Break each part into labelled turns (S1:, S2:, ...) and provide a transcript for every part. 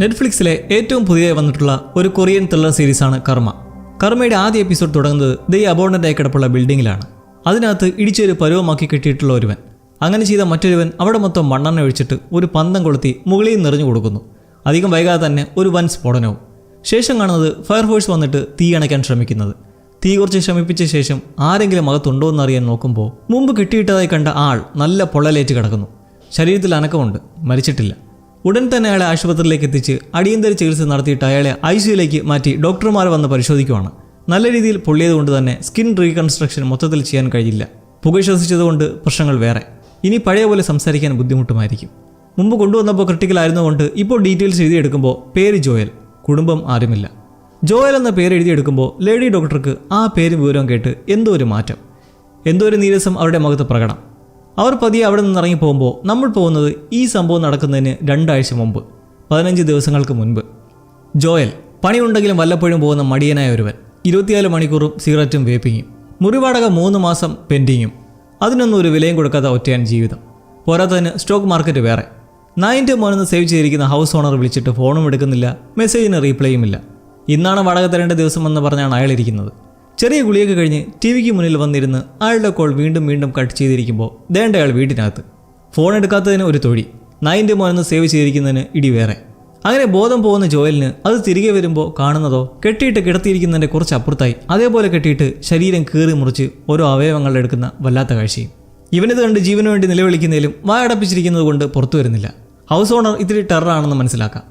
S1: നെറ്റ്ഫ്ലിക്സിലെ ഏറ്റവും പുതിയതായി വന്നിട്ടുള്ള ഒരു കൊറിയൻ ത്രില്ലർ സീരീസാണ് കർമ്മ. കർമ്മയുടെ ആദ്യ എപ്പിസോഡ് തുടങ്ങുന്നത് ദി അബോണ്ടൻ്റായി കിടപ്പുള്ള ബിൽഡിങ്ങിലാണ്. അതിനകത്ത് ഇടിച്ചൊരു പരുവമാക്കി കെട്ടിയിട്ടുള്ള ഒരുവൻ, അങ്ങനെ ചെയ്ത മറ്റൊരുവൻ അവിടെ മൊത്തം മണ്ണെണ്ണ ഒഴിച്ചിട്ട് ഒരു പന്തം കൊളുത്തി മുകളിൽ നിറഞ്ഞു കൊടുക്കുന്നു. അധികം വൈകാതെ തന്നെ ഒരു വൻ സ്ഫോടനവും. ശേഷം കാണുന്നത് ഫയർഫോഴ്സ് വന്നിട്ട് തീ അണയ്ക്കാൻ ശ്രമിക്കുന്നത്. തീ കുറച്ച് ശമിപ്പിച്ച ശേഷം ആരെങ്കിലും അകത്തുണ്ടോ എന്നറിയാൻ നോക്കുമ്പോൾ മുമ്പ് കെട്ടിയിട്ടതായി കണ്ട ആൾ നല്ല പൊള്ളലേറ്റ് കിടക്കുന്നു. ശരീരത്തിൽ അനക്കമുണ്ട്, മരിച്ചിട്ടില്ല. ഉടൻ തന്നെ അയാളെ ആശുപത്രിയിലേക്ക് എത്തിച്ച് അടിയന്തര ചികിത്സ നടത്തിയിട്ട് അയാളെ ICUയിലേക്ക് മാറ്റി ഡോക്ടർമാർ വന്ന് പരിശോധിക്കുവാണ്. നല്ല രീതിയിൽ പൊള്ളിയതുകൊണ്ട് തന്നെ സ്കിൻ റീകൺസ്ട്രക്ഷൻ മൊത്തത്തിൽ ചെയ്യാൻ കഴിയില്ല. പുക ശ്വസിച്ചതുകൊണ്ട് പ്രശ്നങ്ങൾ വേറെ. ഇനി പഴയ പോലെ സംസാരിക്കാൻ ബുദ്ധിമുട്ടുമായിരിക്കും. മുമ്പ് കൊണ്ടുവന്നപ്പോൾ ക്രിട്ടിക്കലായിരുന്നുകൊണ്ട് ഇപ്പോൾ ഡീറ്റെയിൽസ് എഴുതിയെടുക്കുമ്പോൾ പേര് ജോയൽ, കുടുംബം ആരുമില്ല. ജോയൽ എന്ന പേര് എഴുതിയെടുക്കുമ്പോൾ ലേഡി ഡോക്ടർക്ക് ആ പേരും വിവരവും കേട്ട് എന്തോ ഒരു മാറ്റം, എന്തോ ഒരു നീരസം അവരുടെ മുഖത്ത് പ്രകടം. അവർ പതിയെ അവിടെ നിന്ന് ഇറങ്ങി പോകുമ്പോൾ നമ്മൾ പോകുന്നത് ഈ സംഭവം നടക്കുന്നതിന് 2 ആഴ്ച മുമ്പ്, 15 ദിവസങ്ങൾക്ക് മുൻപ്. ജോയൽ പണിയുണ്ടെങ്കിലും വല്ലപ്പോഴും പോകുന്ന മടിയനായ ഒരുവൻ, 24 മണിക്കൂറും സിഗരറ്റും വേപ്പിങ്ങും, മുറിവാടക 3 മാസം പെൻഡിങ്ങും, അതിനൊന്നും ഒരു വിലയും കൊടുക്കാത്ത ഒറ്റയാൻ ജീവിതം. പോരാത്തതിന് സ്റ്റോക്ക് മാർക്കറ്റ് വേറെ. 9 മോനെന്ന് സേവ് ചെയ്തിരിക്കുന്ന ഹൗസ് ഓണർ വിളിച്ചിട്ട് ഫോണും എടുക്കുന്നില്ല, മെസ്സേജിന് റീപ്ലേയുമില്ല. ഇന്നാണ് വാടക തരേണ്ട ദിവസമെന്ന് പറഞ്ഞാണ് അയാളിരിക്കുന്നത്. ചെറിയ ഗുളിയൊക്കെ കഴിഞ്ഞ് TVക്ക് മുന്നിൽ വന്നിരുന്ന് അയാളുടെ കോൾ വീണ്ടും വീണ്ടും കട്ട് ചെയ്തിരിക്കുമ്പോൾ ദേണ്ട അയാൾ വീട്ടിനകത്ത്. ഫോൺ എടുക്കാത്തതിന് ഒരു തൊഴി, 9 മോനെന്ന് സേവ് ചെയ്തിരിക്കുന്നതിന് ഇടി വേറെ. അങ്ങനെ ബോധം പോകുന്ന ജോയലിന് അത് തിരികെ വരുമ്പോൾ കാണുന്നതോ കിടത്തിയിട്ട് കിടത്തിയിരിക്കുന്നതിൻ്റെ കുറച്ച് അപ്പുറത്തായി അതേപോലെ കെട്ടിയിട്ട് ശരീരം കീറി മുറിച്ച് ഓരോ അവയവങ്ങൾ എടുക്കുന്ന വല്ലാത്ത കാഴ്ചയും. ഇവനിത് കണ്ട് ജീവന് വേണ്ടി നിലവിളിക്കുന്നതിലും വായടപ്പിച്ചിരിക്കുന്നത് കൊണ്ട് പുറത്തു വരുന്നില്ല. ഹൗസ് ഓണർ ഇത്തിരി ടെററാണെന്ന് മനസ്സിലാക്കാം.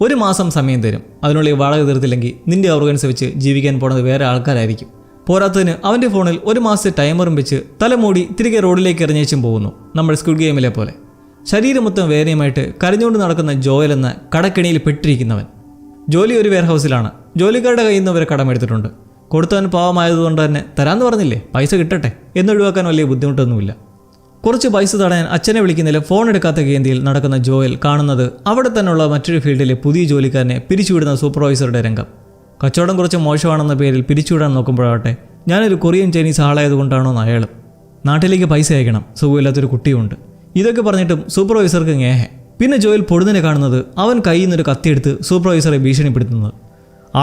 S1: 1 മാസം സമയം തരും, അതിനുള്ളിൽ വാടക തീർത്തില്ലെങ്കിൽ നിന്റെ ഓർഗൻസ് വെച്ച് ജീവിക്കാൻ പോണത് വേറെ ആൾക്കാരായിരിക്കും. പോരാത്തതിന് അവൻ്റെ ഫോണിൽ 1 മാസത്തെ ടൈമറും വെച്ച് തലമൂടി തിരികെ റോഡിലേക്ക് എറിഞ്ഞേച്ചും പോകുന്നു, നമ്മൾ സ്ക്വിഡ് ഗെയിമിലെ പോലെ. ശരീരം മൊത്തം വേദനയുമായിട്ട് കരഞ്ഞുകൊണ്ട് നടക്കുന്ന ജോയൽ എന്ന കടക്കെണിയിൽ പെട്ടിരിക്കുന്നവൻ. ജോലി ഒരു വെയർഹൗസിലാണ്. ജോലിക്കാരുടെ കയ്യിൽ നിന്ന് അവരെ കടമെടുത്തിട്ടുണ്ട്. കൊടുത്തവൻ പാവമായതുകൊണ്ട് തന്നെ തരാമെന്ന് പറഞ്ഞില്ലേ, പൈസ കിട്ടട്ടെ എന്നൊഴിവാക്കാൻ വലിയ ബുദ്ധിമുട്ടൊന്നുമില്ല. കുറച്ച് പൈസ തടയാൻ അച്ഛനെ വിളിക്കുന്നതിൽ ഫോൺ എടുക്കാത്ത കേന്ദ്രയിൽ നടക്കുന്ന ജോയൽ കാണുന്നത് അവിടെ തന്നെയുള്ള മറ്റൊരു ഫീൽഡിലെ പുതിയ ജോലിക്കാരനെ പിരിച്ചുവിടുന്ന സൂപ്പർവൈസറുടെ രംഗം. കച്ചവടം കുറച്ച് മോശമാണെന്ന പേരിൽ പിരിച്ചുവിടാൻ നോക്കുമ്പോഴാട്ടെ ഞാനൊരു കൊറിയൻ ചൈനീസ് ആളായതുകൊണ്ടാണോ എന്ന് അയാളും. നാട്ടിലേക്ക് പൈസ അയക്കണം, സുഖമില്ലാത്തൊരു കുട്ടിയുണ്ട്. ഇതൊക്കെ പറഞ്ഞിട്ടും സൂപ്പർവൈസർക്ക് ngേഹെ. പിന്നെ ജോയൽ പൊടുന്നതിനെ കാണുന്നത് അവൻ കയ്യിൽ നിന്നൊരു കത്തിയെടുത്ത് സൂപ്പർവൈസറെ ഭീഷണിപ്പെടുത്തുന്നത്.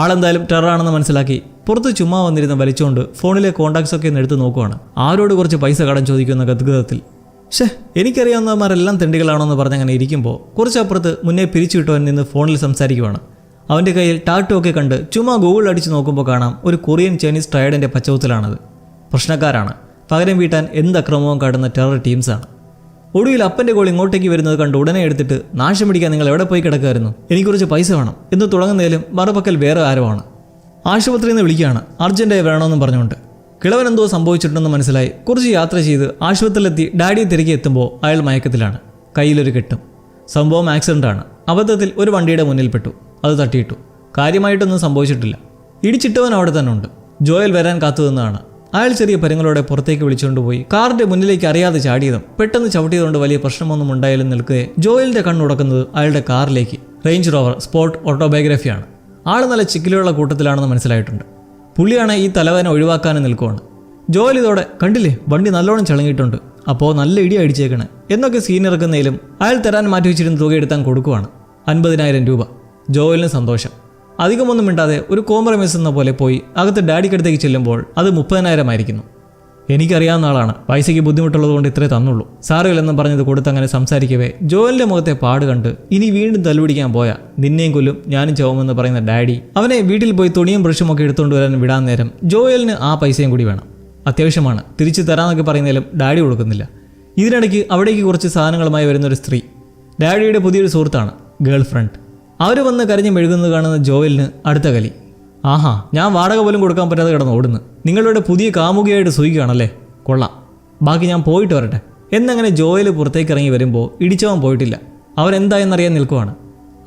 S1: ആളെന്തായാലും ടെററാണെന്ന് മനസ്സിലാക്കി പുറത്ത് ചുമ്മാ വന്നിരുന്ന വലിച്ചുകൊണ്ട് ഫോണിലെ കോൺടാക്ട്സ് ഒക്കെ ഒന്ന് എടുത്ത് നോക്കുവാണ്. ആരോട് കുറച്ച് പൈസ കടം ചോദിക്കുന്ന ഗദ്ഗതത്തിൽ. എനിക്കറിയാവുന്നവന്മാരെല്ലാം തെണ്ടികളാണോന്ന് പറഞ്ഞങ്ങനെ ഇരിക്കുമ്പോൾ കുറച്ചപ്പുറത്ത് മുന്നേ പിരിച്ചുവിട്ടവൻ നിന്ന് ഫോണിൽ സംസാരിക്കുവാണ്. അവൻ്റെ കയ്യിൽ ടാറ്റു ഒക്കെ കണ്ട് ചുമ്മാ ഗൂഗിൾ അടിച്ച് നോക്കുമ്പോൾ കാണാം ഒരു കൊറിയൻ ചൈനീസ് ട്രയഡിൻ്റെ പശ്ചാത്തലമാണത്. പ്രശ്നക്കാരാണ്, പകരം വീട്ടാൻ എന്ത് അക്രമവും കാട്ടുന്ന ടെറർ ടീംസാണ്. ഒടുവിൽ അപ്പൻ്റെ കോൾ ഇങ്ങോട്ടേക്ക് വരുന്നത് കണ്ട് ഉടനെ എടുത്തിട്ട് നാശം പിടിക്കാൻ നിങ്ങൾ എവിടെ പോയി കിടക്കുമായിരുന്നു, എനിക്ക് കുറച്ച് പൈസ വേണം എന്ന് തുടങ്ങുന്നതിലും മറുപക്കൽ വേറെ ആരുമാണ്. ആശുപത്രിയിൽ നിന്ന് വിളിക്കുകയാണ്, അർജൻറ്റായി വേണമെന്നും പറഞ്ഞുകൊണ്ട്. കിളവൻ എന്തോ സംഭവിച്ചിട്ടുണ്ടെന്ന് മനസ്സിലായി കുറച്ച് യാത്ര ചെയ്ത് ആശുപത്രിയിലെത്തി ഡാഡിയെ തിരികെ എത്തുമ്പോൾ അയാൾ മയക്കത്തിലാണ്. കയ്യിലൊരു കെട്ടും. സംഭവം ആക്സിഡൻ്റാണ്. അബദ്ധത്തിൽ ഒരു വണ്ടിയുടെ മുന്നിൽപ്പെട്ടു, അത് തട്ടിയിട്ടു. കാര്യമായിട്ടൊന്നും സംഭവിച്ചിട്ടില്ല. ഇടിച്ചിട്ടവൻ അവിടെ തന്നെ ഉണ്ട്. ജോയൽ വരാൻ കാത്തു നിന്നതാണ്. അയാൾ ചെറിയ പരങ്ങളോടെ പുറത്തേക്ക് വിളിച്ചുകൊണ്ടുപോയി കാറിൻ്റെ മുന്നിലേക്ക് അറിയാതെ ചാടിയതും പെട്ടെന്ന് ചവിട്ടിയതുകൊണ്ട് വലിയ പ്രശ്നമൊന്നും ഉണ്ടായാലും നിൽക്കേ ജോയലിൻ്റെ കണ്ണുടക്കുന്നത് അയാളുടെ കാറിലേക്ക്. റേഞ്ച് റോവർ സ്പോർട്ട് ഓട്ടോബയോഗ്രഫിയാണ്. ആൾ നല്ല ചിക്കിലുള്ള കൂട്ടത്തിലാണെന്ന് മനസ്സിലായിട്ടുണ്ട്. പുള്ളിയാണ് ഈ തലവേദന ഒഴിവാക്കാനും നിൽക്കുവാണ്. ജോയൽ ഇതോടെ കണ്ടില്ലേ വണ്ടി നല്ലോണം ചളങ്ങിയിട്ടുണ്ട്, അപ്പോൾ നല്ല ഇടി അടിച്ചേക്കണേ എന്നൊക്കെ സീൻ ഇറക്കുന്നതിലും അയാൾ തരാൻ മാറ്റി വെച്ചിരുന്ന തുക എടുത്താൻ കൊടുക്കുവാണ്. 50,000 രൂപ. ജോയലിന് സന്തോഷം. അധികമൊന്നും മിണ്ടാതെ ഒരു കോംപ്രമൈസ് എന്ന പോലെ പോയി അകത്ത് ഡാഡിക്കടുത്തേക്ക് ചെല്ലുമ്പോൾ അത് 30,000 ആയിരിക്കുന്നു. എനിക്കറിയാവുന്ന ആളാണ്, പൈസയ്ക്ക് ബുദ്ധിമുട്ടുള്ളതുകൊണ്ട് ഇത്രേ തന്നുള്ളൂ, സാരമില്ലെന്നും പറഞ്ഞത് കൊടുത്തങ്ങനെ സംസാരിക്കവേ ജോയലിൻ്റെ മുഖത്തെ പാട് കണ്ട് ഇനി വീണ്ടും തല്ലുപിടിക്കാൻ പോയാ നിന്നെയും കൊല്ലും ഞാനും ചാവുമെന്ന് പറയുന്ന ഡാഡി അവനെ വീട്ടിൽ പോയി തുണിയും ബ്രഷും ഒക്കെ എടുത്തുകൊണ്ട് വരാൻ വിടാൻ നേരം ജോയലിന് ആ പൈസയും കൂടി വേണം. അത്യാവശ്യമാണ്, തിരിച്ചു തരാമെന്നൊക്കെ പറയുന്നതിലും ഡാഡി കൊടുക്കുന്നില്ല. ഇതിനിടയ്ക്ക് അവിടേക്ക് കുറച്ച് സാധനങ്ങളുമായി വരുന്നൊരു സ്ത്രീ, ഡാഡിയുടെ പുതിയൊരു സുഹൃത്താണ്, ഗേൾ ഫ്രണ്ട്. അവർ വന്ന് കരഞ്ഞ് മെഴുകുന്നത് കാണുന്ന ജോയലിന് അടുത്ത കലി. ആഹാ, ഞാൻ വാടക പോലും കൊടുക്കാൻ പറ്റാതെ കിടന്ന് ഓടുന്നു, നിങ്ങളുടെ പുതിയ കാമുകിയായിട്ട് സൂയിക്കുകയാണല്ലേ, കൊള്ളാം, ബാക്കി ഞാൻ പോയിട്ട് വരട്ടെ എന്നങ്ങനെ ജോയൽ പുറത്തേക്ക് ഇറങ്ങി വരുമ്പോൾ ഇടിച്ചവൻ പോയിട്ടില്ല. അവരെന്തായെന്നറിയാൻ നിൽക്കുവാണ്.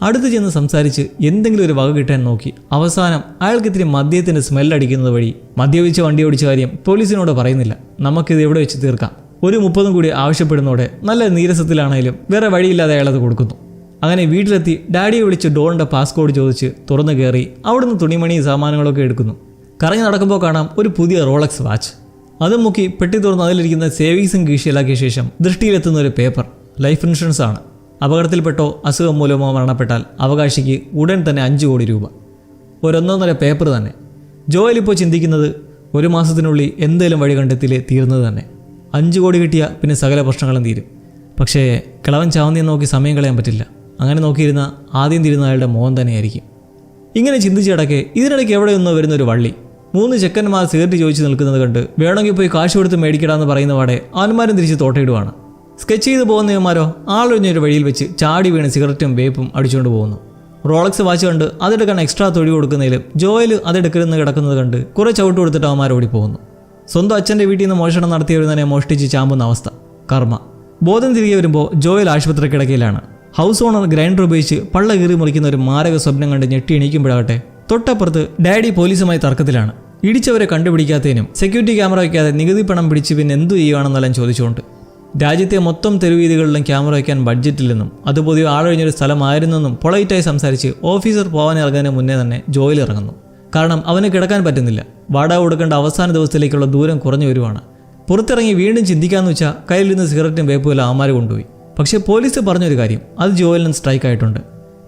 S1: അടുത്ത് ചെന്ന് സംസാരിച്ച് എന്തെങ്കിലും ഒരു വക കിട്ടാൻ നോക്കി അവസാനം അയാൾക്ക് ഇത്തിരി മദ്യത്തിൻ്റെ സ്മെല്ലടിക്കുന്നത് വഴി മദ്യപിച്ച വണ്ടി ഓടിച്ച കാര്യം പോലീസിനോട് പറയുന്നില്ല, നമുക്കിത് എവിടെ വെച്ച് തീർക്കാം, ഒരു 30 കൂടി ആവശ്യപ്പെടുന്നതോടെ നല്ല നീരസത്തിലാണെങ്കിലും വേറെ വഴിയില്ലാതെ അയാളത് കൊടുക്കുന്നു. അങ്ങനെ വീട്ടിലെത്തി ഡാഡിയെ വിളിച്ച് ഡോറിൻ്റെ പാസ്കോഡ് ചോദിച്ച് തുറന്നു കയറി അവിടുന്ന് തുണിമണി സാമാനങ്ങളൊക്കെ എടുക്കുന്നു. കറങ്ങി നടക്കുമ്പോൾ കാണാം ഒരു പുതിയ റോളക്സ് വാച്ച്. അതും മുക്കി പെട്ടി തുറന്ന് അതിലിരിക്കുന്ന സേവിങ്സും കീശയിലാക്കിയ ശേഷം ദൃഷ്ടിയിലെത്തുന്ന ഒരു പേപ്പർ, ലൈഫ് ഇൻഷുറൻസ് ആണ്. അപകടത്തിൽപ്പെട്ടോ അസുഖം മൂലമോ മരണപ്പെട്ടാൽ അവകാശിക്ക് ഉടൻ തന്നെ 5 കോടി രൂപ. ഒരു 1.5 പേപ്പർ തന്നെ. ജോയൽ ഇപ്പോൾ ചിന്തിക്കുന്നത് 1 മാസത്തിനുള്ളിൽ എന്തേലും വഴി കണ്ടെത്തിയില്ലേ തീർന്നത് തന്നെ. 5 കോടി കിട്ടിയാൽ പിന്നെ സകല പ്രശ്നങ്ങളും തീരും. പക്ഷേ കിളവൻ ചാവുന്നതിനെ നോക്കി സമയം കളയാൻ പറ്റില്ല. അങ്ങനെ നോക്കിയിരുന്ന ആദ്യം തീരുന്ന അയാളുടെ മോഹൻ തന്നെയായിരിക്കും. ഇങ്ങനെ ചിന്തിച്ച് കിടക്കെ ഇതിനിടയ്ക്ക് എവിടെ നിന്നോ വരുന്നൊരു വള്ളി. 3 ചെക്കന്മാർ സിഗരറ്റ് ചോദിച്ച് നിൽക്കുന്നത് കണ്ട് വേണമെങ്കിൽ പോയി കാശ് കൊടുത്ത് മേടിക്കടാന്ന് പറയുന്ന പാടെ അവന്മാരും തിരിച്ച് തോട്ടയിടുവാണ്. സ്കെച്ച് ചെയ്ത് പോകുന്നവന്മാരോ ആളൊഴിഞ്ഞൊരു വഴിയിൽ വെച്ച് ചാടി വീണ് സിഗരറ്റും വേപ്പും അടിച്ചുകൊണ്ട് പോകുന്നു. റോളക്സ് വാച്ച് കണ്ട് അതെടുക്കാൻ എക്സ്ട്രാ തൊഴി കൊടുക്കുന്നതിലും ജോയൽ അതെടുക്കരുന്ന് കിടക്കുന്നത് കണ്ട് കുറെ ചവിട്ട് കൊടുത്തിട്ട് അവന്മാർ ഓടിപ്പോകുന്നു. സ്വന്തം അച്ഛൻ്റെ വീട്ടിൽ നിന്ന് മോഷണം നടത്തിയവരുന്നതിനെ മോഷ്ടിച്ച് ചാമ്പുന്ന അവസ്ഥ. കർമ്മ. ബോധം തിരികെ വരുമ്പോൾ ജോയൽ ആശുപത്രി കിടക്കയിലാണ്. ഹൗസ് ഓണർ ഗ്രൈൻഡർ ഉപയോഗിച്ച് പള്ള കീറി മുറിക്കുന്ന ഒരു മാരക സ്വപ്നം കണ്ട് ഞെട്ടി എണീക്കുമ്പോഴാകട്ടെ തൊട്ടപ്പുറത്ത് ഡാഡി പോലീസുമായി തർക്കത്തിലാണ്. ഇടിച്ചവരെ കണ്ടുപിടിക്കാത്തതിനും സെക്യൂരിറ്റി ക്യാമറ വയ്ക്കാതെ നികുതി പണം പിടിച്ച് പിന്നെ എന്തു ചെയ്യുകയാണെന്നെല്ലാം ചോദിച്ചുകൊണ്ട്. രാജ്യത്തെ മൊത്തം തെരുവീതികളിലും ക്യാമറ വയ്ക്കാൻ ബഡ്ജറ്റില്ലെന്നും അത് പൊതുവെ ആളൊഴിഞ്ഞൊരു സ്ഥലമായിരുന്നെന്നും പൊളൈറ്റായി സംസാരിച്ച് ഓഫീസർ പോകാൻ ഇറങ്ങുന്നതിന് മുന്നേ തന്നെ ജോയിൽ ഇറങ്ങുന്നു. കാരണം അവന് കിടക്കാൻ പറ്റുന്നില്ല. വാടക കൊടുക്കേണ്ട അവസാന ദിവസത്തിലേക്കുള്ള ദൂരം കുറഞ്ഞു വരുവാണ്. പുറത്തിറങ്ങി വീണ്ടും ചിന്തിക്കാമെന്ന് വെച്ചാൽ കയ്യിലിരുന്ന് സിഗരറ്റും വേപ്പുമെല്ലാം അവന്മാർ കൊണ്ടുപോയി. പക്ഷേ പോലീസ് പറഞ്ഞൊരു കാര്യം, അത് ജോയലിന് സ്ട്രൈക്ക് ആയിട്ടുണ്ട്.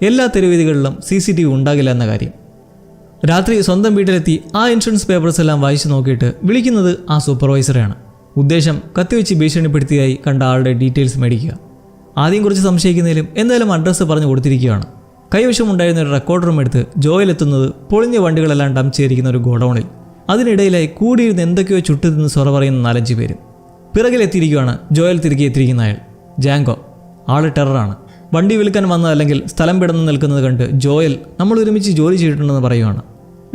S1: എല്ലാ തെരുവീതികളിലും CCTV ഉണ്ടാകില്ല എന്ന കാര്യം. രാത്രി സ്വന്തം വീട്ടിലെത്തി ആ ഇൻഷുറൻസ് പേപ്പേഴ്സ് എല്ലാം വായിച്ചു നോക്കിയിട്ട് വിളിക്കുന്നത് ആ സൂപ്പർവൈസറെയാണ്. ഉദ്ദേശം കത്തിവെച്ച് ഭീഷണിപ്പെടുത്തിയായി കണ്ട ആളുടെ ഡീറ്റെയിൽസ് മേടിക്കുക. ആദ്യം കുറച്ച് സംശയിക്കുന്നതിലും എന്തായാലും അഡ്രസ്സ് പറഞ്ഞു കൊടുത്തിരിക്കുകയാണ്. കൈവശമുണ്ടായിരുന്ന ഒരു റെക്കോർഡ് റൂം എടുത്ത് ജോയൽ എത്തുന്നത് പൊളിഞ്ഞ വണ്ടികളെല്ലാം ഡംപ് ചെയ്തിരിക്കുന്ന ഒരു ഗോഡൌണിൽ. അതിനിടയിലായി കൂടിയിരുന്ന് എന്തൊക്കെയോ ചുട്ടു നിന്ന് സൊറ പറയുന്ന 4-5 പേരും. പിറകിലെത്തിയിരിക്കുകയാണ് ജോയൽ തിരികെ എത്തിയിരിക്കുന്ന അയാൾ, ജാങ്കോ. ആള് ടെററാണ്. വണ്ടി വിൽക്കാൻ വന്നതല്ലെങ്കിൽ സ്ഥലം പിടന്ന് നിൽക്കുന്നത് കണ്ട് ജോയൽ നമ്മൾ ഒരുമിച്ച് ജോലി ചെയ്തിട്ടുണ്ടെന്ന് പറയുകയാണ്.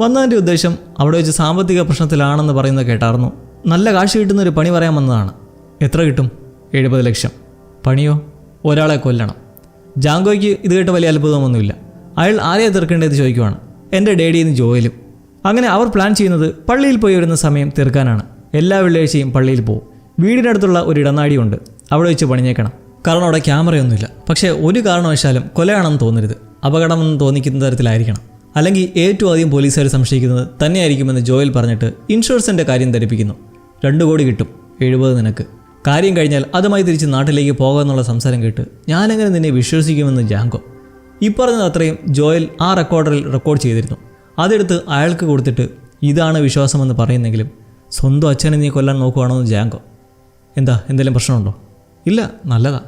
S1: വന്നതിൻ്റെ ഉദ്ദേശം അവിടെ വെച്ച് സാമ്പത്തിക പ്രശ്നത്തിലാണെന്ന് പറയുന്നത് കേട്ടായിരുന്നു. നല്ല കാശ് കിട്ടുന്ന ഒരു പണി പറയാൻ വന്നതാണ്. എത്ര കിട്ടും? 70 ലക്ഷം. പണിയോ? ഒരാളെ കൊല്ലണം. ജാങ്കോയ്ക്ക് ഇത് കേട്ട് വലിയ അത്ഭുതമൊന്നുമില്ല. അയാൾ ആരെയാണ് തീർക്കേണ്ടത് ചോദിക്കുവാണ്. എൻ്റെ ഡേഡിന്ന് ജോയലും. അങ്ങനെ അവർ പ്ലാൻ ചെയ്യുന്നത് പള്ളിയിൽ പോയി വരുന്ന സമയം തീർക്കാനാണ്. എല്ലാ വെള്ളിയാഴ്ചയും പള്ളിയിൽ പോകും. വീടിനടുത്തുള്ള ഒരു ഇടനാഴിയുണ്ട്, അവിടെ വെച്ച് പണിഞ്ഞേക്കണം. കാരണം അവിടെ ക്യാമറയൊന്നുമില്ല. പക്ഷേ ഒരു കാരണവശാലും കൊലയാണെന്ന് തോന്നരുത്, അപകടമെന്ന് തോന്നിക്കുന്ന തരത്തിലായിരിക്കണം. അല്ലെങ്കിൽ ഏറ്റവും ആദ്യം പോലീസുകാർ സംശയിക്കുന്നത് തന്നെയായിരിക്കുമെന്ന് ജോയൽ പറഞ്ഞിട്ട് ഇൻഷുറൻസിൻ്റെ കാര്യം ധരിപ്പിക്കുന്നു. 2 കോടി കിട്ടും, 70 നിനക്ക്. കാര്യം കഴിഞ്ഞാൽ അതുമായി തിരിച്ച് നാട്ടിലേക്ക് പോകാമെന്നുള്ള സംസാരം കേട്ട് ഞാനെങ്ങനെ നിന്നെ വിശ്വസിക്കുമെന്ന് ജാങ്കോ. ഈ പറഞ്ഞത് അത്രയും ജോയൽ ആ റെക്കോർഡറിൽ റെക്കോർഡ് ചെയ്തിരുന്നു. അതെടുത്ത് അയാൾക്ക് കൊടുത്തിട്ട് ഇതാണ് വിശ്വാസമെന്ന് പറയുന്നെങ്കിലും സ്വന്തം അച്ഛനെ നീ കൊല്ലാൻ നോക്കുവാണോ എന്ന് ജാങ്കോ. എന്താ, എന്തെങ്കിലും പ്രശ്നമുണ്ടോ? ഇല്ല, നല്ലതാ.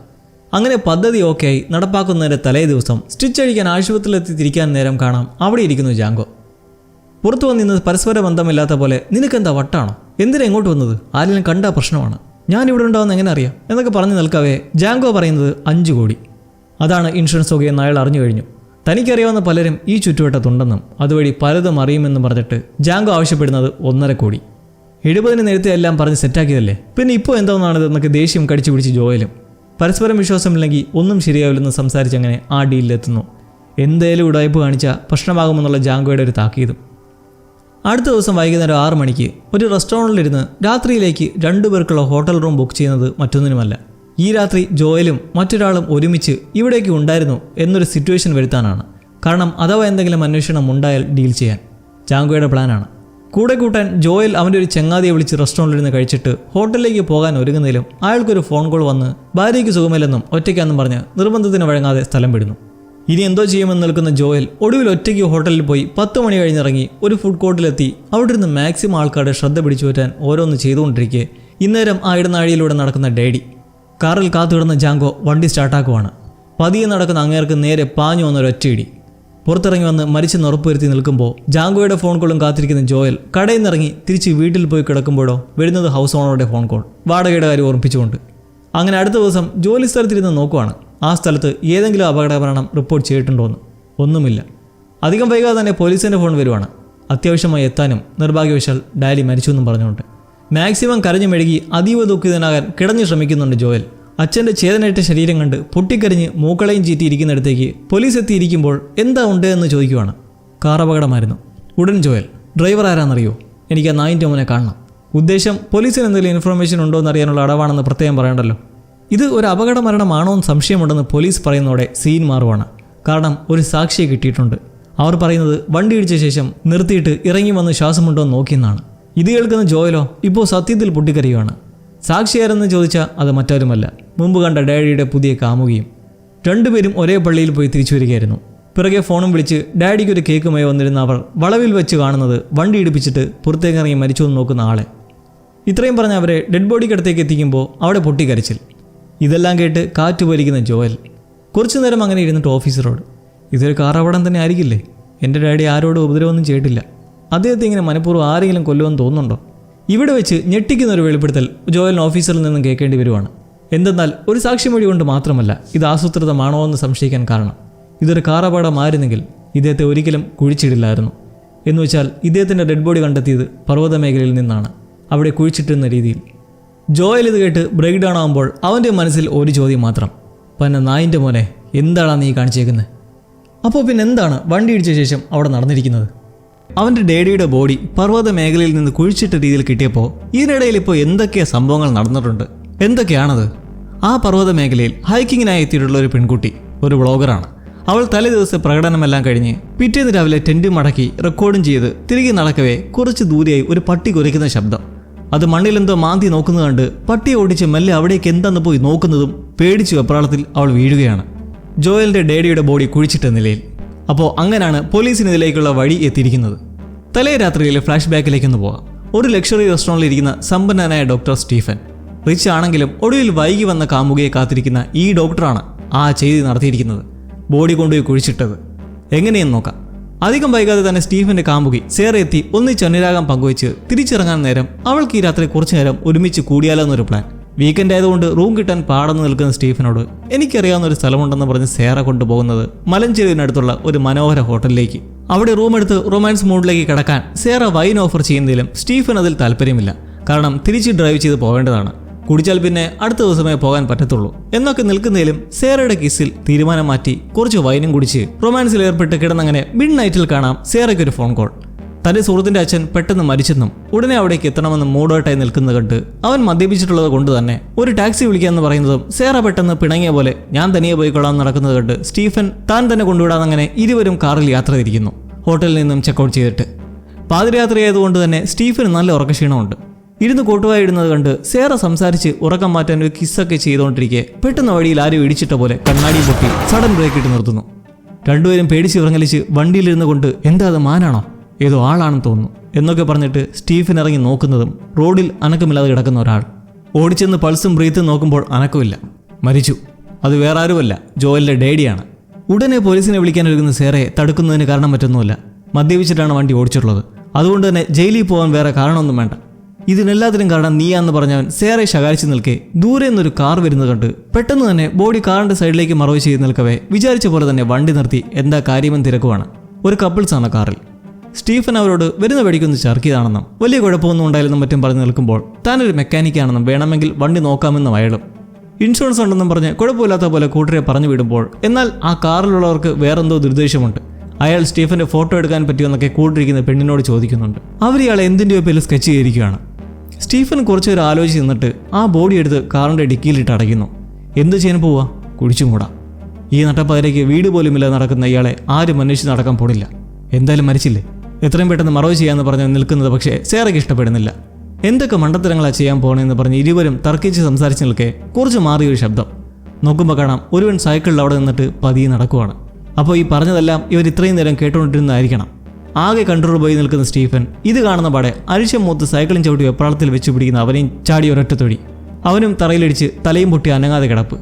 S1: അങ്ങനെ പദ്ധതി ഓക്കെ ആയി നടപ്പാക്കുന്നതിൻ്റെ തലേ ദിവസം സ്റ്റിച്ച് അടിക്കാൻ ആശുപത്രിയിലെത്തി തിരിക്കാൻ നേരം കാണാം അവിടെ ഇരിക്കുന്നു ജാങ്കോ. പുറത്തു വന്നിരുന്നത് പരസ്പര ബന്ധമില്ലാത്ത പോലെ. നിനക്കെന്താ വട്ടാണോ? എന്തിനാ ഇങ്ങോട്ട് വന്നത്? ആരെങ്കിലും കണ്ടാ പ്രശ്നമാണ്. ഞാനിവിടെ ഉണ്ടാവുന്ന എങ്ങനെ അറിയാം എന്നൊക്കെ പറഞ്ഞ് നിൽക്കവേ ജാങ്കോ പറയുന്നത് 5 കോടി. അതാണ് ഇൻഷുറൻസ് തുകയെന്ന് അയാൾ അറിഞ്ഞു കഴിഞ്ഞു. തനിക്കറിയാവുന്ന പലരും ഈ ചുറ്റുവട്ടത്തുണ്ടെന്നും അതുവഴി പലതും അറിയുമെന്നും പറഞ്ഞിട്ട് ജാങ്കോ ആവശ്യപ്പെടുന്നത് 1.5 കോടി. 70 നേരത്തെ എല്ലാം പറഞ്ഞ് സെറ്റാക്കിയതല്ലേ, പിന്നെ ഇപ്പോൾ എന്താണെന്നൊക്കെ ദേഷ്യം കടിച്ചു പിടിച്ച് ജോയലും. പരസ്പരം വിശ്വാസമില്ലെങ്കിൽ ഒന്നും ശരിയാവില്ലെന്ന് സംസാരിച്ചങ്ങനെ ആ ഡീലിലെത്തുന്നു. എന്തേലും ഉടായ്പ് കാണിച്ചാൽ പ്രശ്നമാകുമെന്നുള്ള ജാങ്കോയുടെ ഒരു താക്കീതും. അടുത്ത ദിവസം വൈകുന്നേരം 6 മണിക്ക് ഒരു റെസ്റ്റോറൻറ്റിലിരുന്ന് രാത്രിയിലേക്ക് 2 പേർക്കുള്ള ഹോട്ടൽ റൂം ബുക്ക് ചെയ്യുന്നത് മറ്റൊന്നിനുമല്ല. ഈ രാത്രി ജോയലും മറ്റൊരാളും ഒരുമിച്ച് ഇവിടേക്ക് ഉണ്ടായിരുന്നു എന്നൊരു സിറ്റുവേഷൻ വരുത്താനാണ്. കാരണം അഥവാ എന്തെങ്കിലും അന്വേഷണം ഉണ്ടായാൽ ഡീൽ ചെയ്യാൻ ജാങ്കോയുടെ പ്ലാനാണ്. കൂടെ കൂട്ടാൻ ജോയൽ അവൻ്റെ ഒരു ചങ്ങാതിയെ വിളിച്ച് റെസ്റ്റോറൻറ്റിലിരുന്ന് കഴിച്ചിട്ട് ഹോട്ടലിലേക്ക് പോകാൻ ഒരുങ്ങുന്നതിലും അയാൾക്കൊരു ഫോൺ കോൾ വന്ന് ഭാര്യയ്ക്ക് സുഖമില്ലെന്നും ഒറ്റയ്ക്കാണെന്നും പറഞ്ഞ് നിർബന്ധത്തിന് വഴങ്ങാതെ സ്ഥലം വിടുന്നു. ഇനി എന്തോ ചെയ്യുമെന്ന് നിൽക്കുന്ന ജോയൽ ഒടുവിൽ ഒറ്റയ്ക്ക് ഹോട്ടലിൽ പോയി 10 മണി കഴിഞ്ഞിറങ്ങി ഒരു ഫുഡ് കോർട്ടിലെത്തി അവിടെ ഇരുന്ന് മാക്സിമം ആൾക്കാരുടെ ശ്രദ്ധ പിടിച്ചു പറ്റാൻ ഓരോന്ന് ചെയ്തുകൊണ്ടിരിക്കെ ഇന്നേരം ആ ഇടനാഴിയിലൂടെ നടക്കുന്ന ഡാഡി. കാറിൽ കാത്തുകിടന്ന ജാങ്കോ വണ്ടി സ്റ്റാർട്ടാക്കുവാണ്. പതിയെ നടക്കുന്ന അങ്ങേർക്ക് നേരെ പാഞ്ഞു വന്നൊരൊറ്റയിടി. പുറത്തിറങ്ങി വന്ന് മരിച്ചെന്ന് ഉറപ്പുവരുത്തി നിൽക്കുമ്പോൾ ജാങ്കോയുടെ ഫോൺ കോളും കാത്തിരിക്കുന്ന ജോയൽ കടയിൽ നിന്നിറങ്ങി തിരിച്ച് വീട്ടിൽ പോയി കിടക്കുമ്പോഴോ വരുന്നത് ഹൗസ് ഓണറുടെ ഫോൺ കോൾ, വാടകയുടെ കാര്യം ഓർമ്മിപ്പിച്ചുകൊണ്ട്. അങ്ങനെ അടുത്ത ദിവസം ജോലി സ്ഥലത്തിരുന്ന് നോക്കുവാണ് ആ സ്ഥലത്ത് ഏതെങ്കിലും അപകടമരണം റിപ്പോർട്ട് ചെയ്തിട്ടുണ്ടോയെന്ന്. ഒന്നുമില്ല. അധികം വൈകാതെ തന്നെ പോലീസിൻ്റെ ഫോൺ വരുവാണ്. അത്യാവശ്യമായി എത്താനും നിർഭാഗ്യവശാൽ ഡാഡി മരിച്ചു എന്നും പറഞ്ഞുകൊണ്ട്. മാക്സിമം കരഞ്ഞു മെഴുകി അതീവ ദുഃഖിതനാകാൻ കിടഞ്ഞു ശ്രമിക്കുന്നുണ്ട് ജോയൽ. അച്ഛൻ്റെ ചേതനേറ്റ ശരീരം കണ്ട് പൊട്ടിക്കരിഞ്ഞ് മൂക്കളയും ചീറ്റിയിരിക്കുന്നിടത്തേക്ക് പോലീസ് എത്തിയിരിക്കുമ്പോൾ എന്താ ഉണ്ട് എന്ന് ചോദിക്കുവാണ്. കാർ അപകടമായിരുന്നു. ഉടൻ ജോയൽ, ഡ്രൈവർ ആരാന്നറിയോ? എനിക്ക് ആ നായിൻ്റെ മോനെ കാണണം. ഉദ്ദേശം പോലീസിന് എന്തെങ്കിലും ഇൻഫർമേഷൻ ഉണ്ടോ എന്നറിയാനുള്ള അടവാണെന്ന് പ്രത്യേകം പറയണ്ടല്ലോ. ഇത് ഒരു അപകട മരണമാണോ എന്ന് സംശയമുണ്ടെന്ന് പോലീസ് പറയുന്നതോടെ സീൻ മാറുവാണ്. കാരണം ഒരു സാക്ഷിയെ കിട്ടിയിട്ടുണ്ട്. അവർ പറയുന്നത് വണ്ടി ഇടിച്ച ശേഷം നിർത്തിയിട്ട് ഇറങ്ങി വന്ന് ശ്വാസമുണ്ടോ എന്ന് നോക്കിയെന്നാണ്. ഇത് കേൾക്കുന്ന ജോയലോ ഇപ്പോൾ സത്യത്തിൽ പൊട്ടിക്കരയുവാണ്. സാക്ഷിയാരെന്ന് ചോദിച്ചാൽ അത് മറ്റാരുമല്ല, മുമ്പ് കണ്ട ഡാഡിയുടെ പുതിയ കാമുകിയും. രണ്ടുപേരും ഒരേ പള്ളിയിൽ പോയി തിരിച്ചു വരികയായിരുന്നു. പിറകെ ഫോണും വിളിച്ച് ഡാഡിക്ക് ഒരു കേക്കുമായി വന്നിരുന്ന അവർ വളവിൽ വെച്ച് കാണുന്നത് വണ്ടി ഇടിപ്പിച്ചിട്ട് പുറത്തേക്ക് ഇറങ്ങി മരിച്ചു എന്ന് നോക്കുന്ന ആളെ. ഇത്രയും പറഞ്ഞ് അവരെ ഡെഡ് ബോഡിക്കടുത്തേക്ക് എത്തിക്കുമ്പോൾ അവിടെ പൊട്ടിക്കരച്ചിൽ. ഇതെല്ലാം കേട്ട് കാറ്റ് വലിക്കുന്ന ജോയൽ കുറച്ചു നേരം അങ്ങനെ ഇരുന്നിട്ട് ഓഫീസറോട്, ഇതൊരു കാർ അപകടം തന്നെ ആയിരിക്കില്ലേ? എൻ്റെ ഡാഡി ആരോടും ഉപദ്രവമൊന്നും ചെയ്തിട്ടില്ല. അദ്ദേഹത്തെ ഇങ്ങനെ മനഃപൂർവ്വം ആരെങ്കിലും കൊല്ലുമെന്ന് തോന്നുന്നുണ്ടോ? ഇവിടെ വെച്ച് ഞെട്ടിക്കുന്ന ഒരു വെളിപ്പെടുത്തൽ ജോയലിന് ഓഫീസറിൽ നിന്നും കേൾക്കേണ്ടി വരുവാണ്. എന്തെന്നാൽ ഒരു സാക്ഷിമൊഴി കൊണ്ട് മാത്രമല്ല ഇത് ആസൂത്രിതമാണോ എന്ന് സംശയിക്കാൻ കാരണം. ഇതൊരു കാർ അപകടമായിരുന്നെങ്കിൽ ഇദ്ദേഹത്തെ ഒരിക്കലും കുഴിച്ചിടില്ലായിരുന്നു. എന്നുവെച്ചാൽ ഇദ്ദേഹത്തിൻ്റെ ഡെഡ് ബോഡി കണ്ടെത്തിയത് പർവ്വത മേഖലയിൽ നിന്നാണ്, അവിടെ കുഴിച്ചിട്ടിരുന്ന രീതിയിൽ. ജോയൽ ഇത് കേട്ട് ബ്രേക്ക് ഡൗൺ ആകുമ്പോൾ അവൻ്റെ മനസ്സിൽ ഒരു ചോദ്യം മാത്രം, പന്ന നായിൻ്റെ മോനെ, എന്താണ് നീ കാണിച്ചേക്കുന്നത്? അപ്പോൾ പിന്നെ എന്താണ് വണ്ടി ഇടിച്ച ശേഷം അവിടെ നടന്നിരിക്കുന്നത്? അവൻ്റെ ഡാഡിയുടെ ബോഡി പർവ്വത മേഖലയിൽ നിന്ന് കുഴിച്ചിട്ട രീതിയിൽ കിട്ടിയപ്പോൾ ഇതിനിടയിൽ ഇപ്പോൾ എന്തൊക്കെയാ സംഭവങ്ങൾ നടന്നിട്ടുണ്ട്? എന്തൊക്കെയാണത്? ആ പർവ്വത മേഖലയിൽ ഹൈക്കിങ്ങിനായി എത്തിയിട്ടുള്ള ഒരു പെൺകുട്ടി, ഒരു വ്ളോഗറാണ്. അവൾ തലേ ദിവസം പ്രകടനമെല്ലാം കഴിഞ്ഞ് പിറ്റേന്ന് രാവിലെ ടെൻറ്റ് മടക്കി റെക്കോർഡും ചെയ്ത് തിരികെ നടക്കവേ കുറച്ച് ദൂരെയായി ഒരു പട്ടി കുരയ്ക്കുന്ന ശബ്ദം. അത് മണ്ണിലെന്തോ മാന്തി നോക്കുന്നത് കണ്ട് പട്ടിയെ ഓടിച്ച് മെല്ലെ അവിടേക്ക് എന്താന്ന് പോയി നോക്കുന്നതും പേടിച്ചു വെപ്രാളത്തിൽ അവൾ വീഴുകയാണ്. ജോയലിൻ്റെ ഡാഡിയുടെ ബോഡി കുഴിച്ചിട്ട നിലയിൽ. അപ്പോൾ അങ്ങനെയാണ് പോലീസിന് ഇതിലേക്കുള്ള വഴി എത്തിയിരിക്കുന്നത്. തലേ രാത്രിയിലെ ഫ്ലാഷ് ബാക്കിലേക്കൊന്ന് പോകാം. ഒരു ലക്ഷറി റെസ്റ്റോറൻറ്റിൽ ഇരിക്കുന്ന സമ്പന്നനായ ഡോക്ടർ സ്റ്റീഫൻ. റിച്ച് ആണെങ്കിലും ഒടുവിൽ വൈകി വന്ന കാമുകയെ കാത്തിരിക്കുന്ന ഈ ഡോക്ടറാണ് ആ ചെയ്തി നടത്തിയിരിക്കുന്നത്, ബോഡി കൊണ്ടുപോയി കുഴിച്ചിട്ടത്. എങ്ങനെയെന്ന് നോക്കാം. അധികം വൈകാതെ തന്നെ സ്റ്റീഫന്റെ കാമുകി സേറ എത്തി ഒന്നിച്ച് അനുരാഗം പങ്കുവെച്ച് തിരിച്ചിറങ്ങാൻ നേരം അവൾക്ക് ഈ രാത്രി കുറച്ചു നേരം ഒരുമിച്ച് കൂടിയാലോ എന്നൊരു പ്ലാൻ. വീക്കെൻഡ് ആയതുകൊണ്ട് റൂം കിട്ടാൻ പാടന്ന് നിൽക്കുന്ന സ്റ്റീഫനോട് എനിക്കറിയാവുന്ന ഒരു സ്ഥലമുണ്ടെന്ന് പറഞ്ഞ് സേറ കൊണ്ടുപോകുന്നത് മലഞ്ചെരുവിനടുത്തുള്ള ഒരു മനോഹര ഹോട്ടലിലേക്ക്. അവിടെ റൂം എടുത്ത് റൊമാൻസ് മൂഡിലേക്ക് കിടക്കാൻ സേറ വൈൻ ഓഫർ ചെയ്യുന്നതിലും സ്റ്റീഫൻ അതിൽ താല്പര്യമില്ല. കാരണം തിരിച്ച് ഡ്രൈവ് ചെയ്ത് പോകേണ്ടതാണ്. കുടിച്ചാൽ പിന്നെ അടുത്ത ദിവസമേ പോകാൻ പറ്റത്തുള്ളൂ എന്നൊക്കെ നിൽക്കുന്നതിലും സേറയുടെ കിസ്സിൽ തീരുമാനം മാറ്റി കുറച്ച് വൈനും കുടിച്ച് റൊമാൻസിൽ ഏർപ്പെട്ട് കിടന്നങ്ങനെ മിഡ് നൈറ്റിൽ കാണാം സേറയ്ക്കൊരു ഫോൺ കോൾ. തന്റെ സുഹൃത്തിന്റെ അച്ഛൻ പെട്ടെന്ന് മരിച്ചെന്നും ഉടനെ അവിടേക്ക് എത്തണമെന്നും മൂഡോട്ടായി നിൽക്കുന്നത് കണ്ട് അവൻ മദ്യപിച്ചിട്ടുള്ളത് കൊണ്ട് തന്നെ ഒരു ടാക്സി വിളിക്കാമെന്ന് പറയുന്നതും സേറ പെട്ടെന്ന് പിണങ്ങിയ പോലെ ഞാൻ തനിയെ പോയിക്കൊള്ളാൻ നടക്കുന്നത് കണ്ട് സ്റ്റീഫൻ താൻ തന്നെ കൊണ്ടുവിടാന്നങ്ങനെ ഇരുവരും കാറിൽ യാത്ര തിരിക്കുന്നു. ഹോട്ടലിൽ നിന്നും ചെക്കൗട്ട് ചെയ്തിട്ട് പാതിരാത്രിയായതുകൊണ്ട് തന്നെ സ്റ്റീഫന് നല്ല ഉറക്കക്ഷീണമുണ്ട്. ഇരുന്ന് കോട്ടുവായി ഇടുന്നത് കണ്ട് സേറ സംസാരിച്ച് ഉറക്കം മാറ്റാൻ ഒരു കിസ്സൊക്കെ ചെയ്തുകൊണ്ടിരിക്കെ പെട്ടെന്ന് വഴിയിൽ ആരും ഇടിച്ചിട്ട പോലെ കണ്ണാടി പൊട്ടി സഡൻ ബ്രേക്ക് ഇട്ട് നിർത്തുന്നു. രണ്ടുപേരും പേടിച്ച് ഉറങ്ങലിച്ച് വണ്ടിയിലിരുന്ന് കൊണ്ട് എന്താ അത് മാനാണോ ഏതോ ആളാണെന്ന് തോന്നുന്നു എന്നൊക്കെ പറഞ്ഞിട്ട് സ്റ്റീഫൻ ഇറങ്ങി നോക്കുന്നതും റോഡിൽ അനക്കമില്ലാതെ കിടക്കുന്ന ഒരാൾ. ഓടിച്ചെന്ന് പൾസും ബ്രീത്തും നോക്കുമ്പോൾ അനക്കമില്ല, മരിച്ചു. അത് വേറെ ആരുമല്ല, ജോയലിന്റെ ഡാഡിയാണ്. ഉടനെ പോലീസിനെ വിളിക്കാനൊരുങ്ങുന്ന സേറയെ തടുക്കുന്നതിന് കാരണം മറ്റൊന്നുമില്ല, മദ്യപിച്ചിട്ടാണ് വണ്ടി ഓടിച്ചിട്ടുള്ളത്. അതുകൊണ്ട് തന്നെ ജയിലിൽ പോകാൻ വേറെ കാരണമൊന്നും വേണ്ട. ഇതിനെല്ലാത്തിനും കാരണം നീയാന്ന് പറഞ്ഞവൻ സേറയെ ശകാരിച്ചു നിൽക്കെ ദൂരെ നിന്നൊരു കാർ വരുന്നത് കണ്ട് പെട്ടെന്ന് തന്നെ ബോഡി കാറിന്റെ സൈഡിലേക്ക് മറവ് ചെയ്ത് നിൽക്കവേ വിചാരിച്ച പോലെ തന്നെ വണ്ടി നിർത്തി എന്താ കാര്യമെന്ന് തിരക്കുവാണ്. ഒരു കപ്പിൾസാണ് കാറിൽ. സ്റ്റീഫൻ അവരോട് വരുന്ന വഴിക്കൊന്ന് ചർക്കിയതാണെന്നും വലിയ കുഴപ്പമൊന്നും ഉണ്ടായില്ലെന്നും മറ്റും പറഞ്ഞു നിൽക്കുമ്പോൾ താനൊരു മെക്കാനിക്കാണെന്നും വേണമെങ്കിൽ വണ്ടി നോക്കാമെന്നും അയാളും ഇൻഷുറൻസ് ഉണ്ടെന്നും പറഞ്ഞ് കുഴപ്പമില്ലാത്ത പോലെ കൂട്ടരെ പറഞ്ഞു വിടുമ്പോൾ എന്നാൽ ആ കാറിലുള്ളവർക്ക് വേറെന്തോ ദുരുദ്ദേശമുണ്ട്. അയാൾ സ്റ്റീഫന്റെ ഫോട്ടോ എടുക്കാൻ പറ്റുമെന്നൊക്കെ കൂട്ടിരിക്കുന്ന പെണ്ണിനോട് ചോദിക്കുന്നുണ്ട്. അവർ ഇയാളെ എന്തിൻ്റെയോ പേരിൽ സ്കെച്ച് ചെയ്തിരിക്കുകയാണ്. സ്റ്റീഫൻ കുറച്ചുപേർ ആലോചിച്ച് നിന്നിട്ട് ആ ബോഡി എടുത്ത് കാറിൻ്റെ ഡിക്കിയിലിട്ട് അടയ്ക്കുന്നു. എന്ത് ചെയ്യാൻ പോവാ? കുടിച്ചും കൂടാ. ഈ നട്ടപ്പതിലേക്ക് വീട് പോലുമില്ല നടക്കുന്ന ഇയാളെ ആരും അന്വേഷിച്ച് നടക്കാൻ പോടില്ല. എന്തായാലും മരിച്ചില്ലേ, എത്രയും പെട്ടെന്ന് മറവ് ചെയ്യാമെന്ന് പറഞ്ഞ് നിൽക്കുന്നത് പക്ഷേ സേറയ്ക്ക് ഇഷ്ടപ്പെടുന്നില്ല. എന്തൊക്കെ മണ്ടത്തരങ്ങളാണ് ചെയ്യാൻ പോകണമെന്ന് പറഞ്ഞ് ഇരുവരും തർക്കിച്ച് സംസാരിച്ച് നിൽക്കെ കുറച്ച് മാറിയൊരു ശബ്ദം. നോക്കുമ്പോൾ കാണാം ഒരുവൻ സൈക്കിളിൽ അവിടെ നിന്നിട്ട് പതിയെ നടക്കുവാണ്. അപ്പോൾ ഈ പറഞ്ഞതെല്ലാം ഇവർ ഇത്രയും നേരം കേട്ടുകൊണ്ടിരുന്നതായിരിക്കണം. ആകെ കൺട്രോൾ പോയി നിൽക്കുന്ന സ്റ്റീഫൻ ഇത് കാണുന്ന പാടെ അരിശം മൂത്ത് സൈക്കിളും ചവിട്ടി വെപ്രാളത്തിൽ വെച്ച് പിടിക്കുന്ന അവനെയും ചാടി ഒരൊറ്റ തൊഴി. അവനും തറയിലടിച്ച് തലയും പൊട്ടി അനങ്ങാതെ കിടപ്പ്.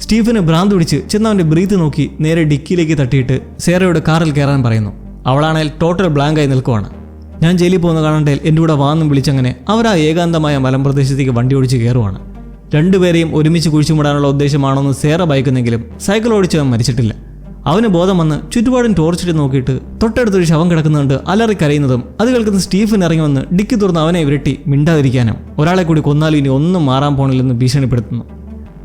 S1: സ്റ്റീഫന് ഭ്രാന്ത് പിടിച്ച് ചെന്നവൻ്റെ ബ്രീത്ത് നോക്കി നേരെ ഡിക്കിയിലേക്ക് തട്ടിയിട്ട് സേറയോട് കാറിൽ കയറാൻ പറയുന്നു. അവളാണെങ്കിൽ ടോട്ടൽ ബ്ലാങ്കായി നിൽക്കുവാണ്. ഞാൻ ജയിലിൽ പോകുന്ന കാണണ്ടേൽ എൻ്റെ കൂടെ വാന്നും വിളിച്ചങ്ങനെ അവർ ആ ഏകാന്തമായ മലമ്പ്രദേശത്തേക്ക് വണ്ടി ഓടിച്ച് കയറുവാണ്. രണ്ടുപേരെയും ഒരുമിച്ച് കുഴിച്ചുമൂടാനുള്ള ഉദ്ദേശമാണെന്ന് സേറ ഭയക്കുന്നെങ്കിലും സൈക്കിൾ ഓടിച്ചവൻ മരിച്ചിട്ടില്ല. അവന് ബോധം വന്ന് ചുറ്റുപാടും ടോർച്ചിട്ട് നോക്കിയിട്ട് തൊട്ടടുത്തൊരു ശവം കിടക്കുന്നുണ്ട് അലറി കരയുന്നതും അത് കേൾക്കുന്ന സ്റ്റീഫൻ ഇറങ്ങി വന്ന് ഡിക്കി തുറന്ന് അവനെ വിരട്ടി മിണ്ടാതിരിക്കാനും ഒരാളെ കൂടി കൊന്നാലും ഇനി ഒന്നും മാറാൻ പോണില്ലെന്ന് ഭീഷണിപ്പെടുത്തുന്നു.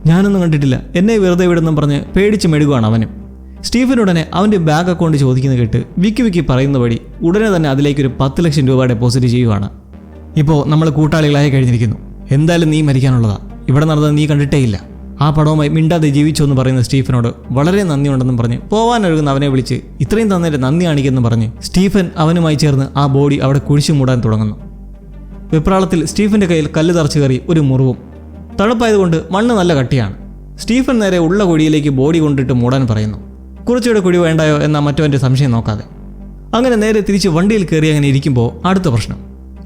S1: ഞാനൊന്നും കണ്ടിട്ടില്ല, എന്നെ വെറുതെ വിടുന്നും പറഞ്ഞ് പേടിച്ച് മെഴുകുവാണ് അവനും. സ്റ്റീഫനുടനെ അവൻ്റെ ബാങ്ക് അക്കൗണ്ട് ചോദിക്കുന്ന കേട്ട് വിക്കി പറയുന്ന വഴി ഉടനെ തന്നെ അതിലേക്കൊരു 10 ലക്ഷം രൂപ ഡെപ്പോസിറ്റ് ചെയ്യുവാണ്. ഇപ്പോൾ നമ്മൾ കൂട്ടാളികളായി കഴിഞ്ഞിരിക്കുന്നു. എന്തായാലും നീ മരിക്കാനുള്ളതാ. ഇവിടെ നടന്നത് നീ കണ്ടിട്ടേ ഇല്ല. ആ പടവുമായി മിണ്ടാതെ ജീവിച്ചു എന്ന് പറയുന്ന സ്റ്റീഫനോട് വളരെ നന്ദിയുണ്ടെന്നും പറഞ്ഞ് പോവാനൊരുങ്ങുന്ന അവനെ വിളിച്ച് ഇത്രയും തന്നേരെ നന്ദി കാണിക്കുമെന്ന് പറഞ്ഞ് സ്റ്റീഫൻ അവനുമായി ചേർന്ന് ആ ബോഡി അവിടെ കുഴിച്ചു മൂടാൻ തുടങ്ങുന്നു. വെപ്രാളത്തിൽ സ്റ്റീഫന്റെ കയ്യിൽ കല്ല് തറച്ചു കയറി ഒരു മുറിവും. തണുപ്പായതുകൊണ്ട് മണ്ണ് നല്ല കട്ടിയാണ്. സ്റ്റീഫൻ നേരെ ഉള്ള കുഴിയിലേക്ക് ബോഡി കൊണ്ടിട്ട് മൂടാൻ പറയുന്നു. കുറച്ചുകൂടെ കുഴി വേണ്ടായോ എന്ന മറ്റവൻ്റെ സംശയം നോക്കാതെ. അങ്ങനെ നേരെ തിരിച്ച് വണ്ടിയിൽ കയറി അങ്ങനെ ഇരിക്കുമ്പോൾ അടുത്ത പ്രശ്നം.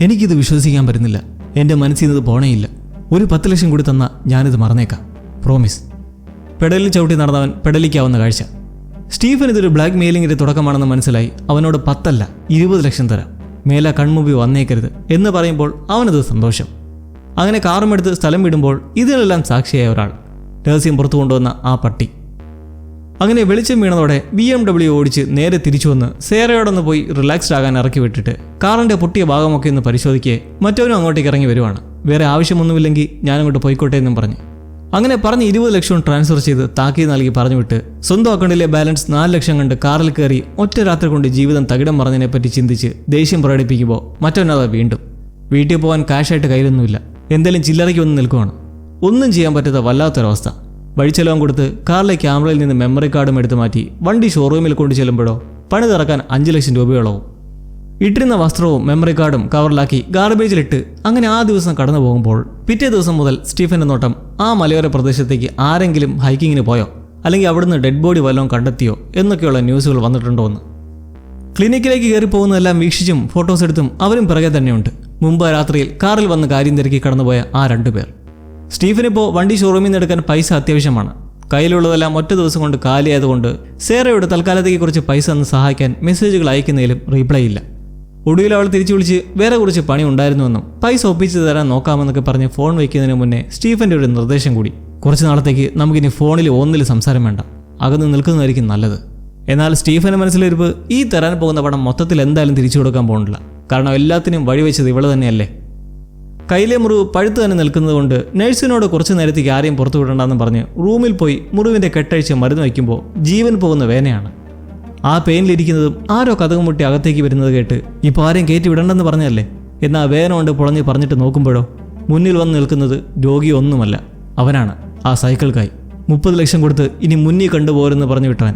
S1: എനിക്കിത് വിശ്വസിക്കാൻ പറ്റുന്നില്ല. എൻ്റെ മനസ്സിൽ നിന്ന് പോണേയില്ല. ഒരു 10 ലക്ഷം കൂടി തന്നാൽ ഞാനിത് മറന്നേക്കാം, പ്രോമിസ്. പെഡലിൽ ചവിട്ടി നടന്നവൻ പെഡലിക്കാവുന്ന കാഴ്ച. സ്റ്റീഫൻ ഇതൊരു ബ്ലാക്ക് മെയിലിങ്ങിൻ്റെ തുടക്കമാണെന്ന് മനസ്സിലായി. അവനോട് 10 അല്ല 20 ലക്ഷം തരാം, മേല കൺമുമ്പി വന്നേക്കരുത് എന്ന് പറയുമ്പോൾ അവനത് സന്തോഷം. അങ്ങനെ കാറുമെടുത്ത് സ്ഥലം വിടുമ്പോൾ ഇതിനെല്ലാം സാക്ഷിയായ ഒരാൾ, രഹസ്യം പുറത്തു കൊണ്ടുവന്ന ആ പട്ടി. അങ്ങനെ വെളിച്ചം വീണതോടെ BMW ഓടിച്ച് നേരെ തിരിച്ചു വന്ന് സേറയോടൊന്ന് പോയി റിലാക്സ്ഡ് ആകാൻ ഇറക്കി വിട്ടിട്ട് കാറിൻ്റെ പൊട്ടിയ ഭാഗമൊക്കെ ഒന്ന് പരിശോധിക്കുകയെ മറ്റവനും അങ്ങോട്ടേക്ക് ഇറങ്ങി വരുവാണ്. വേറെ ആവശ്യമൊന്നുമില്ലെങ്കിൽ ഞാനങ്ങോട്ട് പോയിക്കോട്ടെ എന്നും പറഞ്ഞ്. അങ്ങനെ പറഞ്ഞ് 20 ലക്ഷവും ട്രാൻസ്ഫർ ചെയ്ത് താക്കീത് നൽകി പറഞ്ഞു വിട്ട് സ്വന്തം അക്കൗണ്ടിലെ ബാലൻസ് 4 ലക്ഷം കണ്ട് കാറിൽ കയറി ഒറ്റ രാത്രി കൊണ്ട് ജീവിതം തകിടം മറന്നതിനെപ്പറ്റി ചിന്തിച്ച് ദേഷ്യം പ്രകടിപ്പിക്കുമ്പോൾ മറ്റവനതാ വീണ്ടും. വീട്ടിൽ പോകാൻ കാശായിട്ട് കയ്യിലൊന്നുമില്ല. എന്തെങ്കിലും ചില്ലറയ്ക്ക് വന്ന് നിൽക്കുവാണ്. ഒന്നും ചെയ്യാൻ പറ്റാത്ത വല്ലാത്തൊരവസ്ഥ. വഴിച്ചെലവും കൊടുത്ത് കാറിലെ ക്യാമറയിൽ നിന്ന് മെമ്മറി കാർഡും എടുത്തു മാറ്റി വണ്ടി ഷോറൂമിൽ കൊണ്ടു ചെല്ലുമ്പോഴോ പണി തിറക്കാൻ 5 ലക്ഷം രൂപയോളവും. ഇട്ടിരുന്ന വസ്ത്രവും മെമ്മറി കാർഡും കവറിലാക്കി ഗാർബേജിലിട്ട് അങ്ങനെ ആ ദിവസം കടന്നു പോകുമ്പോൾ പിറ്റേ ദിവസം മുതൽ സ്റ്റീഫൻ്റെ നോട്ടം ആ മലയോര പ്രദേശത്തേക്ക് ആരെങ്കിലും ഹൈക്കിങ്ങിന് പോയോ അല്ലെങ്കിൽ അവിടുന്ന് ഡെഡ് ബോഡി വല്ലതും കണ്ടെത്തിയോ എന്നൊക്കെയുള്ള ന്യൂസുകൾ വന്നിട്ടുണ്ടോ എന്ന്. ക്ലിനിക്കിലേക്ക് കയറി പോകുന്നതെല്ലാം വീക്ഷിച്ചും ഫോട്ടോസ് എടുത്തും അവരും പിറകെ തന്നെയുണ്ട്. മുമ്പ് രാത്രിയിൽ കാറിൽ വന്ന് കാര്യം തിരക്കി കടന്നുപോയ ആ 2 പേർ. സ്റ്റീഫനിപ്പോൾ വണ്ടി ഷോറൂമിൽ നിന്ന് എടുക്കാൻ പൈസ അത്യാവശ്യമാണ്. കയ്യിലുള്ളതെല്ലാം ഒറ്റ ദിവസം കൊണ്ട് കാലിയായതുകൊണ്ട് സേറയോട് തൽക്കാലത്തേക്ക് കുറച്ച് പൈസ ഒന്ന് സഹായിക്കാൻ മെസ്സേജുകൾ അയക്കുന്നതിലും റീപ്ലൈ ഇല്ല. ഒടുവിൽ അവൾ തിരിച്ചു വിളിച്ച് വേറെ കുറച്ച് പണി ഉണ്ടായിരുന്നുവെന്നും പൈസ ഒപ്പിച്ച് തരാൻ നോക്കാമെന്നൊക്കെ പറഞ്ഞ് ഫോൺ വയ്ക്കുന്നതിന് മുന്നേ സ്റ്റീഫൻ്റെ ഒരു നിർദ്ദേശം കൂടി. കുറച്ച് നാളത്തേക്ക് നമുക്കിനി ഫോണിൽ ഒന്നിൽ സംസാരം വേണ്ട, അകന്ന് നിൽക്കുന്നതായിരിക്കും നല്ലത്. എന്നാൽ സ്റ്റീഫൻ്റെ മനസ്സിലിരിപ്പ് ഈ തരാൻ പോകുന്ന പണം മൊത്തത്തിൽ എന്തായാലും തിരിച്ചു കൊടുക്കാൻ പോകുന്നില്ല. കാരണം എല്ലാത്തിനും വഴിവെച്ചത് ഇവള് തന്നെയല്ലേ. കയ്യിലെ മുറിവ് പഴുത്ത് തന്നെ നിൽക്കുന്നതുകൊണ്ട് നഴ്സിനോട് കുറച്ച് നേരത്തേക്ക് ആരെയും പുറത്തു വിടണ്ടെന്ന് പറഞ്ഞ് റൂമിൽ പോയി മുറിവിൻ്റെ കെട്ടഴിച്ച് മരുന്ന് വയ്ക്കുമ്പോൾ ജീവൻ പോകുന്ന വേനയാണ്. ആ പെയിനിലിരിക്കുന്നതും ആരോ കതകും മുട്ടി അകത്തേക്ക് വരുന്നത് കേട്ട് ഇപ്പോൾ ആരെയും കയറ്റി വിടണ്ടെന്ന് പറഞ്ഞല്ലേ. എന്നാൽ വേന കൊണ്ട് പുളഞ്ഞ് പറഞ്ഞിട്ട് നോക്കുമ്പോഴോ മുന്നിൽ വന്ന് നിൽക്കുന്നത് രോഗിയൊന്നുമല്ല, അവനാണ്. ആ സൈക്കിൾക്കായി 30 ലക്ഷം കൊടുത്ത് ഇനി മുന്നിൽ കണ്ടുപോരെന്ന് പറഞ്ഞു വിട്ടവൻ.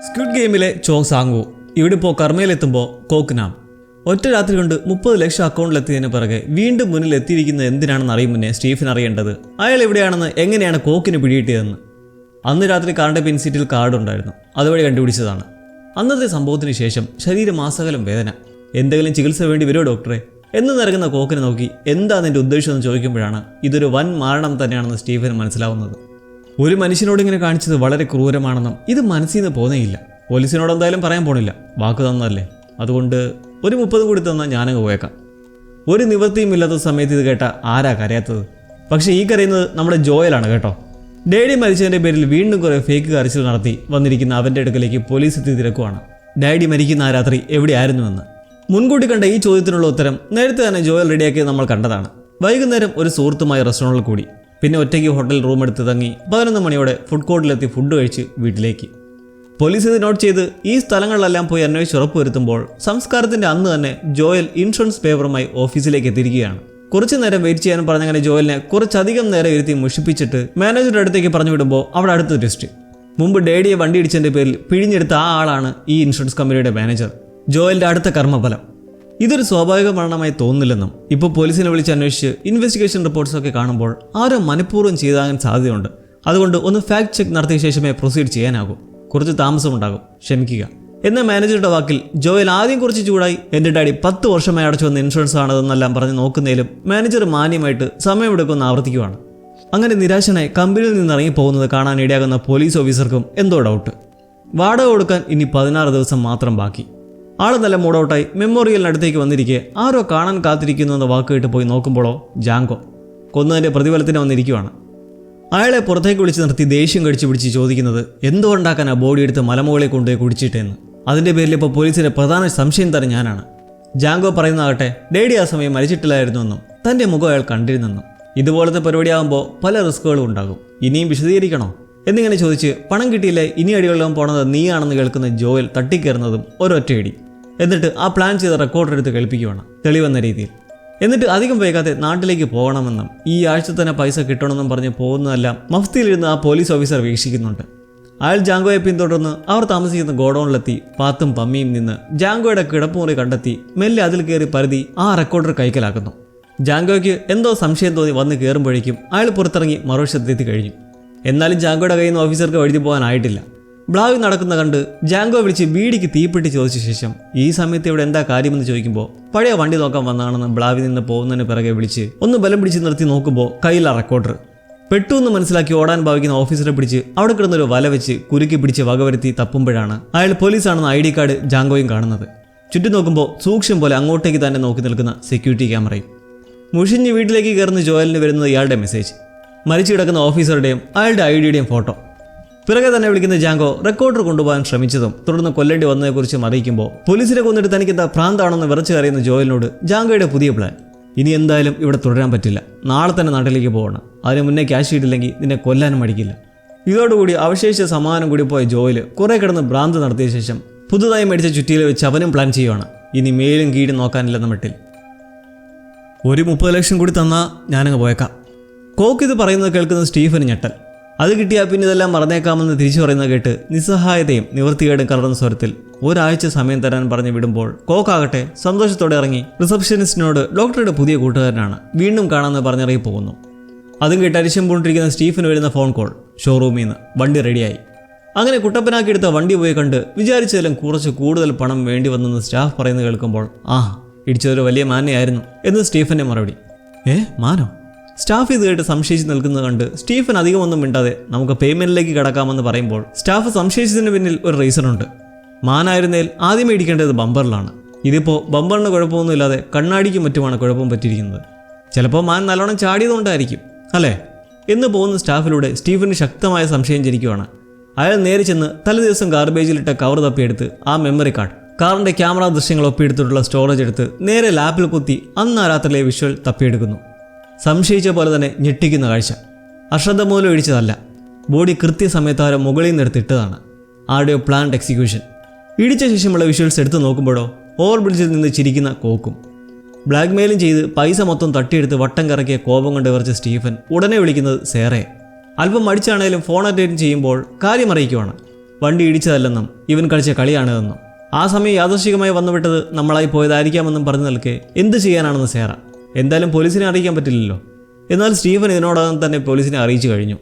S1: സ്ക്വിഡ് ഗെയിമിലെ ചോ സാങ്ങു ഇവിടെ ഇപ്പോൾ കർമ്മയിലെത്തുമ്പോൾ കോക്നാം ഒറ്റ രാത്രി കൊണ്ട് 30 ലക്ഷം അക്കൗണ്ടിലെത്തിയതിന് പിറകെ വീണ്ടും മുന്നിൽ എത്തിയിരിക്കുന്നത് എന്തിനാണെന്ന് അറിയും മുന്നേ സ്റ്റീഫൻ അറിയേണ്ടത് അയാൾ എവിടെയാണെന്ന്, എങ്ങനെയാണ് കോക്കിന് പിടികിട്ടിയതെന്ന്. അന്ന് രാത്രി കാറിൻ്റെ പിൻസീറ്റിൽ കാർഡുണ്ടായിരുന്നു, അതുവഴി കണ്ടുപിടിച്ചതാണ്. അന്നത്തെ സംഭവത്തിന് ശേഷം ശരീരമാസകലം വേദന. എന്തെങ്കിലും ചികിത്സ വേണ്ടി വരുമോ ഡോക്ടറെ എന്ന് നിറങ്ങുന്ന കോക്കിനെ നോക്കി എന്താ നിന്റെ ഉദ്ദേശം എന്ന് ചോദിക്കുമ്പോഴാണ് ഇതൊരു വൻ മാരണം തന്നെയാണെന്ന് സ്റ്റീഫന് മനസ്സിലാവുന്നത്. ഒരു മനുഷ്യനോട് ഇങ്ങനെ കാണിച്ചത് വളരെ ക്രൂരമാണെന്നും ഇത് മനസ്സിൽ നിന്ന് പോന്നേയില്ല. പോലീസിനോട് എന്തായാലും പറയാൻ പോണില്ല, വാക്ക് തന്നതല്ലേ. അതുകൊണ്ട് ഒരു 30 കൂടി തന്നാൽ ഞാനങ്ങ് പോയേക്കാം. ഒരു നിവൃത്തിയും ഇല്ലാത്ത സമയത്ത് ഇത് കേട്ട ആരാ കരയാത്തത്? പക്ഷേ ഈ കരയുന്നത് നമ്മുടെ ജോയലാണ് കേട്ടോ. ഡാഡി മരിച്ചതിൻ്റെ പേരിൽ വീണ്ടും കുറേ ഫേക്ക് കരച്ചിൽ നടത്തി വന്നിരിക്കുന്ന അവൻ്റെ അടുക്കലേക്ക് പോലീസ് എത്തി തിരക്കുവാണ്. ഡാഡി മരിക്കുന്ന ആ രാത്രി എവിടെയായിരുന്നുവെന്ന്. മുൻകൂട്ടി കണ്ട ഈ ചോദ്യത്തിനുള്ള ഉത്തരം നേരത്തെ തന്നെ ജോയൽ റെഡിയാക്കിയത് നമ്മൾ കണ്ടതാണ്. വൈകുന്നേരം ഒരു സുഹൃത്തുമായി റെസ്റ്റോറൻറ്റിൽ കൂടി, പിന്നെ ഒറ്റയ്ക്ക് ഹോട്ടൽ റൂം എടുത്ത് തങ്ങി 11 മണിയോടെ ഫുഡ് കോർട്ടിലെത്തി ഫുഡ് കഴിച്ച് വീട്ടിലേക്ക്. പോലീസ് ഇത് നോട്ട് ചെയ്ത് ഈ സ്ഥലങ്ങളിലെല്ലാം പോയി അന്വേഷിച്ച് ഉറപ്പുവരുത്തുമ്പോൾ സംസ്കാരത്തിൻ്റെ അന്ന് തന്നെ ജോയൽ ഇൻഷുറൻസ് പേപ്പറുമായി ഓഫീസിലേക്ക് എത്തിയിരിക്കുകയാണ്. കുറച്ചു നേരം വെയിറ്റ് ചെയ്യാൻ പറഞ്ഞങ്ങനെ ജോയലിനെ കുറച്ചധികം നേരം ഇരുത്തി മുഷിപ്പിച്ചിട്ട് മാനേജറുടെ അടുത്തേക്ക് പറഞ്ഞു വിടുമ്പോൾ അവിടെ അടുത്ത ട്വിസ്റ്റ്. മുമ്പ് ഡാഡിയെ വണ്ടി ഇടിച്ചതിൻ്റെ പേരിൽ പിഴിഞ്ഞെടുത്ത ആ ആളാണ് ഈ ഇൻഷുറൻസ് കമ്പനിയുടെ മാനേജർ. ജോയലിൻ്റെ അടുത്ത കർമ്മഫലം. ഇതൊരു സ്വാഭാവിക മരണമായി തോന്നുന്നില്ലെന്നും ഇപ്പോൾ പോലീസിനെ വിളിച്ച് അന്വേഷിച്ച് ഇൻവെസ്റ്റിഗേഷൻ റിപ്പോർട്ട്സൊക്കെ കാണുമ്പോൾ ആരോ മനഃപൂർവ്വം ചെയ്താകാൻ സാധ്യതയുണ്ട്. അതുകൊണ്ട് ഒന്ന് ഫാക്ട് ചെക്ക് നടത്തിയ ശേഷമേ പ്രൊസീഡ് ചെയ്യാനാകൂ. കുറച്ച് താമസമുണ്ടാകും, ക്ഷമിക്കുക എന്ന മാനേജറുടെ വാക്കിൽ ജോയൽ ആദ്യം കുറച്ച് ചൂടായി. എൻ്റെ ഡാഡി 10 വർഷമായി അടച്ചു വന്ന ഇൻഷുറൻസ് ആണതെന്നെല്ലാം പറഞ്ഞ് നോക്കുന്നതിലും മാനേജർ മാന്യമായിട്ട് സമയമെടുക്കുമെന്ന് ആവർത്തിക്കുവാണ്. അങ്ങനെ നിരാശനായി കമ്പനിയിൽ നിന്ന് ഇറങ്ങിപ്പോകുന്നത് കാണാൻ ഇടയാകുന്ന പോലീസ് ഓഫീസർക്കും എന്തോ ഡൗട്ട്. വാടക കൊടുക്കാൻ ഇനി 16 ദിവസം മാത്രം ബാക്കി. ആൾ നല്ല മൂഡൌട്ടായി മെമ്മോറിയലിനടുത്തേക്ക് വന്നിരിക്കെ ആരോ കാണാൻ കാത്തിരിക്കുന്നു എന്ന വാക്ക് കേട്ട് പോയി നോക്കുമ്പോഴോ ജാങ്കോ കൊന്നതിൻ്റെ പ്രതിഫലത്തിന് വന്നിരിക്കുവാണ്. അയാളെ പുറത്തേക്ക് വിളിച്ച് നിർത്തി ദേഷ്യം കടിച്ചു പിടിച്ച് ചോദിക്കുന്നത് എന്തുകൊണ്ടാക്കാൻ ആ ബോഡി എടുത്ത് മലമുകളിൽ കൊണ്ടുപോയി കുടിച്ചിട്ടേന്ന്. അതിൻ്റെ പേരിൽ ഇപ്പോൾ പോലീസിൻ്റെ പ്രധാന സംശയം തന്നെ ഞാനാണ്. ജാങ്കോ പറയുന്നതാകട്ടെ ഡാഡി ആ സമയം മരിച്ചിട്ടില്ലായിരുന്നുവെന്നും തൻ്റെ മുഖം അയാൾ കണ്ടിരുന്നെന്നും. ഇതുപോലത്തെ പരിപാടിയാകുമ്പോൾ പല റിസ്കുകളും ഉണ്ടാകും, ഇനിയും വിശദീകരിക്കണോ എന്നിങ്ങനെ ചോദിച്ച് പണം കിട്ടിയില്ലേ ഇനി അടികളിലും പോണത് നീയാണെന്ന് കേൾക്കുന്ന ജോയൽ തട്ടിക്കയറുന്നതും ഒരൊറ്റയടി. എന്നിട്ട് ആ പ്ലാൻ ചെയ്ത റെക്കോർഡർ എടുത്ത് കേൾപ്പിക്കുവാണ് തെളിവെന്ന രീതിയിൽ. എന്നിട്ട് അധികം വൈകാതെ നാട്ടിലേക്ക് പോകണമെന്നും ഈ ആഴ്ച തന്നെ പൈസ കിട്ടണമെന്നും പറഞ്ഞ് പോകുന്നതെല്ലാം മഫ്തിയിലിരുന്ന് ആ പോലീസ് ഓഫീസർ വീക്ഷിക്കുന്നുണ്ട്. അയാൾ ജാങ്കോയെ പിന്തുടർന്ന് അവർ താമസിക്കുന്ന ഗോഡൌണിലെത്തി പാത്തും പമ്മിയും നിന്ന് ജാങ്കോയുടെ കിടപ്പുമുറി കണ്ടെത്തി മെല്ലെ അതിൽ കയറി പരതി ആ റെക്കോർഡർ കൈക്കലാക്കുന്നു. ജാങ്കോയ്ക്ക് എന്തോ സംശയം തോന്നി വന്ന് കയറുമ്പോഴേക്കും അയാൾ പുറത്തിറങ്ങി മറുവശത്തെത്തി കഴിഞ്ഞു. എന്നാലും ജാങ്കോയുടെ കയ്യിൽ നിന്ന് ഓഫീസർക്ക് വഴുതി പോകാനായിട്ടില്ല. ബ്ലാവി നടക്കുന്ന കണ്ട് ജാങ്കോ വിളിച്ച് ബീഡിക്ക് തീപ്പെട്ടി ചോദിച്ച ശേഷം ഈ സമയത്ത് ഇവിടെ എന്താ കാര്യമെന്ന് ചോദിക്കുമ്പോൾ പഴയ വണ്ടി നോക്കാൻ വന്നതാണെന്ന് ബ്ലാവി നിന്ന് പോകുന്നതിന് പിറകെ വിളിച്ച് ഒന്ന് ബലം പിടിച്ച് നിർത്തി നോക്കുമ്പോൾ കയ്യിലെ റെക്കോർഡർ. പെട്ടു എന്ന് മനസ്സിലാക്കി ഓടാൻ ഭാവിക്കുന്ന ഓഫീസറെ പിടിച്ച് അവിടെ കിടന്നൊരു വല വെച്ച് കുരുക്കി പിടിച്ച് വകവരുത്തി തപ്പുമ്പോഴാണ് അയാൾ പോലീസാണെന്ന് ID കാർഡ് ജാങ്കോയും കാണുന്നത്. ചുറ്റും നോക്കുമ്പോൾ സൂക്ഷ്മം പോലെ അങ്ങോട്ടേക്ക് തന്നെ നോക്കി നിൽക്കുന്ന സെക്യൂരിറ്റി ക്യാമറയും. മുഷിഞ്ഞ് വീട്ടിലേക്ക് കയറുന്ന ജോയലിന് വരുന്നത് ഇയാളുടെ മെസ്സേജ്. മരിച്ചു കിടക്കുന്ന ഓഫീസറുടെയും അയാളുടെ ID ഫോട്ടോ. പിറകെ തന്നെ വിളിക്കുന്ന ജാങ്കോ റെക്കോർഡർ കൊണ്ടുപോകാൻ ശ്രമിച്ചതും തുടർന്ന് കൊല്ലേണ്ടി വന്നതിനെക്കുറിച്ച് അറിയിക്കുമ്പോൾ പോലീസിനെ കൊന്നിട്ട് തനിക്കെന്താ ഭ്രാന്താണെന്ന് വിറച്ചു കറിയുന്ന ജോയലിനോട് ജാങ്കോയുടെ പുതിയ പ്ലാൻ. ഇനി എന്തായാലും ഇവിടെ തുടരാൻ പറ്റില്ല, നാളെ തന്നെ നാട്ടിലേക്ക് പോകണം, അതിന് മുന്നേ ക്യാഷ് ഇട്ടില്ലെങ്കിൽ നിന്നെ കൊല്ലാനും മടിക്കില്ല. ഇതോടുകൂടി അവശേഷിച്ച സമാധാനം കൂടി പോയ ജോയൽ കുറെ കിടന്ന് ഭ്രാന്ത് നടത്തിയ ശേഷം പുതുതായി മേടിച്ച ചുറ്റിയിൽ വെച്ച് അവനും പ്ലാൻ ചെയ്യുവാണ്. ഇനി മേലും കീഴും നോക്കാനില്ലെന്ന മട്ടിൽ. ഒരു 30 ലക്ഷം കൂടി തന്നാൽ ഞാനങ്ങ് പോയേക്കാം. കോക്ക് ഇത് പറയുന്നത് കേൾക്കുന്ന സ്റ്റീഫന് ഞെട്ടൽ. അത് കിട്ടിയാൽ പിന്നെ ഇതെല്ലാം മറന്നേക്കാമെന്ന് തിരിച്ചു പറയുന്നത് കേട്ട് നിസ്സഹായതയും നിവൃത്തികേടും കലർന്ന സ്വരത്തിൽ ഒരാഴ്ച സമയം തരാൻ പറഞ്ഞു വിടുമ്പോൾ കോക്കാകട്ടെ സന്തോഷത്തോടെ ഇറങ്ങി റിസപ്ഷനിസ്റ്റിനോട് ഡോക്ടറുടെ പുതിയ കൂട്ടുകാരനാണ്, വീണ്ടും കാണാമെന്ന് പറഞ്ഞിറങ്ങി പോകുന്നു. അതും കേട്ട് അരിശം പൂണ്ടിരിക്കുന്ന സ്റ്റീഫന് വരുന്ന ഫോൺ കോൾ. ഷോറൂമിൽ നിന്ന് വണ്ടി റെഡിയായി. അങ്ങനെ കുട്ടപ്പനാക്കിയെടുത്ത വണ്ടി പോയി കണ്ട് വിചാരിച്ചതിലും കുറച്ച് കൂടുതൽ പണം വേണ്ടി വന്നെന്ന് സ്റ്റാഫ് പറയുന്നത് കേൾക്കുമ്പോൾ ഇടിച്ചതൊരു വലിയ മാനയായിരുന്നു എന്ന് സ്റ്റീഫന്റെ മറുപടി. മാനോ? സ്റ്റാഫ് ഇത് കേട്ട് സംശയിച്ച് നിൽക്കുന്നത് കണ്ട് സ്റ്റീഫൻ അധികമൊന്നും മിണ്ടാതെ നമുക്ക് പേയ്മെന്റിലേക്ക് കിടക്കാമെന്ന് പറയുമ്പോൾ സ്റ്റാഫ് സംശയിച്ചതിന് പിന്നിൽ ഒരു റീസണുണ്ട്. മാനായിരുന്നേൽ ആദ്യമേ ഇടിക്കേണ്ടത് ബമ്പറിലാണ്. ഇതിപ്പോൾ ബമ്പറിന് കുഴപ്പമൊന്നുമില്ലാതെ കണ്ണാടിക്കും മറ്റുമാണ് കുഴപ്പം പറ്റിയിരിക്കുന്നത്. ചിലപ്പോൾ മാൻ നല്ലോണം ചാടിയതുകൊണ്ടായിരിക്കും അല്ലേ എന്ന് പോകുന്ന സ്റ്റാഫിലൂടെ സ്റ്റീഫന് ശക്തമായ സംശയം ജനിക്കുവാണ്. അയാൾ നേരെ ചെന്ന് തലേദിവസം ഗാർബേജിലിട്ട കവർ തപ്പിയെടുത്ത് ആ മെമ്മറി കാർഡ്, കാറിന്റെ ക്യാമറ ദൃശ്യങ്ങൾ ഒപ്പിയെടുത്തിട്ടുള്ള സ്റ്റോറേജ് എടുത്ത് നേരെ ലാപ്പിൽ കുത്തി അന്ന് രാത്രിയിലെ വിഷ്വൽ തപ്പിയെടുക്കുന്നു. സംശയിച്ച പോലെ തന്നെ ഞെട്ടിക്കുന്ന കാഴ്ച. അശ്രദ്ധ മൂലം ഇടിച്ചതല്ല, ബോഡി കൃത്യസമയത്ത് അവരെ മുകളിൽ നിന്ന് എടുത്തിട്ടതാണ്. ആരുടെയോ പ്ലാൻഡ് എക്സിക്യൂഷൻ. ഇടിച്ച ശേഷമുള്ള വിഷ്വൽസ് എടുത്ത് നോക്കുമ്പോഴോ ഓവർ ബ്രിഡ്ജിൽ നിന്ന് ചിരിക്കുന്ന കോക്കും. ബ്ലാക്ക് മെയിലും ചെയ്ത് പൈസ മൊത്തം തട്ടിയെടുത്ത് വട്ടം കറക്കിയ കോപം കൊണ്ട് വിറച്ച സ്റ്റീഫൻ ഉടനെ വിളിക്കുന്നത് സേറയെ. അല്പം മടിച്ചാണേലും ഫോൺ അറ്റൻഡ് ചെയ്യുമ്പോൾ കാര്യം അറിയിക്കുവാണ്. വണ്ടി ഇടിച്ചതല്ലെന്നും ഇവൻ കളിച്ച കളിയാണിതെന്നും ആ സമയം യാദൃശ്ചികമായി വന്നുവിട്ടത് നമ്മളായി പോയതായിരിക്കാമെന്നും പറഞ്ഞു നിൽക്കെ എന്ത് ചെയ്യാനാണെന്ന് സേറ. എന്തായാലും പോലീസിനെ അറിയിക്കാൻ പറ്റില്ലല്ലോ. എന്നാൽ സ്റ്റീഫൻ ഇതിനോടകം തന്നെ പോലീസിനെ അറിയിച്ചു കഴിഞ്ഞു.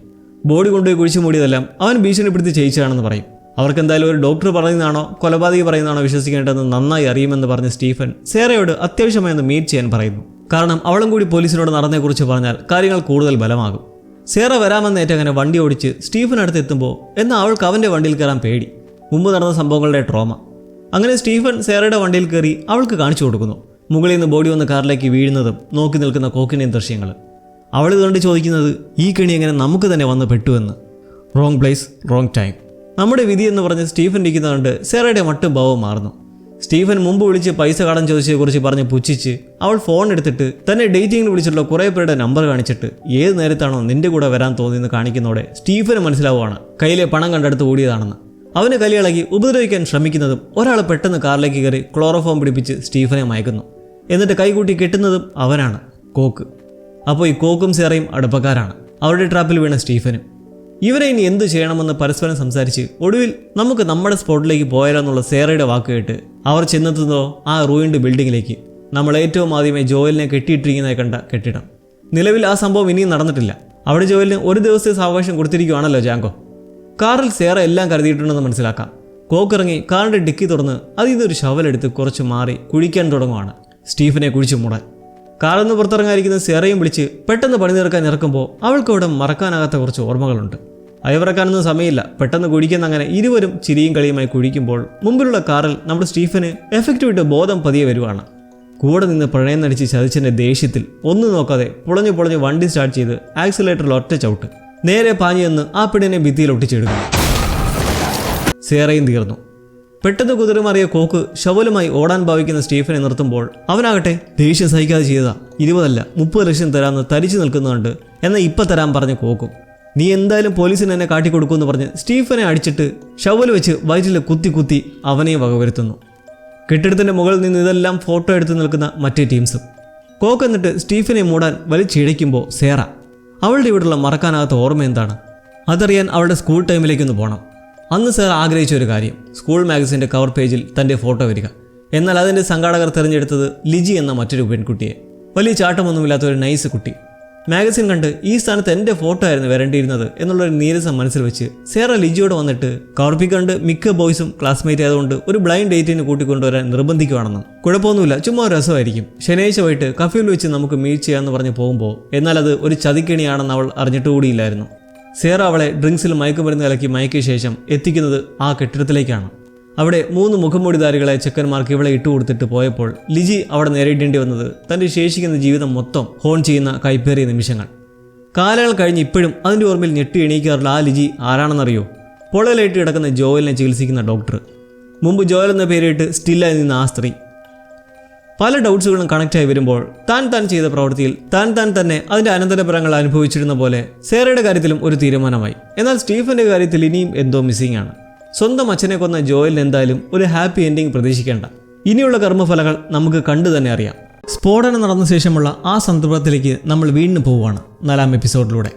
S1: ബോഡി കൊണ്ടുപോയി കുഴിച്ചു മൂടിയതെല്ലാം അവൻ ഭീഷണിപ്പെടുത്തി ചെയ്യിച്ചാണെന്ന് പറയും. അവർക്ക് എന്തായാലും ഒരു ഡോക്ടർ പറയുന്നതാണോ കൊലപാതകി പറയുന്നതാണോ വിശ്വസിക്കേണ്ടതെന്ന് നന്നായി അറിയുമെന്ന് പറഞ്ഞ സ്റ്റീഫൻ സേറയോട് അത്യാവശ്യമായി ഒന്ന് മീറ്റ് ചെയ്യാൻ പറയുന്നു. കാരണം അവളും കൂടി പോലീസിനോട് നടന്നതിനെക്കുറിച്ച് പറഞ്ഞാൽ കാര്യങ്ങൾ കൂടുതൽ ബലമാകും. സേറ വരാമെന്നേറ്റ് അങ്ങനെ വണ്ടി ഓടിച്ച് സ്റ്റീഫൻ അടുത്ത് എത്തുമ്പോൾ എന്നാൽ അവൾക്ക് അവൻ്റെ വണ്ടിയിൽ കയറാൻ പേടി. മുമ്പ് നടന്ന സംഭവങ്ങളുടെ ട്രോമ. അങ്ങനെ സ്റ്റീഫൻ സേറയുടെ വണ്ടിയിൽ കയറി അവൾക്ക് കാണിച്ചു കൊടുക്കുന്നു. മുകളിൽ നിന്ന് ബോഡി വന്ന് കാറിലേക്ക് വീഴുന്നതും നോക്കി നിൽക്കുന്ന കോക്കിൻ്റെയും ദൃശ്യങ്ങൾ. അവൾ ഇതുകൊണ്ട് ചോദിക്കുന്നത് ഈ കെണി എങ്ങനെ നമുക്ക് തന്നെ വന്ന് പെട്ടുവെന്ന്. Wrong place wrong time. നമ്മുടെ വിധി എന്ന് പറഞ്ഞ് സ്റ്റീഫൻ ഇരിക്കുന്നതുകൊണ്ട് സേറയുടെ മട്ടും ഭാവം മാറുന്നു. സ്റ്റീഫൻ മുമ്പ് വിളിച്ച് പൈസ കടം ചോദിച്ചതിനെക്കുറിച്ച് പറഞ്ഞ് പുച്ഛിച്ച് അവൾ ഫോൺ എടുത്തിട്ട് തന്നെ ഡേറ്റിങ്ങിന് വിളിച്ചിട്ടുള്ള കുറേ പേരുടെ നമ്പർ കാണിച്ചിട്ട് ഏത് നേരത്താണോ നിന്റെ കൂടെ വരാൻ തോന്നിയെന്ന് കാണിക്കുന്നതോടെ സ്റ്റീഫന് മനസ്സിലാവുകയാണ് കയ്യിലെ പണം കണ്ടെടുത്ത് ഓടിയതാണെന്ന്. അവന് കലിയിളകി ഉപദ്രവിക്കാൻ ശ്രമിക്കുന്നതും ഒരാൾ പെട്ടെന്ന് കാറിലേക്ക് കയറി ക്ലോറോഫോം പിടിപ്പിച്ച് സ്റ്റീഫനെ മയക്കുന്നു. എന്നിട്ട് കൈകൂട്ടി കെട്ടുന്നതും അവനാണ്, കോക്ക്. അപ്പോൾ ഈ കോക്കും സേറയും അടുപ്പക്കാരാണ്. അവരുടെ ട്രാപ്പിൽ വീണ സ്റ്റീഫനും. ഇവരെ ഇനി എന്ത് ചെയ്യണമെന്ന് പരസ്പരം സംസാരിച്ച് ഒടുവിൽ നമുക്ക് നമ്മുടെ സ്പോട്ടിലേക്ക് പോയാലെന്നുള്ള സേറയുടെ വാക്ക് കേട്ട് അവർ ചെന്നെത്തുന്നതോ ആ റൂയിൻഡ് ബിൽഡിങ്ങിലേക്ക്. നമ്മൾ ഏറ്റവും ആദ്യമേ ജോയലിനെ കെട്ടിയിട്ടിരിക്കുന്നതായി കണ്ട കെട്ടിടം. നിലവിൽ ആ സംഭവം ഇനിയും നടന്നിട്ടില്ല. അവിടെ ജോയലിന് ഒരു ദിവസത്തെ സാവകാശം കൊടുത്തിരിക്കുകയാണല്ലോ ജാങ്കോ. കാറിൽ സേറ എല്ലാം കരുതിയിട്ടുണ്ടെന്ന് മനസ്സിലാക്കാം. കോക്കിറങ്ങി കാറിൻ്റെ ഡിക്കി തുറന്ന് അതിൽ നിന്നൊരു ഷവലെടുത്ത് കുറച്ച് മാറി കുഴിക്കാൻ തുടങ്ങുവാണ് സ്റ്റീഫനെ കുഴിച്ചു മൂടാൻ. കാറിൽ നിന്ന് പുറത്തിറങ്ങാതിരിക്കുന്ന സേറയും വിളിച്ച് പെട്ടെന്ന് പണി തീർക്കാൻ ഇറക്കുമ്പോൾ അവൾക്കവിടെ മറക്കാനാകാത്ത കുറച്ച് ഓർമ്മകളുണ്ട്. അയവിറക്കാനൊന്നും സമയമില്ല. പെട്ടെന്ന് കുഴിക്കുന്ന അങ്ങനെ ഇരുവരും ചിരിയും കളിയുമായി കുഴിക്കുമ്പോൾ മുമ്പിലുള്ള കാറിൽ നമ്മുടെ സ്റ്റീഫന് എഫക്റ്റ് വിട്ട് ബോധം പതിയെ വരുവാണ്. കൂടെ നിന്ന് പ്രണയം നടിച്ച് ചതിച്ചതിൻ്റെ ദേഷ്യത്തിൽ ഒന്നും നോക്കാതെ പൊളഞ്ഞു പൊളഞ്ഞ് വണ്ടി സ്റ്റാർട്ട് ചെയ്ത് ആക്സിലേറ്ററിൽ ഒറ്റ ചവിട്ട് നേരെ പാഞ്ഞു നിന്ന് ആ പെണ്ണിനെ ഭിത്തിയിൽ ഒട്ടിച്ചെടുക്കുന്നു. സേറയും തീർന്നു. പെട്ടെന്ന് കുതിരമാറിയ കോക്ക് ഷവലുമായി ഓടാൻ ഭാവിക്കുന്ന സ്റ്റീഫനെ നിർത്തുമ്പോൾ അവനാകട്ടെ ദേഷ്യം സഹിക്കാതെ ചെയ്തതാ. 20 അല്ല 30 ലക്ഷം തരാമെന്ന് തരിച്ചു നിൽക്കുന്നുണ്ട്. എന്നാൽ ഇപ്പം തരാൻ പറഞ്ഞ് കോക്കും. നീ എന്തായാലും പോലീസിന് എന്നെ കാട്ടിക്കൊടുക്കുമെന്ന് പറഞ്ഞ് സ്റ്റീഫനെ അടിച്ചിട്ട് ഷവല് വെച്ച് വയറ്റിൽ കുത്തി അവനെയും വകവരുത്തുന്നു. കെട്ടിടത്തിൻ്റെ മുകളിൽ നിന്ന് ഇതെല്ലാം ഫോട്ടോ എടുത്ത് നിൽക്കുന്ന മറ്റേ ടീംസും. കോക്ക് എന്നിട്ട് സ്റ്റീഫനെ മൂടാൻ വലിച്ചിഴയ്ക്കുമ്പോൾ സേറ. അവളുടെ ഇവിടെയുള്ള മറക്കാനാകാത്ത ഓർമ്മ എന്താണ്? അതറിയാൻ അവളുടെ സ്കൂൾ ടൈമിലേക്കൊന്ന് പോകണം. അന്ന് സേറ ആഗ്രഹിച്ച ഒരു കാര്യം, സ്കൂൾ മാഗസിൻ്റെ കവർ പേജിൽ തൻ്റെ ഫോട്ടോ വരിക. എന്നാൽ അതിൻ്റെ സംഘാടകർ തിരഞ്ഞെടുത്തത് ലിജി എന്ന മറ്റൊരു പെൺകുട്ടിയെ. വലിയ ചാട്ടമൊന്നുമില്ലാത്ത ഒരു നൈസ് കുട്ടി. മാഗസിൻ കണ്ട് ഈ സ്ഥാനത്ത് എൻ്റെ ഫോട്ടോ ആയിരുന്നു വരേണ്ടിയിരുന്നത് എന്നുള്ളൊരു നീരസം മനസ്സിൽ വെച്ച് സേറ ലിജിയോട് വന്നിട്ട് കാർപ്പി കണ്ട് മിക്ക ബോയ്സും ക്ലാസ്മേറ്റ് ആയതുകൊണ്ട് ഒരു ബ്ലൈൻഡ് ഡേറ്റിന് കൂട്ടിക്കൊണ്ടുവരാൻ നിർബന്ധിക്കുകയാണെന്നും കുഴപ്പമൊന്നുമില്ല, ചുമ്മാ ഒരു രസമായിരിക്കും, ശനിയാഴ്ച വൈകിട്ട് കഫേയിൽ വെച്ച് നമുക്ക് മീറ്റ് ചെയ്യാമെന്ന് പറഞ്ഞ് പോകുമ്പോൾ എന്നാൽ അത് ഒരു ചതിക്കെണിയാണെന്ന് അവൾ അറിഞ്ഞിട്ടുകൂടിയില്ലായിരുന്നു. സേറ അവളെ ഡ്രിങ്ക്സിൽ മയക്കുമരുന്ന് കലക്കി മയക്കിയ ശേഷം എത്തിക്കുന്നത് ആ കെട്ടിടത്തിലേക്കാണ്. അവിടെ 3 മുഖംമൂടിധാരികളെ ചെക്കന്മാർക്ക് ഇവളെ ഇട്ടുകൊടുത്തിട്ട് പോയപ്പോൾ ലിജി അവിടെ നേരിടേണ്ടി വന്നത് തൻ്റെ ശേഷിക്കുന്ന ജീവിതം മൊത്തം ഹോൺ ചെയ്യുന്ന കൈപ്പേറിയ നിമിഷങ്ങൾ. കാലങ്ങൾ കഴിഞ്ഞ് ഇപ്പോഴും അതിൻ്റെ ഓർമ്മയിൽ ഞെട്ടി എണീക്കാറുള്ള ആ ലിജി ആരാണെന്നറിയോ? പൊള്ളലേറ്റ് കിടക്കുന്ന ജോയലിനെ ചികിത്സിക്കുന്ന ഡോക്ടർ. മുമ്പ് ജോയൽ എന്ന പേരിട്ട് സ്റ്റില്ലായി നിന്ന ആ സ്ത്രീ. പല ഡൗട്ട്സുകളും കണക്റ്റായി വരുമ്പോൾ താൻ ചെയ്ത പ്രവൃത്തിയിൽ താൻ തന്നെ അതിൻ്റെ അനന്തരഫലങ്ങൾ അനുഭവിച്ചിരുന്ന പോലെ സേറയുടെ കാര്യത്തിലും ഒരു തീരുമാനമായി. എന്നാൽ സ്റ്റീഫൻ്റെ കാര്യത്തിൽ ഇനിയും എന്തോ മിസ്സിംഗ് ആണ്. സ്വന്തം അച്ഛനെ കൊന്ന ജോയലിന് എന്തായാലും ഒരു ഹാപ്പി എൻഡിങ് പ്രതീക്ഷിക്കേണ്ട. ഇനിയുള്ള കർമ്മഫലങ്ങൾ നമുക്ക് കണ്ടു തന്നെ അറിയാം. സ്ഫോടനം നടന്ന ശേഷമുള്ള ആ സന്ദർഭത്തിലേക്ക് നമ്മൾ വീണ്ടും പോവുകയാണ് 4ാം എപ്പിസോഡിലൂടെ.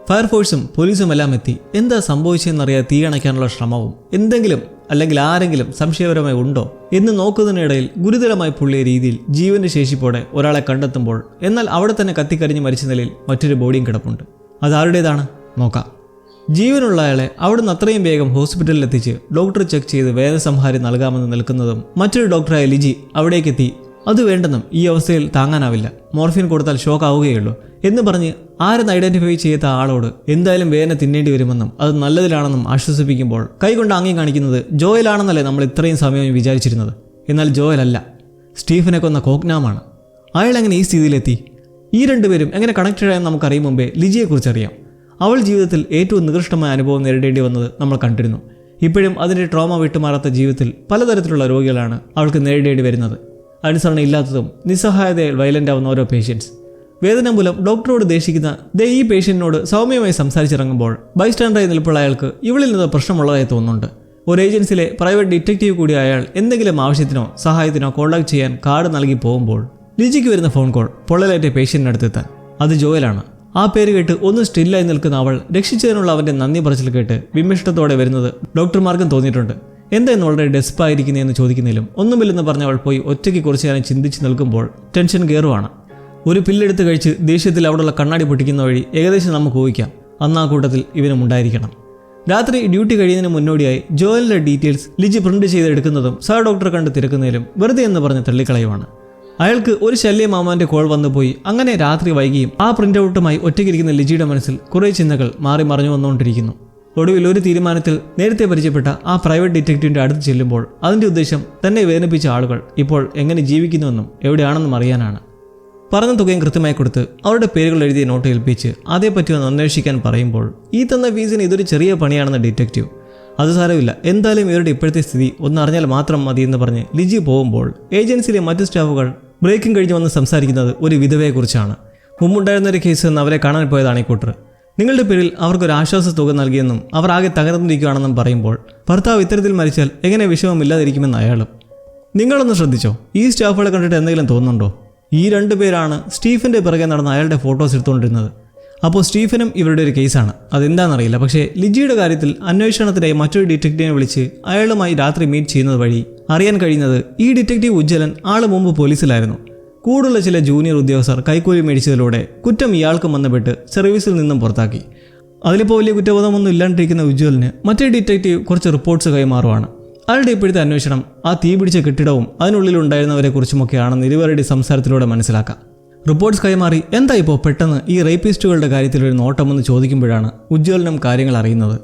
S1: ഫയർഫോഴ്സും പോലീസും എല്ലാം എത്തി എന്താ സംഭവിച്ചതെന്നറിയാൻ തീയണയ്ക്കാനുള്ള ശ്രമവും എന്തെങ്കിലും അല്ലെങ്കിൽ ആരെങ്കിലും സംശയപരമായി ഉണ്ടോ എന്ന് നോക്കുന്നതിനിടയിൽ ഗുരുതരമായി പൊള്ളിയ രീതിയിൽ ജീവന്റെ ശേഷിപ്പോടെ ഒരാളെ കണ്ടെത്തുമ്പോൾ എന്നാൽ അവിടെ തന്നെ കത്തിക്കരിഞ്ഞ് മരിച്ച നിലയിൽ മറ്റൊരു ബോഡിയും കിടപ്പുണ്ട്. അതാരുടേതാണ് നോക്കാം. ജീവനുള്ള അയാളെ അവിടുന്ന് അത്രയും വേഗം ഹോസ്പിറ്റലിൽ എത്തിച്ച് ഡോക്ടർ ചെക്ക് ചെയ്ത് വേദസംഹാരം നൽകാമെന്ന് നിൽക്കുന്നതും മറ്റൊരു ഡോക്ടറായ ലിജി അവിടേക്കെത്തി അത് വേണ്ടെന്നും ഈ അവസ്ഥയിൽ താങ്ങാനാവില്ല, മോർഫിൻ കൊടുത്താൽ ഷോക്ക് ആവുകയുള്ളൂ എന്ന് പറഞ്ഞ് ആരെന്ന് ഐഡന്റിഫൈ ചെയ്ത ആളോട് എന്തായാലും വേദന തിന്നേണ്ടി വരുമെന്നും അത് നല്ലതിലാണെന്നും ആശ്വസിപ്പിക്കുമ്പോൾ കൈകൊണ്ട് ആംഗ്യം കാണിക്കുന്നത് ജോയലാണെന്നല്ലേ നമ്മൾ ഇത്രയും സമയം വിചാരിച്ചിരുന്നത്. എന്നാൽ ജോയലല്ല, സ്റ്റീഫനെ കൊന്ന കോഗ്നാമാണ്. അയാൾ എങ്ങനെ ഈ സ്ഥിതിയിലെത്തി? ഈ രണ്ടുപേരും എങ്ങനെ കണക്റ്റഡ് ആയെന്ന് നമുക്കറിയും മുമ്പേ ലിജിയെക്കുറിച്ചറിയാം. അവൾ ജീവിതത്തിൽ ഏറ്റവും നികൃഷ്ടമായ അനുഭവം നേരിടേണ്ടി വന്നത് നമ്മൾ കണ്ടിരുന്നു. ഇപ്പോഴും അതിൻ്റെ ട്രോമ വിട്ടുമാറാത്ത ജീവിതത്തിൽ പലതരത്തിലുള്ള രോഗികളാണ് അവൾക്ക് നേരിടേണ്ടി വരുന്നത്. അനുസരണ ഇല്ലാത്തതും നിസ്സഹായതയിൽ വയലൻ്റ് ആവുന്ന ഓരോ പേഷ്യൻസ്. വേദന മൂലം ഡോക്ടറോട് ദേഷിക്കുന്ന ഈ പേഷ്യൻറ്റിനോട് സൗമ്യമായി സംസാരിച്ചിറങ്ങുമ്പോൾ ബൈസ്റ്റാൻഡറായി നിൽപ്പുള്ള അയാൾക്ക് ഇവളിൽ നിന്ന് പ്രശ്നമുള്ളതായി തോന്നുന്നുണ്ട്. ഒരു ഏജൻസിയിലെ പ്രൈവറ്റ് ഡിറ്റക്റ്റീവ് കൂടി അയാൾ എന്തെങ്കിലും ആവശ്യത്തിനോ സഹായത്തിനോ കോൺടാക്ട് ചെയ്യാൻ കാർഡ് നൽകി പോകുമ്പോൾ ലിജിക്ക് വരുന്ന ഫോൺ കോൾ പൊള്ളലേറ്റ പേഷ്യൻറ്റിനടുത്തെത്താൻ. അത് ജോയലാണ്. ആ പേര് കേട്ട് ഒന്ന് സ്റ്റില്ലായി നിൽക്കുന്ന അവൾ രക്ഷിച്ചതിനുള്ള അവൻ്റെ നന്ദി പറച്ചിൽ കേട്ട് വിമിഷ്ടത്തോടെ വരുന്നത് ഡോക്ടർമാർക്കും തോന്നിയിട്ടുണ്ട്. എന്തായിരുന്നു വളരെ ഡെസ്പായിരിക്കുന്നതെന്ന് ചോദിക്കുന്നതിലും ഒന്നുമില്ലെന്ന് പറഞ്ഞ അവൾ പോയി ഒറ്റയ്ക്ക് കുറച്ച് നേരം ചിന്തിച്ച് നിൽക്കുമ്പോൾ ടെൻഷൻ കയറുവാണ്. ഒരു പില്ലെടുത്ത് കഴിച്ച് ദേഷ്യത്തിൽ അവിടെയുള്ള കണ്ണാടി പൊട്ടിക്കുന്ന വഴി ഏകദേശം നമുക്ക് ഊഹിക്കാം അന്ന് ആ കൂട്ടത്തിൽ ഇവനും ഉണ്ടായിരിക്കണം. രാത്രി ഡ്യൂട്ടി കഴിയുന്നതിന് മുന്നോടിയായി ജോയലിൻ്റെ ഡീറ്റെയിൽസ് ലിജി പ്രിന്റ് ചെയ്തെടുക്കുന്നതും സഹ ഡോക്ടറെ കണ്ട് തിരക്കുന്നതിലും വെറുതെ എന്ന് പറഞ്ഞ് തള്ളിക്കളയുവാണ്. അയാൾക്ക് ഒരു ശല്യമാമാൻ്റെ കോൾ വന്നുപോയി. അങ്ങനെ രാത്രി വൈകിയും ആ പ്രിന്റ് ഔട്ടുമായി ഒറ്റയ്ക്കിരിക്കുന്ന ലിജിയുടെ മനസ്സിൽ കുറേ ചിന്തകൾ മാറി മറിഞ്ഞു വന്നുകൊണ്ടിരിക്കുന്നു. ഒടുവിൽ ഒരു തീരുമാനത്തിൽ നേരത്തെ പരിചയപ്പെട്ട ആ പ്രൈവറ്റ് ഡിറ്റക്റ്റീവിൻ്റെ അടുത്ത് ചെല്ലുമ്പോൾ അതിൻ്റെ ഉദ്ദേശം തന്നെ വേദനിപ്പിച്ച ആളുകൾ ഇപ്പോൾ എങ്ങനെ ജീവിക്കുന്നുവെന്നും എവിടെയാണെന്നും അറിയാനാണ്. പറഞ്ഞ തുകയും കൃത്യമായി കൊടുത്ത് അവരുടെ പേരുകൾ എഴുതിയ നോട്ട് ഏൽപ്പിച്ച് അതേപ്പറ്റി ഒന്ന് അന്വേഷിക്കാൻ പറയുമ്പോൾ ഈ തന്ന ഫീസിന് ഇതൊരു ചെറിയ പണിയാണെന്ന് ഡിറ്റക്റ്റീവ്. അത് സാരമില്ല, എന്തായാലും ഇവരുടെ ഇപ്പോഴത്തെ സ്ഥിതി ഒന്നറിഞ്ഞാൽ മാത്രം മതി എന്ന് പറഞ്ഞ് ലിജി പോകുമ്പോൾ ഏജൻസിയിലെ മറ്റ് സ്റ്റാഫുകൾ ബ്രേക്കിംഗ് കഴിഞ്ഞ് വന്ന് സംസാരിക്കുന്നത് ഒരു വിധവയെക്കുറിച്ചാണ്. മുമ്പുണ്ടായിരുന്നൊരു കേസ് എന്ന് അവരെ കാണാൻ പോയതാണ് ഈ കൂട്ടർ. നിങ്ങളുടെ പേരിൽ അവർക്കൊരു ആശ്വാസ തുക നൽകിയെന്നും അവർ ആകെ തകർന്നിരിക്കുകയാണെന്നും പറയുമ്പോൾ ഭർത്താവ് ഇത്തരത്തിൽ മരിച്ചാൽ എങ്ങനെ വിഷമമില്ലാതിരിക്കുമെന്ന് അയാളും. നിങ്ങളൊന്ന് ശ്രദ്ധിച്ചോ, ഈ സ്റ്റാഫുകളെ കണ്ടിട്ട് എന്തെങ്കിലും തോന്നുന്നുണ്ടോ? ഈ 2 പേരാണ് സ്റ്റീഫൻ്റെ പിറകെ നടന്ന അയാളുടെ ഫോട്ടോസ് എടുത്തുകൊണ്ടിരുന്നത്. അപ്പോൾ സ്റ്റീഫനും ഇവരുടെ ഒരു കേസാണ്, അതെന്താണെന്നറിയില്ല. പക്ഷേ ലിജിയുടെ കാര്യത്തിൽ അന്വേഷണത്തിനായി മറ്റൊരു ഡിറ്റക്റ്റീവിനെ വിളിച്ച് അയാളുമായി രാത്രി മീറ്റ് ചെയ്യുന്നത് വഴി അറിയാൻ കഴിയുന്നത് ഈ ഡിറ്റക്റ്റീവ് ഉജ്ജ്വലൻ ആൾ മുമ്പ് പോലീസിലായിരുന്നു. കൂടുതലുള്ള ചില ജൂനിയർ ഉദ്യോഗസ്ഥർ കൈക്കൂലി മേടിച്ചതിലൂടെ കുറ്റം ഇയാൾക്കും ബന്ധപ്പെട്ട് സർവീസിൽ നിന്നും പുറത്താക്കി. അതിലിപ്പോൾ വലിയ കുറ്റബോധമൊന്നും ഇല്ലാണ്ടിരിക്കുന്ന ഉജ്ജ്വലിന് മറ്റേ ഡിറ്റക്റ്റീവ് കുറച്ച് റിപ്പോർട്ട്സ് കൈമാറുവാണ്. അയാളുടെ ഇപ്പോഴത്തെ അന്വേഷണം ആ തീപിടിച്ച കെട്ടിടവും അതിനുള്ളിലുണ്ടായിരുന്നവരെക്കുറിച്ചുമൊക്കെയാണെന്ന് ഇരുവരുടെ സംസാരത്തിലൂടെ മനസ്സിലാക്കാം. റിപ്പോർട്ട്സ് കൈമാറി എന്താ ഇപ്പോൾ പെട്ടെന്ന് ഈ റേപ്പിസ്റ്റുകളുടെ കാര്യത്തിലൊരു നോട്ടമെന്ന് ചോദിക്കുമ്പോഴാണ് ഉജ്ജ്വലനും കാര്യങ്ങൾ അറിയുന്നത്.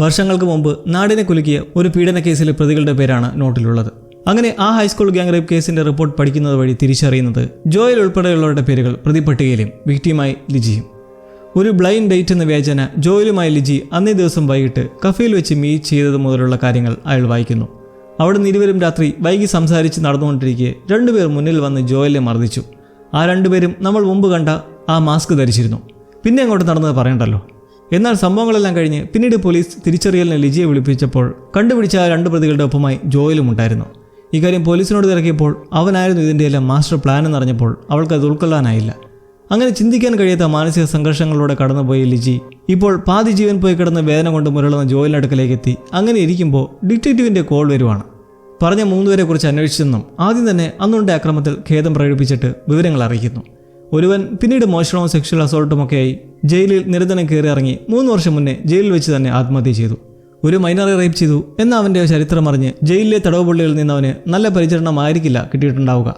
S1: വർഷങ്ങൾക്ക് മുമ്പ് നാടിനെ കുലുക്കിയ ഒരു പീഡന കേസിലെ പ്രതികളുടെ പേരാണ് നോട്ടിലുള്ളത്. അങ്ങനെ ആ ഹൈസ്കൂൾ ഗ്യാങ് റേപ്പ് കേസിന്റെ റിപ്പോർട്ട് പഠിക്കുന്നത് വഴി തിരിച്ചറിയുന്നത് ജോയൽ ഉൾപ്പെടെയുള്ളവരുടെ പേരുകൾ പ്രതിപട്ടികയിലും വിക്ടിമായി ലിജിയും. ഒരു ബ്ലൈൻഡ് ഡേറ്റ് എന്ന വ്യാജന ജോയലുമായി ലിജി അന്നേ ദിവസം വൈകിട്ട് കഫേയിൽ വെച്ച് മീറ്റ് ചെയ്തത് മുതലുള്ള കാര്യങ്ങൾ അയാൾ വായിക്കുന്നു. അവിടെ നിന്ന് ഇരുവരും രാത്രി വൈകി സംസാരിച്ച് നടന്നുകൊണ്ടിരിക്കെ 2 പേർ മുന്നിൽ വന്ന് ജോയലിനെ മർദ്ദിച്ചു. ആ 2 പേരും നമ്മൾ മുമ്പ് കണ്ട ആ മാസ്ക് ധരിച്ചിരുന്നു. പിന്നെ അങ്ങോട്ട് നടന്നത് പറയണ്ടല്ലോ. എന്നാൽ സംഭവങ്ങളെല്ലാം കഴിഞ്ഞ് പിന്നീട് പോലീസ് തിരിച്ചറിയലിന് ലിജിയെ വിളിപ്പിച്ചപ്പോൾ കണ്ടുപിടിച്ച ആ 2 പ്രതികളുടെ ഒപ്പമായി ജോയലും ഉണ്ടായിരുന്നു. ഇക്കാര്യം പോലീസിനോട് തിരക്കിയപ്പോൾ അവനായിരുന്നു ഇതിൻ്റെയെല്ലാം മാസ്റ്റർ പ്ലാൻ എന്നറിഞ്ഞപ്പോൾ അവൾക്കത് ഉൾക്കൊള്ളാനായില്ല. അങ്ങനെ ചിന്തിക്കാൻ കഴിയാത്ത മാനസിക സംഘർഷങ്ങളിലൂടെ കടന്നുപോയ ലിജി ഇപ്പോൾ പാതി ജീവൻ പോയി കിടന്ന് വേദന കൊണ്ട് മുരളുന്ന ജോയലിൻ്റെ അടുക്കലേക്ക് എത്തി. അങ്ങനെ ഇരിക്കുമ്പോൾ ഡിറ്റക്റ്റീവിൻ്റെ കോൾ വരുവാണ്. പറഞ്ഞ 3 പേരെ കുറിച്ച് അന്വേഷിച്ചെന്നും ആദ്യം തന്നെ അന്നുണ്ടായ അക്രമത്തിൽ ഖേദം പ്രകടിപ്പിച്ചിട്ട് വിവരങ്ങൾ അറിയിക്കുന്നു. ഒരുവൻ പിന്നീട് മോഷണവും സെക്ഷൽ അസോൾട്ടുമൊക്കെയായി ജയിലിൽ നിരന്തരം കയറി ഇറങ്ങി 3 വർഷം മുന്നേ ജയിലിൽ വെച്ച് തന്നെ ആത്മഹത്യ ചെയ്തു. ഒരു മൈനറെ റേപ്പ് ചെയ്തു എന്ന അവൻ്റെ ചരിത്രം അറിഞ്ഞ് ജയിലിലെ തടവുപുള്ളികളിൽ നിന്ന് അവന് നല്ല പരിചരണമായിരിക്കില്ല കിട്ടിയിട്ടുണ്ടാവുക.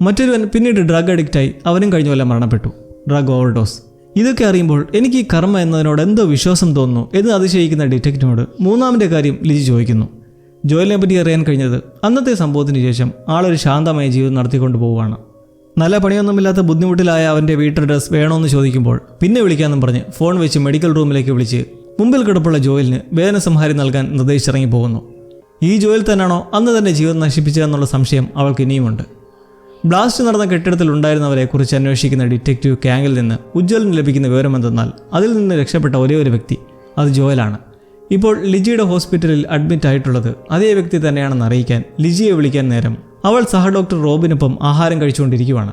S1: മറ്റൊരുവൻ പിന്നീട് ഡ്രഗ് അഡിക്റ്റായി അവനും കഴിഞ്ഞ കൊല്ലം മരണപ്പെട്ടു. Drug overdose. ഇതൊക്കെ അറിയുമ്പോൾ എനിക്ക് ഈ കർമ്മ എന്നതിനോട് എന്തോ വിശ്വാസം തോന്നുന്നു എന്ന് അതിശയിക്കുന്ന ഡിറ്റക്റ്റീവിനോട് മൂന്നാമത്തെ കാര്യം ലിജി ചോദിക്കുന്നു. ജോയലിനെ പറ്റി അറിയാൻ കഴിഞ്ഞത് അന്നത്തെ സംഭവത്തിന് ശേഷം ആളൊരു ശാന്തമായ ജീവിതം നടത്തിക്കൊണ്ടു പോവുകയാണ്. നല്ല പണിയൊന്നുമില്ലാത്ത ബുദ്ധിമുട്ടിലായ അവൻ്റെ വീട്ടർ ഡ്രസ് വേണമെന്ന് ചോദിക്കുമ്പോൾ പിന്നെ വിളിക്കാമെന്നും പറഞ്ഞ് ഫോൺ വെച്ച് മെഡിക്കൽ റൂമിലേക്ക് വിളിച്ച് മുമ്പിൽ കിടപ്പുള്ള ജോയലിന് വേദന സംഹാരി നൽകാൻ നിർദ്ദേശിച്ചിറങ്ങി പോകുന്നു. ഈ ജോയൽ തന്നെയാണോ അന്ന് തന്നെ ജീവൻ നശിപ്പിച്ചതെന്നുള്ള സംശയം അവൾക്ക് ഇനിയുമുണ്ട്. ബ്ലാസ്റ്റ് നടന്ന കെട്ടിടത്തിൽ ഉണ്ടായിരുന്നവരെ കുറിച്ച് അന്വേഷിക്കുന്ന ഡിറ്റക്റ്റീവ് ക്യാങ്ങിൽ നിന്ന് ഉജ്ജ്വലിന് ലഭിക്കുന്ന വിവരമെന്തെന്നാൽ അതിൽ നിന്ന് രക്ഷപ്പെട്ട ഒരേ ഒരു വ്യക്തി അത് ജോയലാണ്. ഇപ്പോൾ ലിജിയുടെ ഹോസ്പിറ്റലിൽ അഡ്മിറ്റ് ആയിട്ടുള്ളത് അതേ വ്യക്തി തന്നെയാണെന്ന് അറിയിക്കാൻ ലിജിയെ വിളിക്കാൻ നേരം അവൾ സഹ ഡോക്ടർ റോബിനൊപ്പം ആഹാരം കഴിച്ചുകൊണ്ടിരിക്കുകയാണ്.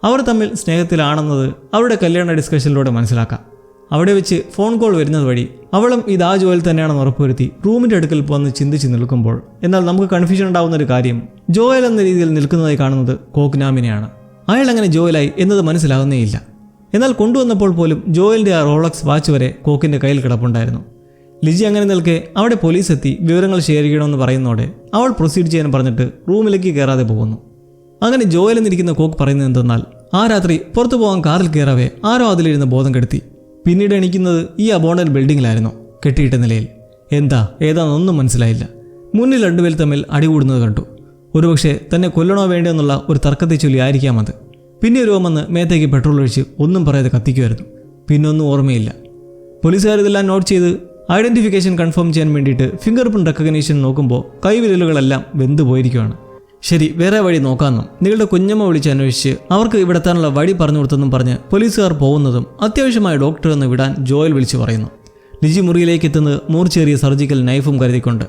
S1: അവർ തമ്മിൽ സ്നേഹത്തിലാണെന്നത് അവരുടെ കല്യാണ ഡിസ്കഷനിലൂടെ മനസ്സിലാക്കാം. അവിടെ വെച്ച് ഫോൺ കോൾ വരുന്നത് വഴി അവളും ഇതാ ജോയൽ തന്നെയാണെന്ന് ഉറപ്പുവരുത്തി റൂമിൻ്റെ അടുക്കൽ വന്ന് ചിന്തിച്ച് നിൽക്കുമ്പോൾ എന്നാൽ നമുക്ക് കൺഫ്യൂഷൻ ഉണ്ടാവുന്ന ഒരു കാര്യം ജോയൽ എന്ന രീതിയിൽ നിൽക്കുന്നതായി കാണുന്നത് കോക്നാമിനെയാണ്. അയാൾ അങ്ങനെ ജോയലായി എന്നത് മനസ്സിലാകുന്നേയില്ല. എന്നാൽ കൊണ്ടുവന്നപ്പോൾ പോലും ജോയലിൻ്റെ ആ റോളക്സ് വാച്ച് വരെ കോക്കിൻ്റെ കയ്യിൽ കിടപ്പുണ്ടായിരുന്നു. ലിജി അങ്ങനെ നിൽക്കെ അവിടെ പോലീസ് എത്തി വിവരങ്ങൾ ഷെയർ ചെയ്യണമെന്ന് പറയുന്നതോടെ അവൾ പ്രൊസീഡ് ചെയ്യാൻ പറഞ്ഞിട്ട് റൂമിലേക്ക് കയറാതെ പോകുന്നു. അങ്ങനെ ജോയൽ എന്നിരിക്കുന്ന കോക്ക് പറയുന്നത് എന്തെന്നാൽ ആ രാത്രി പുറത്തു പോകാൻ കാറിൽ കയറവേ ആരോ അതിലിരുന്ന് ബോധം കെടുത്തി. പിന്നീട് എണീക്കുന്നത് ഈ അബോണ്ടഡ് ബിൽഡിങ്ങിലായിരുന്നു, കെട്ടിയിട്ട നിലയിൽ. ഏതാണെന്നൊന്നും മനസ്സിലായില്ല. മുന്നിൽ രണ്ടുപേർ തമ്മിൽ അടികൂടുന്നത് കണ്ടു. ഒരുപക്ഷെ തന്നെ കൊല്ലണോ വേണ്ടോ എന്നുള്ള ഒരു തർക്കത്തെ ചൊല്ലി ആയിരിക്കാം അത്. പിന്നെ ഒരു വന്ന് മേത്തേക്ക് പെട്രോൾ ഒഴിച്ച് ഒന്നും പറയാതെ കത്തിക്കുമായിരുന്നു. പിന്നൊന്നും ഓർമ്മയില്ല. പോലീസുകാർ ഇതെല്ലാം നോട്ട് ചെയ്ത് ഐഡൻറ്റിഫിക്കേഷൻ കൺഫേം ചെയ്യാൻ വേണ്ടിയിട്ട് ഫിംഗർ പ്രിന്റ് റെക്കഗ്നീഷൻ നോക്കുമ്പോൾ കൈവിരലുകളെല്ലാം വെന്തു പോയിരിക്കുകയാണ്. ശരി, വേറെ വഴി നോക്കാമെന്നും നിങ്ങളുടെ കുഞ്ഞമ്മ വിളിച്ച് അന്വേഷിച്ച് അവർക്ക് ഇവിടെ എത്താനുള്ള വഴി പറഞ്ഞു കൊടുത്തെന്നും പറഞ്ഞ് പോലീസുകാർ പോകുന്നതും അത്യാവശ്യമായ ഡോക്ടറെ ഒന്ന് വിടാൻ ജോയൽ വിളിച്ചു പറയുന്നു. ലിജി മുറിയിലേക്ക് എത്തുന്നത് മൂർച്ചേറിയ സർജിക്കൽ നൈഫും കരുതിക്കൊണ്ട്.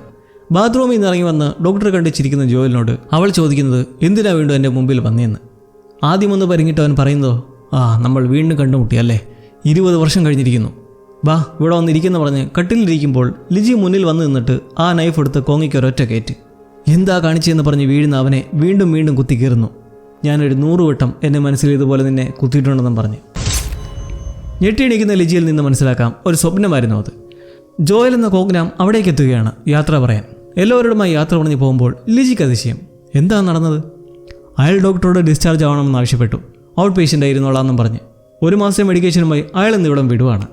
S1: ബാത്റൂമിൽ നിന്ന് ഇറങ്ങി വന്ന് ഡോക്ടറെ കണ്ടിച്ചിരിക്കുന്ന ജോയലിനോട് അവൾ ചോദിക്കുന്നത് എന്തിനാ വീണ്ടും എൻ്റെ മുമ്പിൽ വന്നേന്ന്. ആദ്യമൊന്ന് പരിങ്ങിട്ട് അവൻ പറയുന്നതോ നമ്മൾ വീണ്ടും കണ്ടുമുട്ടിയല്ലേ, 20 വർഷം കഴിഞ്ഞിരിക്കുന്നു, വാ ഇവിടെ വന്നിരിക്കുന്ന പറഞ്ഞ് കട്ടിലിരിക്കുമ്പോൾ ലിജി മുന്നിൽ വന്ന് നിന്നിട്ട് ആ നൈഫ് എടുത്ത് കോങ്ങിക്ക് ഒരൊറ്റ കയറ്റ്. എന്താ കാണിച്ചതെന്ന് പറഞ്ഞ് വീഴുന്ന അവനെ വീണ്ടും വീണ്ടും കുത്തിക്കീറുന്നു. ഞാനൊരു 100 വട്ടം എൻ്റെ മനസ്സിൽ ഇതുപോലെ നിന്നെ കുത്തിയിട്ടുണ്ടെന്നും പറഞ്ഞ്. ഞെട്ടിയിടിക്കുന്ന ലിജിയിൽ നിന്ന് മനസ്സിലാക്കാം ഒരു സ്വപ്നമായിരുന്നു അത്. ജോയൽ എന്ന കോഗ്നാം അവിടേക്ക് എത്തുകയാണ് യാത്ര പറയാൻ. എല്ലാവരോടുമായി യാത്ര പറഞ്ഞ് പോകുമ്പോൾ ലിജിക്ക് അതിശയം. എന്താ നടന്നത്? അയാൾ ഡോക്ടറോട് ഡിസ്ചാർജ് ആവണമെന്ന് ആവശ്യപ്പെട്ടു. ഔട്ട് പേഷ്യൻ്റ് ആയിരുന്നോളാന്നും പറഞ്ഞ് 1 മാസം മെഡിക്കേഷനുമായി അയാൾ ഇന്നിവിടം വിടുവാണ്.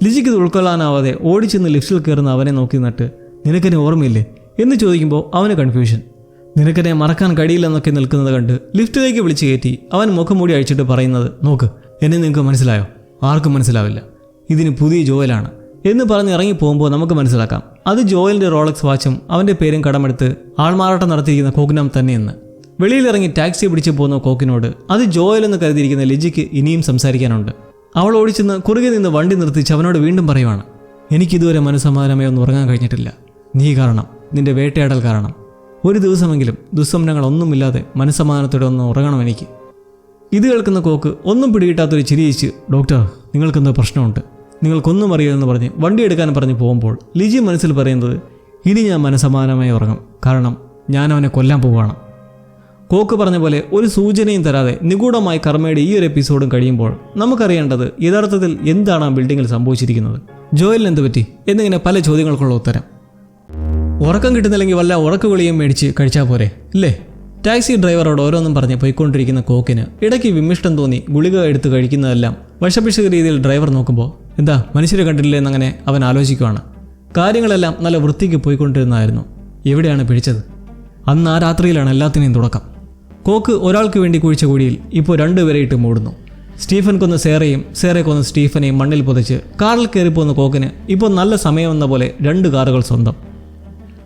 S1: ലിജിക്ക് ഇത് ഉൾക്കൊള്ളാനാവാതെ ഓടിച്ചെന്ന് ലിഫ്റ്റിൽ കയറുന്ന അവനെ നോക്കി നിന്നിട്ട് നിനക്കെന്നെ ഓർമ്മയില്ലേ എന്ന് ചോദിക്കുമ്പോൾ അവന് കൺഫ്യൂഷൻ. നിനക്കെന്നെ മറക്കാൻ കഴിയില്ലെന്നൊക്കെ നിൽക്കുന്നത് കണ്ട് ലിഫ്റ്റിലേക്ക് വിളിച്ച് കയറ്റി അവൻ മുഖംമൂടി അഴിച്ചിട്ട് പറയുന്നത് നോക്ക്, എന്നെ നിങ്ങൾക്ക് മനസ്സിലായോ? ആർക്കും മനസ്സിലാവില്ല, ഇതിന് പുതിയ ജോയലാണ് എന്ന് പറഞ്ഞ് ഇറങ്ങി പോകുമ്പോൾ നമുക്ക് മനസ്സിലാക്കാം അത് ജോയലിൻ്റെ റോളക്സ് വാച്ചും അവൻ്റെ പേരും കടമെടുത്ത് ആൾമാറാട്ടം നടത്തിയിരിക്കുന്ന കോക്നാം തന്നെയെന്ന്. വെളിയിലിറങ്ങി ടാക്സി പിടിച്ച് പോകുന്ന കോക്കിനോട് അത് ജോയൽ എന്ന് കരുതിയിരിക്കുന്ന ലിജിക്ക് ഇനിയും സംസാരിക്കാനുണ്ട്. അവൾ ഓടിച്ചെന്ന് കുറുകെ നിന്ന് വണ്ടി നിർത്തിച്ച് അവനോട് വീണ്ടും പറയുവാണ്, എനിക്കിതുവരെ മനസ്സമാധാനമായി ഒന്നും ഉറങ്ങാൻ കഴിഞ്ഞിട്ടില്ല. നീ കാരണം, നിന്റെ വേട്ടയാടൽ കാരണം. ഒരു ദിവസമെങ്കിലും ദുസ്വപ്നങ്ങളൊന്നുമില്ലാതെ മനസ്സമാധാനത്തോടെ ഒന്ന് ഉറങ്ങണം എനിക്ക്. ഇത് കേൾക്കുന്ന കോക്ക് ഒന്നും പിടികിട്ടാത്തൊരു ചിരിയിച്ച് ഡോക്ടർ നിങ്ങൾക്കെന്തോ പ്രശ്നമുണ്ട്, നിങ്ങൾക്കൊന്നും അറിയില്ലെന്ന് പറഞ്ഞ് വണ്ടി എടുക്കാൻ പറഞ്ഞ് പോകുമ്പോൾ ലിജി മനസ്സിൽ പറയുന്നത് ഇനി ഞാൻ മനസ്സമാധാനമായി ഉറങ്ങും, കാരണം ഞാൻ അവനെ കൊല്ലാൻ പോവുകയാണ്. കോക്ക് പറഞ്ഞ പോലെ ഒരു സൂചനയും തരാതെ നിഗൂഢമായി കർമ്മയുടെ ഈ ഒരു എപ്പിസോഡും കഴിയുമ്പോൾ നമുക്കറിയേണ്ടത് യഥാർത്ഥത്തിൽ എന്താണ് ആ ബിൽഡിങ്ങിൽ സംഭവിച്ചിരിക്കുന്നത്, ജോയലിന് എന്ത് പറ്റി എന്നിങ്ങനെ പല ചോദ്യങ്ങൾക്കുള്ള ഉത്തരം. ഉറക്കം കിട്ടുന്നില്ലെങ്കിൽ വല്ല ഉറക്കുവിളിയും മേടിച്ച് കഴിച്ചാൽ പോരെ ഇല്ലേ? ടാക്സി ഡ്രൈവറോട് ഓരോന്നും പറഞ്ഞ് പോയിക്കൊണ്ടിരിക്കുന്ന കോക്കിന് ഇടയ്ക്ക് വിമിഷ്ടം തോന്നി ഗുളിക എടുത്ത് കഴിക്കുന്നതെല്ലാം വശപിശക രീതിയിൽ ഡ്രൈവർ നോക്കുമ്പോൾ എന്താ മനുഷ്യരെ കണ്ടില്ലേ എന്നങ്ങനെ അവൻ ആലോചിക്കുവാണ്. കാര്യങ്ങളെല്ലാം നല്ല വൃത്തിക്ക് പോയിക്കൊണ്ടിരുന്നതായിരുന്നു. എവിടെയാണ് പിടിച്ചത്? അന്ന് ആ രാത്രിയിലാണ് എല്ലാത്തിനെയും തുടക്കം. കോക്ക് ഒരാൾക്ക് വേണ്ടി കുഴിച്ച കുഴിയിൽ ഇപ്പോൾ 2 പേരെ ഇട്ട് മൂടുന്നു. സ്റ്റീഫൻ കൊന്ന് സേറയും സേറെ കൊന്ന് സ്റ്റീഫനെയും മണ്ണിൽ പുതച്ച് കാറിൽ കയറിപ്പോകുന്ന കോക്കിന് ഇപ്പോൾ നല്ല സമയമെന്ന പോലെ 2 കാറുകൾ സ്വന്തം.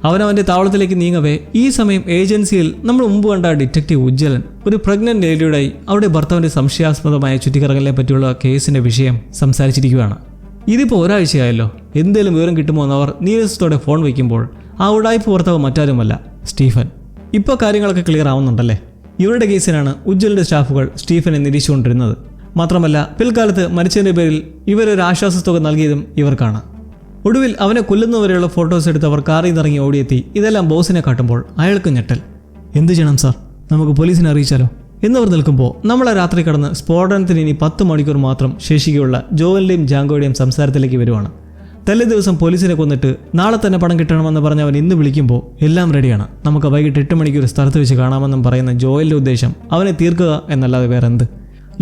S1: അവനവൻ്റെ താവളത്തിലേക്ക് നീങ്ങവേ ഈ സമയം ഏജൻസിയിൽ നമ്മൾ മുമ്പ് കണ്ട ഡിറ്റക്റ്റീവ് ഉജ്ജ്വലൻ ഒരു പ്രഗ്നന്റ് ലേഡിയുടെയായി അവിടെ ഭർത്താവിൻ്റെ സംശയാസ്പദമായ ചുറ്റിക്കറങ്ങലിനെ പറ്റിയുള്ള കേസിൻ്റെ വിഷയം സംസാരിച്ചിരിക്കുകയാണ്. ഇതിപ്പോൾ ഒരാഴ്ചയായല്ലോ. എന്തേലും വിവരം കിട്ടുമോ എന്നവർ നീരസത്തോടെ ഫോൺ വയ്ക്കുമ്പോൾ ആ ഉടായ്പ ഭർത്താവ് മറ്റാരുമല്ല, സ്റ്റീഫൻ. ഇപ്പോൾ കാര്യങ്ങളൊക്കെ ക്ലിയർ ആവുന്നുണ്ടല്ലേ? ഇവരുടെ കേസിനാണ് ഉജ്ജ്വലിൻ്റെ സ്റ്റാഫുകൾ സ്റ്റീഫനെ നിരീക്ഷിച്ചുകൊണ്ടിരുന്നത്. മാത്രമല്ല പിൽക്കാലത്ത് മരിച്ചതിൻ്റെ പേരിൽ ഇവരൊരു ആശ്വാസത്തുക നൽകിയതും ഇവർക്കാണ്. ഒടുവിൽ അവനെ കൊല്ലുന്നവരെയുള്ള ഫോട്ടോസ് എടുത്ത് അവർ കാറിൽ നിന്നിറങ്ങി ഓടിയെത്തി ഇതെല്ലാം ബോസിനെ കാട്ടുമ്പോൾ അയാൾക്ക് ഞെട്ടൽ. എന്ത് ചെയ്യണം സാർ? നമുക്ക് പോലീസിനെ അറിയിച്ചാലോ? എന്നവർ നിൽക്കുമ്പോൾ നമ്മളെ രാത്രി കടന്ന് സ്ഫോടനത്തിന് ഇനി 10 മണിക്കൂർ മാത്രം ശേഷിക്കുകയുള്ള ജോവലിൻ്റെയും ജാങ്കോയുടെയും സംസാരത്തിലേക്ക് വരുവാണ്. തലേ ദിവസം പോലീസിനെ കൊന്നിട്ട് നാളെ തന്നെ പണം കിട്ടണമെന്ന് പറഞ്ഞ് അവൻ ഇന്ന് വിളിക്കുമ്പോൾ എല്ലാം റെഡിയാണ്, നമുക്ക് വൈകിട്ട് 8 മണിക്ക് ഒരു സ്ഥലത്ത് വെച്ച് കാണാമെന്നും പറയുന്ന ജോയലിൻ്റെ ഉദ്ദേശം അവനെ തീർക്കുക എന്നല്ലാതെ വേറെന്ത്.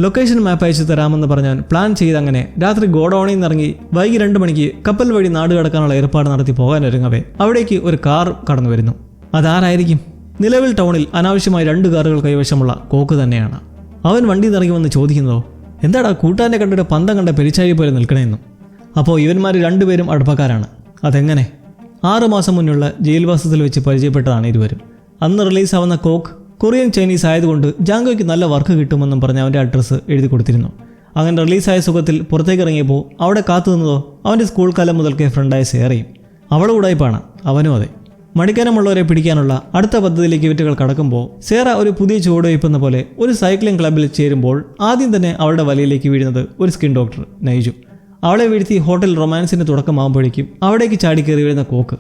S1: ലൊക്കേഷൻ മാപ്പ് അയച്ചു തരാമെന്ന് പറഞ്ഞവൻ പ്ലാൻ ചെയ്തങ്ങനെ രാത്രി ഗോഡൌണിൽ നിന്ന് ഇറങ്ങി വൈകി 2 മണിക്ക് കപ്പൽ വഴി നാട് കടക്കാനുള്ള ഏർപ്പാട് നടത്തി പോകാനൊരുങ്ങവേ അവിടേക്ക് ഒരു കാർ കടന്നു വരുന്നു. അതാരായിരിക്കും? നിലവിൽ ടൗണിൽ അനാവശ്യമായി 2 കാറുകൾ കൈവശമുള്ള കോക്ക് തന്നെയാണ്. അവൻ വണ്ടി നിറങ്ങി വന്ന് ചോദിക്കുന്നതോ, എന്താടാ കൂട്ടാനെ കണ്ടിട്ട് പന്തം കണ്ട പെരിച്ചാഴി പോലെ നിൽക്കണമെന്നും. അപ്പോൾ ഇവന്മാർ 2 പേരും അടുപ്പക്കാരാണ്. അതെങ്ങനെ? 6 മാസം മുന്നുള്ള ജയിൽവാസത്തിൽ വെച്ച് പരിചയപ്പെട്ടതാണ് ഇരുവരും. അന്ന് റിലീസാവുന്ന കോക്ക് കൊറിയൻ ചൈനീസ് ആയതുകൊണ്ട് ജാങ്കോയ്ക്ക് നല്ല വർക്ക് കിട്ടുമെന്നും പറഞ്ഞ് അവൻ്റെ അഡ്രസ്സ് എഴുതി കൊടുത്തിരുന്നു. അങ്ങനെ റിലീസായ സുഖത്തിൽ പുറത്തേക്ക് ഇറങ്ങിയപ്പോൾ അവിടെ കാത്തു നിന്നതോ അവൻ്റെ സ്കൂൾ കാലം മുതൽക്കേ ഫ്രണ്ടായ സേറയും. അവൾ ഉടായ്പാണ്, അവനും അതെ. മടിക്കാനമുള്ളവരെ പിടിക്കാനുള്ള അടുത്ത പദ്ധതിയിലേക്ക് ഇവറ്റുകൾ കടക്കുമ്പോൾ സേറ ഒരു പുതിയ ചുവടുവയ്പ്പെന്ന പോലെ ഒരു സൈക്ലിംഗ് ക്ലബ്ബിൽ ചേരുമ്പോൾ ആദ്യം തന്നെ അവളുടെ വലയിലേക്ക് വീഴുന്നത് ഒരു സ്കിൻ ഡോക്ടർ നൈജു. അവളെ വീഴ്ത്തി ഹോട്ടൽ റൊമാൻസിന് തുടക്കമാകുമ്പോഴേക്കും അവിടേക്ക് ചാടിക്കേറി വരുന്ന കോക്ക്.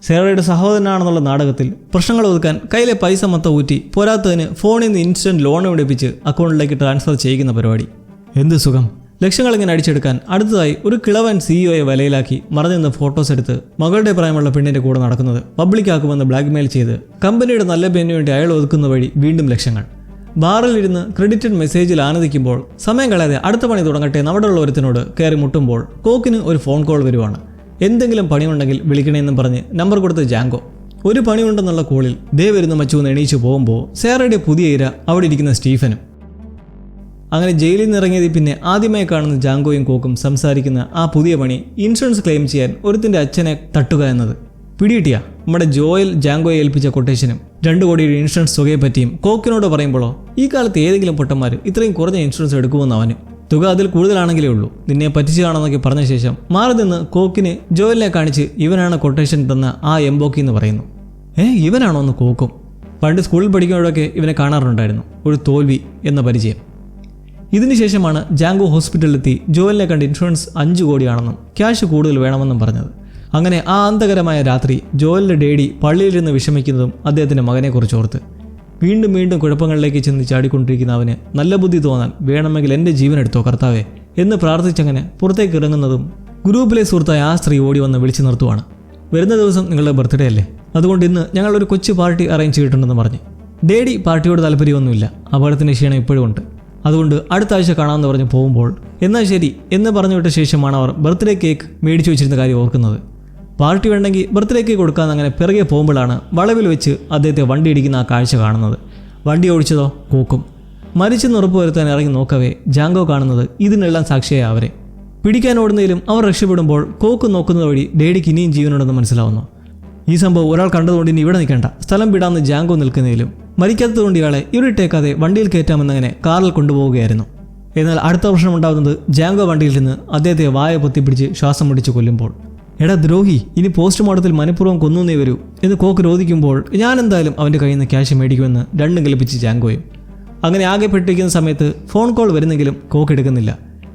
S1: സേറയുടെ സഹോദരനാണെന്നുള്ള നാടകത്തിൽ പ്രശ്നങ്ങൾ ഒതുക്കാൻ കയ്യിലെ പൈസ മൊത്തം ഊറ്റി പോരാത്തതിന് ഫോണിൽ നിന്ന് ഇൻസ്റ്റന്റ് ലോൺ പിടിപ്പിച്ച് അക്കൗണ്ടിലേക്ക് ട്രാൻസ്ഫർ ചെയ്യുന്ന പരിപാടി. എന്ത് സുഖം! ലക്ഷങ്ങൾ ഇങ്ങനെ അടിച്ചെടുക്കാൻ അടുത്തതായി ഒരു കിളവൻ സിഇഒയെ വലയിലാക്കി മറഞ്ഞു നിന്ന് ഫോട്ടോസ് എടുത്ത് മകളുടെ പ്രായമുള്ള പെണ്ണിന്റെ കൂടെ നടക്കുന്നത് പബ്ലിക്കാക്കുമെന്ന് ബ്ലാക്ക്മെയിൽ ചെയ്ത് കമ്പനിയുടെ നല്ല പേരിന് വേണ്ടി അയാൾ ഒതുക്കുന്ന വഴി വീണ്ടും ലക്ഷങ്ങൾ. ബാറിലിരുന്ന് ക്രെഡിറ്റഡ് മെസ്സേജിൽ ആനന്ദിക്കുമ്പോൾ സമയം കളയാതെ അടുത്ത പണി തുടങ്ങട്ടെ നമ്മുടെ ഒരുത്തിനോട് കയറി മുട്ടുമ്പോൾ കോക്കിന് ഒരു ഫോൺ കോൾ വരുവാണ്. എന്തെങ്കിലും പണിയുണ്ടെങ്കിൽ വിളിക്കണമെന്നും പറഞ്ഞ് നമ്പർ കൊടുത്ത് ജാങ്കോ. ഒരു പണിയുണ്ടെന്നുള്ള കോളിൽ ദേ വരുന്ന മച്ചുവെന്ന് എണീച്ചു പോകുമ്പോൾ സേറയുടെ പുതിയ ഇര അവിടെ ഇരിക്കുന്ന സ്റ്റീഫനും. അങ്ങനെ ജയിലിൽ നിന്ന് ഇറങ്ങിയതിൽ പിന്നെ ആദ്യമായി കാണുന്ന ജാങ്കോയും കോക്കും സംസാരിക്കുന്ന ആ പുതിയ പണി ഇൻഷുറൻസ് ക്ലെയിം ചെയ്യാൻ ഒരുത്തിൻ്റെ അച്ഛനെ തട്ടുക എന്നത്. പിടികിട്ടിയ നമ്മുടെ ജോയൽ ജാങ്കോയെ ഏൽപ്പിച്ച കൊട്ടേഷനും 2 കോടിയുടെ ഇൻഷുറൻസ് തുകയെ പറ്റിയും കോക്കിനോട് പറയുമ്പോഴോ ഈ കാലത്ത് ഏതെങ്കിലും പൊട്ടന്മാർ ഇത്രയും കുറഞ്ഞ ഇൻഷുറൻസ് എടുക്കുമെന്ന് അവനും. തുക അതിൽ കൂടുതലാണെങ്കിലേ ഉള്ളൂ, നിന്നെ പറ്റിച്ചതാണെന്നൊക്കെ പറഞ്ഞ ശേഷം മാറി നിന്ന് കോക്കിന് ജോയലിനെ കാണിച്ച് ഇവനാണ് കൊട്ടേഷൻ തന്ന ആ എംബോക്കി എന്ന് പറയുന്നു. ഇവനാണോ ഒന്ന് കോക്കും? പണ്ട് സ്കൂളിൽ പഠിക്കുമ്പോഴൊക്കെ ഇവനെ കാണാറുണ്ടായിരുന്നു, ഒരു തോൽവി എന്ന പരിചയം. ഇതിനുശേഷമാണ് ജാങ്കോ ഹോസ്പിറ്റലിലെത്തി ജോയലിനെ കണ്ട് ഇൻഷുറൻസ് 5 കോടിയാണെന്നും ക്യാഷ് കൂടുതൽ വേണമെന്നും പറഞ്ഞത്. അങ്ങനെ ആ അന്തകരമായ രാത്രി ജോയലിൻ്റെ ഡേഡി പള്ളിയിലിരുന്ന് വിഷമിക്കുന്നതും അദ്ദേഹത്തിൻ്റെ മകനെക്കുറിച്ച് ഓർത്ത്. വീണ്ടും വീണ്ടും കുഴപ്പങ്ങളിലേക്ക് ചെന്ന് ചാടിക്കൊണ്ടിരിക്കുന്ന അവന് നല്ല ബുദ്ധി തോന്നാൻ വേണമെങ്കിൽ എൻ്റെ ജീവൻ എടുത്തോ കർത്താവേ എന്ന് പ്രാർത്ഥിച്ചങ്ങനെ പുറത്തേക്ക് ഇറങ്ങുന്നതും ഗ്രൂപ്പിലെ സുഹൃത്തായ ആ സ്ത്രീ ഓടി വന്ന് വിളിച്ചു നിർത്തുവാണ്. വരുന്ന ദിവസം നിങ്ങളുടെ ബർത്ത്ഡേ അല്ലേ, അതുകൊണ്ട് ഇന്ന് ഞങ്ങളൊരു കൊച്ചു പാർട്ടി അറേഞ്ച് ചെയ്തിട്ടുണ്ടെന്ന് പറഞ്ഞ്. ഡേഡി പാർട്ടിയോട് താല്പര്യമൊന്നുമില്ല, അപകടത്തിൻ്റെ ക്ഷീണം ഇപ്പോഴും ഉണ്ട്, അതുകൊണ്ട് അടുത്ത ആഴ്ച കാണാമെന്ന് പറഞ്ഞ് പോകുമ്പോൾ എന്നാൽ ശരി എന്ന് പറഞ്ഞു വിട്ട ശേഷമാണ് അവർ ബർത്ത്ഡേ കേക്ക് മേടിച്ചു വെച്ചിരുന്ന കാര്യം ഓർക്കുന്നത്. പാർട്ടി വേണ്ടെങ്കിൽ ബർത്ത്ഡേ കേക്ക് കൊടുക്കാൻ അങ്ങനെ പിറകെ പോകുമ്പോഴാണ് വളവിൽ വെച്ച് അദ്ദേഹത്തെ വണ്ടി ഇടിക്കുന്ന ആ കാഴ്ച കാണുന്നത്. വണ്ടി ഓടിച്ചതോ കോക്കും. മരിച്ചെന്ന് ഉറപ്പുവരുത്താൻ ഇറങ്ങി നോക്കവേ ജാങ്കോ കാണുന്നത് ഇതിനെല്ലാം സാക്ഷിയായ അവരെ. പിടിക്കാൻ ഓടുന്നതിലും അവർ രക്ഷപ്പെടുമ്പോൾ കോക്ക് നോക്കുന്നത് വഴി ഡേഡിക്ക് ഇനിയും ജീവനുണ്ടെന്ന് മനസ്സിലാവുന്നു. ഈ സംഭവം ഒരാൾ കണ്ടതുകൊണ്ട് ഇനി ഇവിടെ നിൽക്കേണ്ട, സ്ഥലം വിടാമെന്ന് ജാങ്കോ നിൽക്കുന്നതിലും മരിക്കാത്തതുകൊണ്ട് ഇയാളെ ഇവിടിട്ടേക്കാതെ വണ്ടിയിൽ കയറ്റാമെന്നങ്ങനെ കാറിൽ കൊണ്ടുപോവുകയായിരുന്നു. എന്നാൽ അടുത്ത പ്രശ്നം ഉണ്ടാകുന്നത് ജാങ്കോ വണ്ടിയിൽ നിന്ന് അദ്ദേഹത്തെ വായ പൊത്തിപ്പിടിച്ച് ശ്വാസം മുടിച്ച് കൊല്ലുമ്പോൾ. എടാ ദ്രോഹി, ഇനി പോസ്റ്റ്മോർട്ടത്തിൽ മനഃപൂർവ്വം കൊന്നേ വരൂ എന്ന് കോക്ക് രോധിക്കുമ്പോൾ ഞാൻ എന്തായാലും അവൻ്റെ കയ്യിൽ നിന്ന് ക്യാഷ് മേടിക്കുമെന്ന് രണ്ടും കൽപ്പിച്ച് ജാങ്കോയും. അങ്ങനെ ആകെ പെട്ടിരിക്കുന്ന സമയത്ത് ഫോൺ കോൾ വരുന്നെങ്കിലും കോക്ക് എടുക്കുന്നില്ല.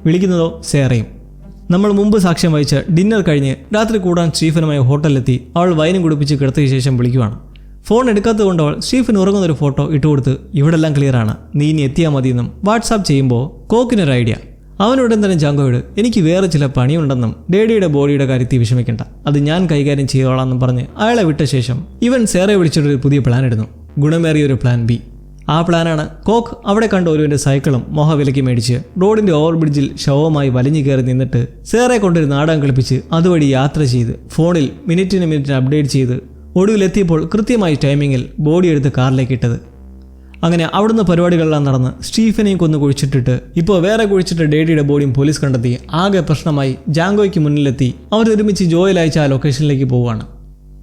S1: വിളിക്കുന്നതോ സേറയും. നമ്മൾ മുമ്പ് സാക്ഷ്യം വഹിച്ച ഡിന്നർ കഴിഞ്ഞ് രാത്രി കൂടാൻ സ്റ്റീഫനുമായി ഹോട്ടലിലെത്തി അവൾ വൈനും കുടിപ്പിച്ച് കിടത്തിയ ശേഷം വിളിക്കുവാണ്. ഫോൺ എടുക്കാത്തത് കൊണ്ട് അവൾ സ്റ്റീഫൻ ഉറങ്ങുന്നൊരു ഫോട്ടോ ഇട്ടുകൊടുത്ത് ഇവിടെല്ലാം ക്ലിയറാണ്, നീ ഇനി എത്തിയാൽ മതിയെന്നും വാട്സാപ്പ് ചെയ്യുമ്പോൾ കോക്കിനൊരു ഐഡിയ. അവനുടൻ തന്നെ ജാങ്കോയോട് എനിക്ക് വേറെ ചില പണിയുണ്ടെന്നും ഡേഡിയുടെ ബോഡിയുടെ കാര്യത്തിൽ വിഷമിക്കേണ്ട, അത് ഞാൻ കൈകാര്യം ചെയ്തോളാമെന്നും പറഞ്ഞ് അയാളെ വിട്ട ശേഷം ഇവൻ സേറയെ വിളിച്ചിട്ടൊരു പുതിയ പ്ലാൻ ഇടുന്നു, ഗുണമേറിയൊരു പ്ലാൻ ബി. ആ പ്ലാനാണ് കോക്ക് അവിടെ കണ്ട ഒരുവൻ്റെ സൈക്കിളും മോഹവിലയ്ക്ക് മേടിച്ച് റോഡിൻ്റെ ഓവർ ബ്രിഡ്ജിൽ ശവവുമായി വലിഞ്ഞു കയറി നിന്നിട്ട് സേറയെ കൊണ്ടൊരു നാടകം കളിപ്പിച്ച് അതുവഴി യാത്ര ചെയ്ത് ഫോണിൽ മിനിറ്റിന് അപ്ഡേറ്റ് ചെയ്ത് ഒടുവിലെത്തിയപ്പോൾ കൃത്യമായി ടൈമിങ്ങിൽ ബോഡി എടുത്ത് കാറിലേക്ക് ഇട്ടത്. അങ്ങനെ അവിടുന്ന് പരിപാടികളെല്ലാം നടന്ന് സ്റ്റീഫനെയും കൊന്ന് കുഴിച്ചിട്ടിട്ട് ഇപ്പോൾ വേറെ കുഴിച്ചിട്ട് ഡേഡിയുടെ ബോഡിയും പോലീസ് കണ്ടെത്തി ആകെ പ്രശ്നമായി ജാങ്കോയ്ക്ക് മുന്നിലെത്തി അവരൊരുമിച്ച് ജോയിൽ അയച്ച ആ ലൊക്കേഷനിലേക്ക് പോവുകയാണ്.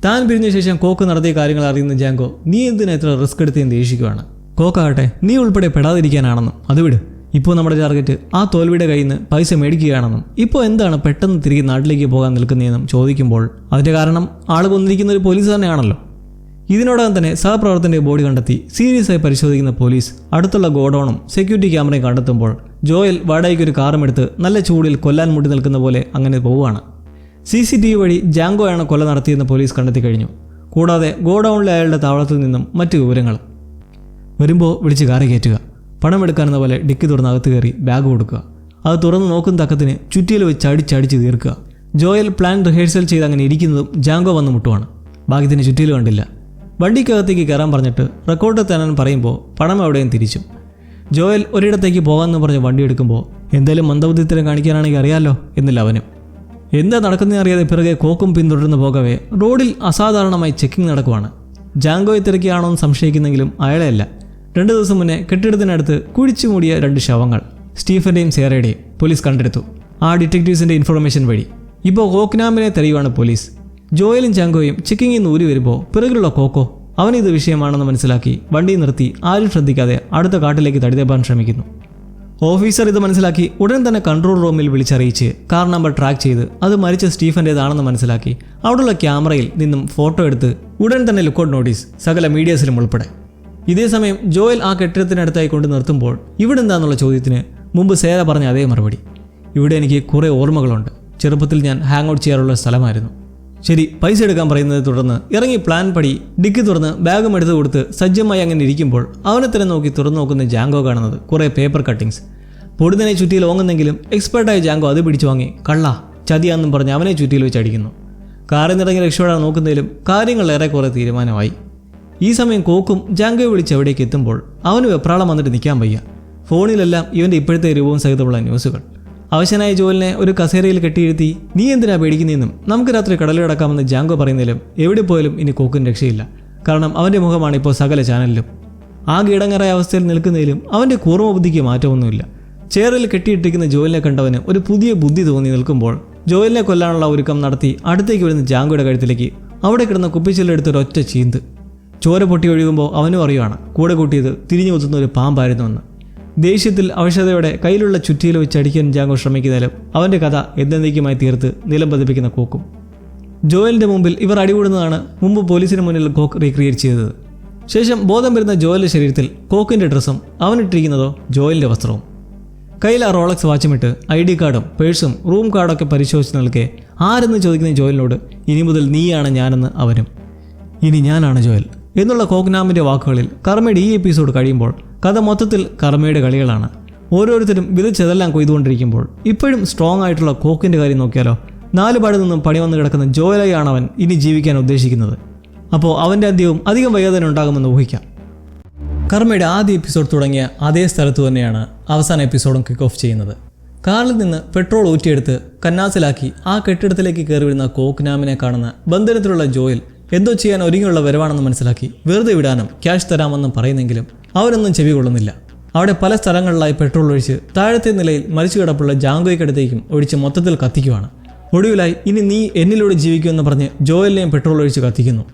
S1: താൻ പിരിഞ്ഞ ശേഷം കോക്ക് നടത്തിയ കാര്യങ്ങൾ അറിയുന്ന ജാങ്കോ നീ എന്തിനാ ഇത്ര റിസ്ക് എടുത്തേന്ന് ദേഷിക്കുകയാണ്. കോക്കാകട്ടെ നീ ഉൾപ്പെടെ പെടാതിരിക്കാനാണെന്നും അത് വിട്, ഇപ്പോൾ നമ്മുടെ ടാർഗറ്റ് ആ തോൽവിയുടെ കയ്യിൽ നിന്ന് പൈസ മേടിക്കുകയാണെന്നും ഇപ്പോൾ എന്താണ് പെട്ടെന്ന് തിരികെ നാട്ടിലേക്ക് പോകാൻ നിൽക്കുന്നതെന്നും ചോദിക്കുമ്പോൾ അതിൻ്റെ കാരണം ആൾ കൊന്നിരിക്കുന്ന ഒരു പോലീസ് തന്നെയാണല്ലോ. ഇതിനോടകം തന്നെ സഹപ്രവർത്തകൻ്റെ ബോഡി കണ്ടെത്തി സീരിയസ് ആയി പരിശോധിക്കുന്ന പോലീസ് അടുത്തുള്ള ഗോഡൌണും സെക്യൂരിറ്റി ക്യാമറയും കണ്ടെത്തുമ്പോൾ ജോയൽ വാടകയ്ക്ക് ഒരു കാറുമെടുത്ത് നല്ല ചൂടിൽ കൊല്ലാൻ മുട്ടി നിൽക്കുന്ന പോലെ അങ്ങനെ പോവുകയാണ്. CCTV വഴി ജാങ്കോയാണ് കൊല നടത്തിയെന്ന് പോലീസ് കണ്ടെത്തി കഴിഞ്ഞു. കൂടാതെ ഗോഡൌണിലെ അയാളുടെ താവളത്തിൽ നിന്നും മറ്റു വിവരങ്ങൾ. വരുമ്പോൾ വിളിച്ച് കാറി കയറ്റുക, പണമെടുക്കാനെന്ന പോലെ ഡിക്കി തുറന്ന് അകത്ത് കയറി ബാഗ് കൊടുക്കുക. അത് തുറന്ന് നോക്കുന്ന തക്കത്തിന് ചുറ്റിയിൽ വെച്ച് അടിച്ചടിച്ച് തീർക്കുക. ജോയൽ പ്ലാൻ റിഹേഴ്സൽ ചെയ്ത് അങ്ങനെ ഇരിക്കുന്നതും ജാങ്കോ വന്ന് മുട്ടുവാണ്. ഭാഗ്യത്തിന് ചുറ്റിയിൽ കണ്ടില്ല. വണ്ടിക്കകത്തേക്ക് കയറാൻ പറഞ്ഞിട്ട് റെക്കോർഡ് തരാൻ പറയുമ്പോൾ പണം എവിടെയും തിരിച്ചു. ജോയൽ ഒരിടത്തേക്ക് പോകാമെന്ന് പറഞ്ഞ് വണ്ടി എടുക്കുമ്പോൾ എന്തായാലും മന്ദബുദ്ധിത്തരം കാണിക്കാനാണെങ്കിൽ അറിയാമല്ലോ എന്നില്ല അവനും. എന്താ നടക്കുന്നതെന്ന് അറിയാതെ പിറകെ കോക്കും പിന്തുടർന്ന് പോകവേ റോഡിൽ അസാധാരണമായി ചെക്കിംഗ് നടക്കുവാണ്. ജാങ്കോയെ തിരക്കിയാണോ എന്ന് സംശയിക്കുന്നെങ്കിലും അയാളെയല്ല. 2 ദിവസം മുന്നേ കെട്ടിടത്തിനടുത്ത് കുഴിച്ചു മൂടിയ 2 ശവങ്ങൾ സ്റ്റീഫന്റെയും സേറയുടെയും പോലീസ് കണ്ടെടുത്തു. ആ ഡിറ്റക്റ്റീവ്സിന്റെ ഇൻഫർമേഷൻ വഴി ഇപ്പോൾ കോക്നാമിനെ തെരയുവാണ് പോലീസ്. ജോയലും ജാങ്കോയും ചെക്കിങ്ങിൽ നിന്ന് ഊരി വരുമ്പോൾ പിറകിലുള്ള കോക്കോ അവനിത് വിഷയമാണെന്ന് മനസ്സിലാക്കി വണ്ടി നിർത്തി ആരും ശ്രദ്ധിക്കാതെ അടുത്ത കാട്ടിലേക്ക് തടിതേപ്പാൻ ശ്രമിക്കുന്നു. ഓഫീസർ ഇത് മനസ്സിലാക്കി ഉടൻ തന്നെ കൺട്രോൾ റൂമിൽ വിളിച്ചറിയിച്ച് കാർ നമ്പർ ട്രാക്ക് ചെയ്ത് അത് മരിച്ച സ്റ്റീഫന്റേതാണെന്ന് മനസ്സിലാക്കി അവിടെയുള്ള ക്യാമറയിൽ നിന്നും ഫോട്ടോ എടുത്ത് ഉടൻ തന്നെ ലുക്കൗട്ട് നോട്ടീസ് സകല മീഡിയസിലും ഉൾപ്പെടെ. ഇതേസമയം ജോയൽ ആ കെട്ടിടത്തിനടുത്തായി കൊണ്ട് നിർത്തുമ്പോൾ ഇവിടെ എന്താണെന്നുള്ള ചോദ്യത്തിന് മുമ്പ് സേര പറഞ്ഞ അതേ മറുപടി. ഇവിടെ എനിക്ക് കുറേ ഓർമ്മകളുണ്ട്. ചെറുപ്പത്തിൽ ഞാൻ ഹാങ് ഔട്ട് ചെയ്യാറുള്ള സ്ഥലമായിരുന്നു. ശരി, പൈസ എടുക്കാൻ പറയുന്നത് തുടർന്ന് ഇറങ്ങി പ്ലാൻ പടി ഡിക്കി തുറന്ന് ബാഗും എടുത്ത് കൊടുത്ത് സജ്ജമായി അങ്ങനെ ഇരിക്കുമ്പോൾ അവനെ തന്നെ നോക്കി തുറന്നു നോക്കുന്ന ജാങ്കോ കാണുന്നത് കുറേ പേപ്പർ കട്ടിങ്സ്. പൊടുന്നനെ ചുറ്റിയിൽ ഓങ്ങുന്നെങ്കിലും എക്സ്പേർട്ടായ ജാങ്കോ അത് പിടിച്ചു വാങ്ങി കള്ളാ ചതിയാന്നും പറഞ്ഞ് അവനെ ചുറ്റിയിൽ വെച്ച് അടിക്കുന്നു. കാറിൽ നിന്നിറങ്ങി രക്ഷപ്പെടാൻ നോക്കുന്നതിലും കാര്യങ്ങൾ ഏറെക്കുറെ തീരുമാനമായി. ഈ സമയം കോക്കും ജാങ്കോയെ വിളിച്ച് എവിടേക്ക് എത്തുമ്പോൾ അവന് വെപ്രാളം വന്നിട്ട് നിൽക്കാൻ വയ്യ. ഫോണിലെല്ലാം ഇവൻ്റെ ഇപ്പോഴത്തെ രൂപവും സഹിതമുള്ള ന്യൂസുകൾ. അവശനായ ജോലിനെ ഒരു കസേരയിൽ കെട്ടിയിരുത്തി നീ എന്തിനാ പേടിക്കുന്നതെന്നും നമുക്ക് രാത്രി കടലിൽ കിടക്കാമെന്ന് ജാങ്കോ പറയുന്നതിലും എവിടെ പോയാലും ഇനി കോക്കിന് രക്ഷയില്ല. കാരണം അവൻ്റെ മുഖമാണ് ഇപ്പോൾ സകല ചാനലിലും. ആകെ ഇടങ്ങറായ അവസ്ഥയിൽ നിൽക്കുന്നതിലും അവൻ്റെ കൂർമ്മബുദ്ധിക്ക് മാറ്റമൊന്നുമില്ല. ചെയറിൽ കെട്ടിയിട്ടിരിക്കുന്ന ജോലിനെ കണ്ടവന് ഒരു പുതിയ ബുദ്ധി തോന്നി നിൽക്കുമ്പോൾ ജോലിനെ കൊല്ലാനുള്ള ഒരുക്കം നടത്തി അടുത്തേക്ക് വരുന്ന ജാങ്കോയുടെ കഴുത്തിലേക്ക് അവിടെ കിടന്ന കുപ്പിച്ചില്ലെടുത്തൊരൊറ്റ ചീന്ത്. ചോര പൊട്ടി ഒഴുകുമ്പോൾ അവനും അറിയുവാണ് കൂടെ കൂട്ടിയത് തിരിഞ്ഞു കുത്തുന്ന ഒരു പാമ്പായിരുന്നുവെന്ന്. ദേഷ്യത്തിൽ അവശതയോടെ കയ്യിലുള്ള ചുറ്റിയിൽ വെച്ച് അടിക്കാൻ ജാങ്കോ ശ്രമിക്കുന്നതിലും അവൻ്റെ കഥ എന്നേക്കുമായി തീർത്ത് നിലം പതിപ്പിക്കുന്ന കോക്കും. ജോയലിൻ്റെ മുമ്പിൽ ഇവർ അടികൂടുന്നതാണ് മുമ്പ് പോലീസിന് മുന്നിൽ കോക്ക് റീക്രിയേറ്റ് ചെയ്തത്. ശേഷം ബോധം വരുന്ന ജോയലിൻ്റെ ശരീരത്തിൽ കോക്കിൻ്റെ ഡ്രസ്സും അവനിട്ടിരിക്കുന്നതോ ജോയലിൻ്റെ വസ്ത്രവും. കയ്യിൽ ആ റോളക്സ് വാച്ചുമിട്ട് ID കാർഡും പേഴ്സും റൂം കാർഡൊക്കെ പരിശോധിച്ച് നിൽക്കെ ആരെന്ന് ചോദിക്കുന്ന ജോയലിനോട് ഇനി മുതൽ നീയാണ് ഞാനെന്ന് അവനും. ഇനി ഞാനാണ് ജോയൽ എന്നുള്ള കോക്നാമിൻ്റെ വാക്കുകളിൽ കർമ്മയുടെ ഈ എപ്പിസോഡ് കഴിയുമ്പോൾ കഥ മൊത്തത്തിൽ കർമ്മയുടെ കളികളാണ്. ഓരോരുത്തരും വിതച്ചതെല്ലാം കൊയ്തുകൊണ്ടിരിക്കുമ്പോൾ ഇപ്പോഴും സ്ട്രോങ് ആയിട്ടുള്ള കോക്കിൻ്റെ കാര്യം നോക്കിയാലോ. 4 പാടിൽ നിന്നും പണി വന്ന് കിടക്കുന്ന ജോയലായാണ് അവൻ ഇനി ജീവിക്കാൻ ഉദ്ദേശിക്കുന്നത്. അപ്പോൾ അവൻ്റെ അന്ത്യവും അധികം വൈകാതെ ഉണ്ടാകുമെന്ന് ഊഹിക്കാം. കർമ്മയുടെ ആദ്യ എപ്പിസോഡ് തുടങ്ങിയ അതേ സ്ഥലത്ത് തന്നെയാണ് അവസാന എപ്പിസോഡും കിക്ക് ഓഫ് ചെയ്യുന്നത്. കാറിൽ നിന്ന് പെട്രോൾ ഊറ്റിയെടുത്ത് കന്നാസിലാക്കി ആ കെട്ടിടത്തിലേക്ക് കയറി വരുന്ന കോക്നാമിനെ കാണുന്ന ബന്ധനത്തിലുള്ള ജോയൽ എന്തോ ചെയ്യാൻ ഒരുങ്ങിയുള്ള വരവാണെന്ന് മനസ്സിലാക്കി വെറുതെ വിടാനും ക്യാഷ് തരാമെന്നും പറയുന്നെങ്കിലും അവരൊന്നും ചെവി കൊള്ളുന്നില്ല. അവിടെ പല സ്ഥലങ്ങളിലായി പെട്രോൾ ഒഴിച്ച് താഴത്തെ നിലയിൽ മരിച്ചു കിടപ്പുള്ള ജാങ്കോയ്ക്കടുത്തേക്കും ഒഴിച്ച് മൊത്തത്തിൽ കത്തിക്കുവാണ്. ഒടുവിലായി ഇനി നീ എന്നിലൂടെ ജീവിക്കുമെന്ന് പറഞ്ഞ് ജോയലിനെയും പെട്രോൾ ഒഴിച്ച് കത്തിക്കുന്നു.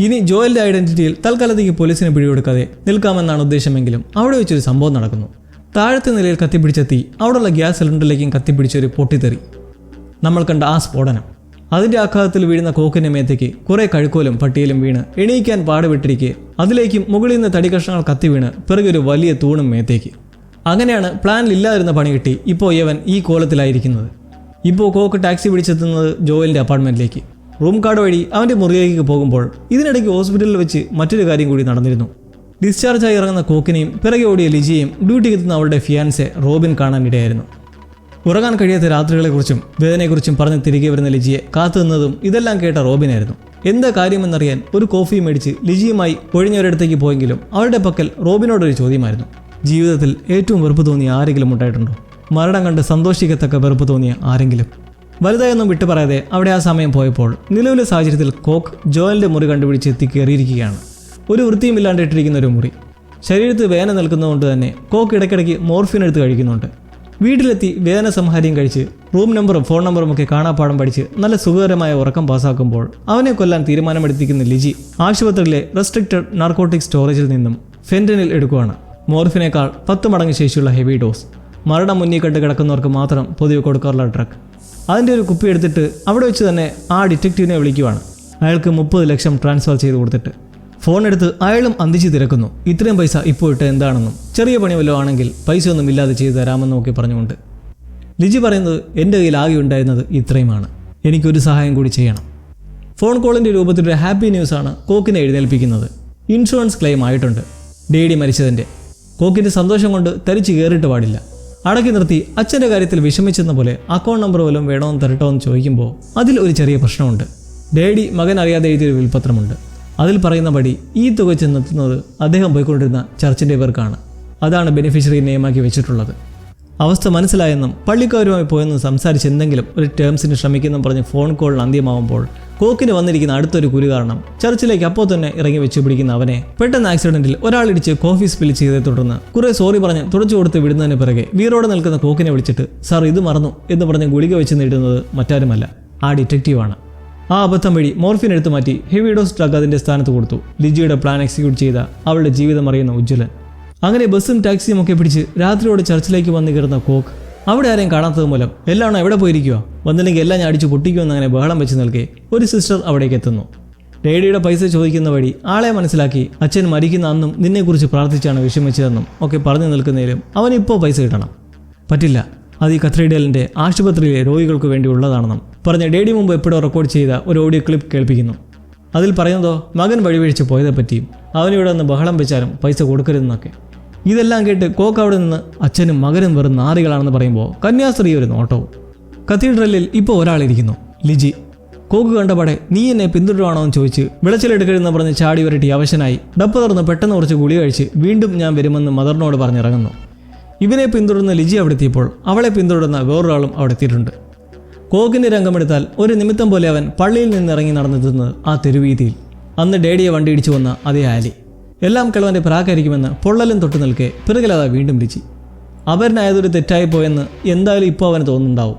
S1: ഇനി ജോയലിൻ്റെ ഐഡന്റിറ്റിയിൽ തൽക്കാലത്തേക്ക് പോലീസിനെ പിടികൊടുക്കാതെ നിൽക്കാമെന്നാണ് ഉദ്ദേശമെങ്കിലും അവിടെ വെച്ചൊരു സംഭവം നടക്കുന്നു. താഴത്തെ നിലയിൽ കത്തിപ്പിടിച്ചെത്തി അവിടെയുള്ള ഗ്യാസ് സിലിണ്ടറിലേക്കും കത്തിപ്പിടിച്ചൊരു പൊട്ടിത്തെറി. നമ്മൾ കണ്ട ആ സ്ഫോടനം അതിൻ്റെ ആഘാതത്തിൽ വീഴുന്ന കോക്കിൻ്റെ മേത്തേക്ക് കുറേ കഴുക്കോലും പട്ടിയിലും വീണ് എണീക്കാൻ പാടുപെട്ടിരിക്കെ അതിലേക്കും മുകളിൽ നിന്ന് തടി കഷ്ണങ്ങൾ കത്തി വീണ് പിറകെ ഒരു വലിയ തൂണും മേത്തേക്ക്. അങ്ങനെയാണ് പ്ലാനിലില്ലാതിരുന്ന പണി കിട്ടി ഇപ്പോൾ ഇവൻ ഈ കോലത്തിലായിരിക്കുന്നത്. ഇപ്പോൾ കോക്ക് ടാക്സി പിടിച്ചെത്തുന്നത് ജോയലിൻ്റെ അപ്പാർട്ട്മെൻറ്റിലേക്ക്. റൂം കാർഡ് വഴി അവൻ്റെ മുറിയിലേക്ക് പോകുമ്പോൾ ഇതിനിടയ്ക്ക് ഹോസ്പിറ്റലിൽ വെച്ച് മറ്റൊരു കാര്യം കൂടി നടന്നിരുന്നു. ഡിസ്ചാർജായി ഇറങ്ങുന്ന കോക്കിനെയും പിറകെ ഓടിയ ലിജിയെയും ഡ്യൂട്ടിക്ക് എത്തുന്ന അവളുടെ ഫിയാൻസെ റോബിൻ കാണാനിടയായിരുന്നു. ഉറങ്ങാൻ കഴിയാത്ത രാത്രികളെക്കുറിച്ചും വേദനയെക്കുറിച്ചും പറഞ്ഞ് തിരികെ വരുന്ന ലിജിയെ കാത്തുനിന്നതും ഇതെല്ലാം കേട്ട റോബിനായിരുന്നു. എന്താ കാര്യമെന്നറിയാൻ ഒരു കോഫി മേടിച്ച് ലിജിയുമായി ഒഴിഞ്ഞവരിടത്തേക്ക് പോയെങ്കിലും അവളുടെ പക്കൽ റോബിനോടൊരു ചോദ്യമായിരുന്നു. ജീവിതത്തിൽ ഏറ്റവും വെറുപ്പ് തോന്നിയ ആരെങ്കിലും ഉണ്ടായിട്ടുണ്ടോ? മരണം കണ്ട് സന്തോഷിക്കത്തക്ക വെറുപ്പ് തോന്നിയ ആരെങ്കിലും? വലുതായൊന്നും വിട്ടു പറയാതെ അവിടെ ആ സമയം പോയപ്പോൾ നിലവിലെ സാഹചര്യത്തിൽ കോക്ക് ജോയലിൻ്റെ മുറി കണ്ടുപിടിച്ച് എത്തിക്കേറിയിരിക്കുകയാണ്. ഒരു വൃത്തിയുമില്ലാണ്ട് ഇട്ടിരിക്കുന്ന ഒരു മുറി. ശരീരത്ത് വേദന നിൽക്കുന്നതുകൊണ്ട് തന്നെ കോക്ക് ഇടയ്ക്കിടയ്ക്ക് മോർഫിൻ എടുത്ത് കഴിക്കുന്നുണ്ട്. വീട്ടിലെത്തി വേദന സംഹാരിയും കഴിച്ച് റൂം നമ്പറും ഫോൺ നമ്പറും ഒക്കെ കാണാപ്പാടം പഠിച്ച് നല്ല സുഖകരമായ ഉറക്കം പാസ്സാക്കുമ്പോൾ അവനെ കൊല്ലാൻ തീരുമാനമെടുത്തിരിക്കുന്ന ലിജി ആശുപത്രിയിലെ റെസ്ട്രിക്റ്റഡ് നാർക്കോട്ടിക് സ്റ്റോറേജിൽ നിന്നും ഫെന്റനിൽ എടുക്കുകയാണ്. മോർഫിനേക്കാൾ 10 മടങ്ങ് ശേഷിയുള്ള ഹെവി ഡോസ്. മരണം മുന്നിൽ കണ്ട് കിടക്കുന്നവർക്ക് മാത്രം പൊതുവെ കൊടുക്കാറുള്ള ഡ്രഗ്. അതിൻ്റെ ഒരു കുപ്പി എടുത്തിട്ട് അവിടെ വെച്ച് തന്നെ ആ ഡിറ്റക്റ്റീവിനെ വിളിക്കുവാണ്. അയാൾക്ക് 30 ലക്ഷം ട്രാൻസ്ഫർ ചെയ്ത് കൊടുത്തിട്ട് ഫോൺ എടുത്ത് അയാളും അന്തിച്ച് തിരക്കുന്നു. ഇത്രയും പൈസ ഇപ്പോൾ ഇട്ട് എന്താണെന്നും ചെറിയ പണി വല്ലതും ആണെങ്കിൽ പൈസ ഒന്നും ഇല്ലാതെ ചെയ്തു തരാമെന്നും ഒക്കെ പറഞ്ഞുകൊണ്ട് ലിജി പറയുന്നത് എൻ്റെ കയ്യിൽ ആകെ ഉണ്ടായിരുന്നത് ഇത്രയുമാണ്, എനിക്കൊരു സഹായം കൂടി ചെയ്യണം. ഫോൺ കോളിൻ്റെ രൂപത്തിലൊരു ഹാപ്പി ന്യൂസാണ് കോക്കിനെ എഴുന്നേൽപ്പിക്കുന്നത്. ഇൻഷുറൻസ് ക്ലെയിം ആയിട്ടുണ്ട്. ഡേഡി മരിച്ചതിൻ്റെ. കോക്കിൻ്റെ സന്തോഷം കൊണ്ട് തരിച്ചു കയറിയിട്ട് പാടില്ല. അടക്കി നിർത്തി അച്ഛൻ്റെ കാര്യത്തിൽ വിഷമിച്ചെന്ന പോലെ അക്കൗണ്ട് നമ്പർ വല്ലതും വേണമെന്ന് തരട്ടോ എന്ന് ചോദിക്കുമ്പോൾ അതിൽ ഒരു ചെറിയ പ്രശ്നമുണ്ട്. ഡാഡി മകൻ അറിയാതെ എഴുതിയൊരു വിൽപത്രമുണ്ട്. അതിൽ പറയുന്ന പടി ഈ തുക ചെന്നെത്തുന്നത് അദ്ദേഹം പോയിക്കൊണ്ടിരുന്ന ചർച്ചിൻ്റെ പേർക്കാണ്. അതാണ് ബെനിഫിഷ്യറി നെയിമാക്കി വെച്ചിട്ടുള്ളത്. അവസ്ഥ മനസ്സിലായെന്നും പള്ളിക്കാരുമായി പോയെന്നും സംസാരിച്ച് എന്തെങ്കിലും ഒരു ടേംസിന് ശ്രമിക്കുമെന്നും പറഞ്ഞ് ഫോൺ കോളിന് അന്ത്യമാവുമ്പോൾ കോക്കിന് വന്നിരിക്കുന്ന അടുത്തൊരു കുരു കാരണം ചർച്ചിലേക്ക് അപ്പോൾ തന്നെ ഇറങ്ങി വെച്ച് പിടിക്കുന്ന അവനെ പെട്ടെന്ന് ആക്സിഡന്റിൽ ഒരാളിടിച്ച് കോഫി സ്പിൽ ചെയ്തേ തുടർന്ന് കുറെ സോറി പറഞ്ഞ് തുടച്ചു കൊടുത്ത് വിടുന്നതിന് പിറകെ വീറോടെ നിൽക്കുന്ന കോക്കിനെ വിളിച്ചിട്ട് സാർ ഇത് മറന്നു എന്ന് പറഞ്ഞ് ഗുളിക വെച്ച് നേടുന്നത് മറ്റാരുമല്ല, ആ ഡിറ്റക്റ്റീവാണ്. ആ അബദ്ധം വഴി മോർഫിൻ എടുത്തു മാറ്റി ഹെവി ഡോസ് ഡ്രഗ് അതിൻ്റെ സ്ഥാനത്ത് കൊടുത്തു. ലിജിയുടെ പ്ലാൻ എക്സിക്യൂട്ട് ചെയ്ത അവളുടെ ജീവിതം അറിയുന്ന ഉജ്ജ്വലൻ. അങ്ങനെ ബസ്സും ടാക്സിയും ഒക്കെ പിടിച്ച് രാത്രിയോടെ ചർച്ചിലേക്ക് വന്ന് കയറുന്ന കോക്ക് അവിടെ ആരെയും കാണാത്തത് മൂലം എല്ലാം എവിടെ പോയിരിക്കുക, വന്നില്ലെങ്കിൽ എല്ലാം ഞാൻ അടിച്ച് പൊട്ടിക്കുമെന്ന് അങ്ങനെ ബഹളം വെച്ച് നിൽക്കെ ഒരു സിസ്റ്റർ അവിടേക്ക് എത്തുന്നു. ഡേഡിയുടെ പൈസ ചോദിക്കുന്ന വഴി ആളെ മനസ്സിലാക്കി അച്ഛൻ മരിക്കുന്ന അന്നും നിന്നെക്കുറിച്ച് പ്രാർത്ഥിച്ചാണ് വിഷമിച്ചതെന്നും ഒക്കെ പറഞ്ഞു നിൽക്കുന്നതിലും അവനിപ്പോൾ പൈസ കിട്ടണം. പറ്റില്ല, അത് ഈ കത്തീഡ്രലിൻ്റെ ആശുപത്രിയിലെ രോഗികൾക്ക് വേണ്ടി ഉള്ളതാണെന്നും പറഞ്ഞ് ഡേഡി മുമ്പ് എപ്പോഴോ റെക്കോർഡ് ചെയ്ത ഒരു ഓഡിയോ ക്ലിപ്പ് കേൾപ്പിക്കുന്നു. അതിൽ പറയുന്നതോ മകൻ വഴിവഴിച്ച് പോയതെപ്പറ്റിയും അവനിവിടെ നിന്ന് ബഹളം വെച്ചാലും പൈസ കൊടുക്കരുതെന്നൊക്കെ. ഇതെല്ലാം കേട്ട് കോക്ക് അവിടെ നിന്ന് അച്ഛനും മകനും വെറും നാറികളാണെന്ന് പറയുമ്പോൾ കന്യാസ്ത്രീ ഒരു നോട്ടവും. കത്തീഡ്രലിൽ ഇപ്പോൾ ഒരാളിരിക്കുന്നു, ലിജി. കോക്ക് കണ്ടപാടെ നീ എന്നെ പിന്തുടരുവാണോ എന്ന് ചോദിച്ച് വിളച്ചിലെടുക്കരുതെന്ന് പറഞ്ഞ് ചാടി വരട്ടി അവശനായി ഡപ്പ് തുറന്ന് പെട്ടെന്ന് കുറച്ച് ഗുളി കഴിച്ച് വീണ്ടും ഞാൻ വരുമെന്ന് മദറിനോട് പറഞ്ഞിറങ്ങുന്നു. ഇവനെ പിന്തുടർന്ന് ലിജി അവിടെ എത്തിയപ്പോൾ അവളെ പിന്തുടർന്ന വേറൊരാളും അവിടെ എത്തിയിട്ടുണ്ട്. കോക്കിൻ്റെ രംഗമെടുത്താൽ ഒരു നിമിത്തം പോലെ അവൻ പള്ളിയിൽ നിന്ന് ഇറങ്ങി നടന്നെത്തുന്നത് ആ തെരുവീതിയിൽ. അന്ന് ഡേഡിയെ വണ്ടി ഇടിച്ചു വന്ന അതേ ആലി. എല്ലാം കിളവൻ്റെ പ്രാക്കായിരിക്കുമെന്ന് പൊള്ളലും തൊട്ട് നിൽക്കെ പിറകിലതാ വീണ്ടും ലിജി. അവരനായതൊരു തെറ്റായി പോയെന്ന് എന്തായാലും ഇപ്പോൾ അവന് തോന്നുന്നുണ്ടാവും.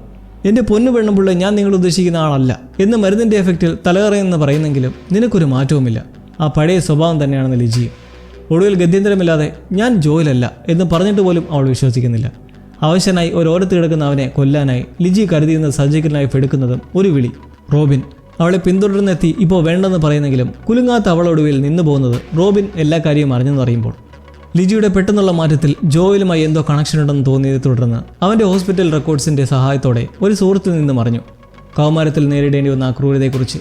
S1: എൻ്റെ പൊന്നു പെണ്ണുപിള്ള ഞാൻ നിങ്ങൾ ഉദ്ദേശിക്കുന്ന ആളല്ല എന്ന് മരുന്നിൻ്റെ എഫക്റ്റിൽ തലകറയെന്ന് പറയുന്നെങ്കിലും നിനക്കൊരു മാറ്റവുമില്ല, ആ പഴയ സ്വഭാവം തന്നെയാണെന്ന് ലിജിയും. ഒടുവിൽ ഗത്യന്തരമില്ലാതെ ഞാൻ ജോയിലല്ല എന്ന് പറഞ്ഞിട്ട് പോലും അവൾ വിശ്വസിക്കുന്നില്ല. അവശനായി ഓരോരത്ത് കിടക്കുന്ന അവനെ കൊല്ലാനായി ലിജി കരുതിയുന്ന സർജിക്കൽ എടുക്കുന്നതും ഒരു വിളി റോബിൻ. അവളെ പിന്തുടർന്നെത്തി ഇപ്പോൾ വേണ്ടെന്ന് പറയുന്നെങ്കിലും കുലുങ്ങാത്ത അവളൊടുവിൽ നിന്നു പോകുന്നത് റോബിൻ എല്ലാ കാര്യവും അറിഞ്ഞെന്ന് അറിയുമ്പോൾ. ലിജിയുടെ പെട്ടെന്നുള്ള മാറ്റത്തിൽ ജോയിലുമായി എന്തോ കണക്ഷൻ ഉണ്ടെന്ന് തോന്നിയതിനെ തുടർന്ന് അവൻ്റെ ഹോസ്പിറ്റൽ റെക്കോർഡ്സിൻ്റെ സഹായത്തോടെ ഒരു സുഹൃത്തിൽ നിന്നും അറിഞ്ഞു കൗമാരത്തിൽ നേരിടേണ്ടി വന്ന ആ ക്രൂരതയെക്കുറിച്ച്.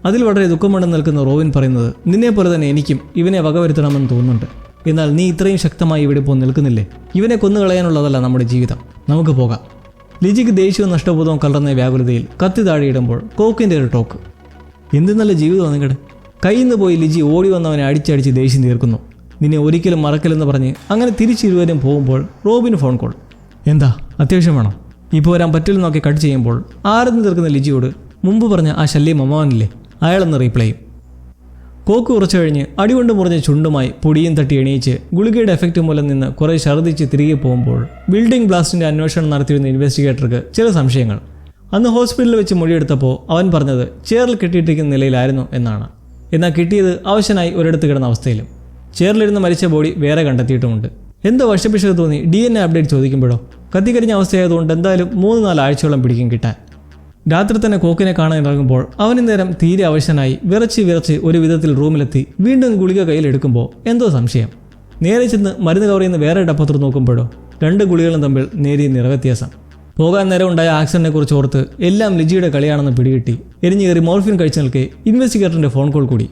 S1: അതിൽ വളരെ ദുഃഖമുണ്ടെന്ന് നിൽക്കുന്ന റോബിൻ പറയുന്നത് നിന്നെപ്പോലെ തന്നെ എനിക്കും ഇവനെ വകവരുത്തണമെന്ന് തോന്നുന്നുണ്ട്. എന്നാൽ നീ ഇത്രയും ശക്തമായി ഇവിടെ ഇപ്പോൾ നിൽക്കുന്നില്ലേ? ഇവനെ കൊന്നുകളയാനുള്ളതല്ല നമ്മുടെ ജീവിതം, നമുക്ക് പോകാം. ലിജിക്ക് ദേഷ്യവും നഷ്ടബോധവും കലർന്ന വ്യാകുലതയിൽ കത്തി താഴെയിടുമ്പോൾ കോക്കിൻ്റെ ഒരു ടോക്ക്. എന്ത് നല്ല ജീവിതമാണ് നിങ്ങളുടെ. കയ്യിൽ നിന്ന് പോയി ലിജി ഓടി വന്നവനെ അടിച്ചടിച്ച് ദേഷ്യം തീർക്കുന്നു. നിന്നെ ഒരിക്കലും മറക്കലെന്ന് പറഞ്ഞ് അങ്ങനെ തിരിച്ചിരുവരും പോകുമ്പോൾ റോബിന് ഫോൺ കോൾ. എന്താ അത്യാവശ്യം വേണം? ഇപ്പോൾ വരാൻ പറ്റില്ലെന്നൊക്കെ കട്ട് ചെയ്യുമ്പോൾ ആരെന്ന് തീർക്കുന്ന ലിജിയോട് മുമ്പ് പറഞ്ഞ ആ ശല്യം അമ്മാവനില്ലേ അയാളെന്ന് റീപ്ലൈ ചെയ്യും. കോക്ക് കുറച്ചു കഴിഞ്ഞ് അടികൊണ്ട് മുറിഞ്ഞ ചുണ്ടുമായി പൊടിയും തട്ടി എണീച്ച് ഗുളികയുടെ എഫക്റ്റ് മൂലം നിന്ന് കുറേ ഛർദ്ദിച്ച് തിരികെ പോകുമ്പോൾ ബിൽഡിംഗ് ബ്ലാസ്റ്റിൻ്റെ അന്വേഷണം നടത്തിയിരുന്ന ഇൻവെസ്റ്റിഗേറ്റർക്ക് ചില സംശയങ്ങൾ. അന്ന് ഹോസ്പിറ്റലിൽ വെച്ച് മൊഴിയെടുത്തപ്പോൾ അവൻ പറഞ്ഞത് ചെയറിൽ കെട്ടിയിട്ടിരിക്കുന്ന നിലയിലായിരുന്നു എന്നാണ്. എന്നാൽ കിട്ടിയത് അവശനായി ഒരിടത്ത് കിടന്ന അവസ്ഥയിലും. ചെയറിലിരുന്ന് മരിച്ച ബോഡി വേറെ കണ്ടെത്തിയിട്ടുമുണ്ട്. എന്തോ വശപ്പിശക് തോന്നി DNA അപ്ഡേറ്റ് ചോദിക്കുമ്പോഴോ കത്തിക്കരിഞ്ഞ അവസ്ഥയായതുകൊണ്ട് എന്തായാലും 3-4 ആഴ്ചയോളം പിടിക്കും കിട്ടാൻ. രാത്രി തന്നെ കോക്കിനെ കാണാൻ ഇറങ്ങുമ്പോൾ അവന് നേരം തീരെ അവശനായി വിറച്ച് ഒരു വിധത്തിൽ റൂമിലെത്തി വീണ്ടും ഗുളിക കയ്യിലെടുക്കുമ്പോൾ എന്തോ സംശയം. നേരെ ചെന്ന് മരുന്ന് കവറിയുന്ന വേറെ ഡപ്പത്തിൽ നോക്കുമ്പോഴോ 2 ഗുളികളും തമ്മിൽ നേരിയ നിറവ്യത്യാസം. പോകാൻ നേരം ഉണ്ടായ ആക്സിഡന്റിനെ കുറിച്ച് ഓർത്ത് എല്ലാം ലിജിയുടെ കളിയാണെന്ന് പിടികിട്ടി എരിഞ്ഞു കയറി മോർഫിൻ കഴിച്ചു നിൽക്കെ ഇൻവെസ്റ്റിഗേറ്ററിന്റെ ഫോൺ കോൾ കൂടി.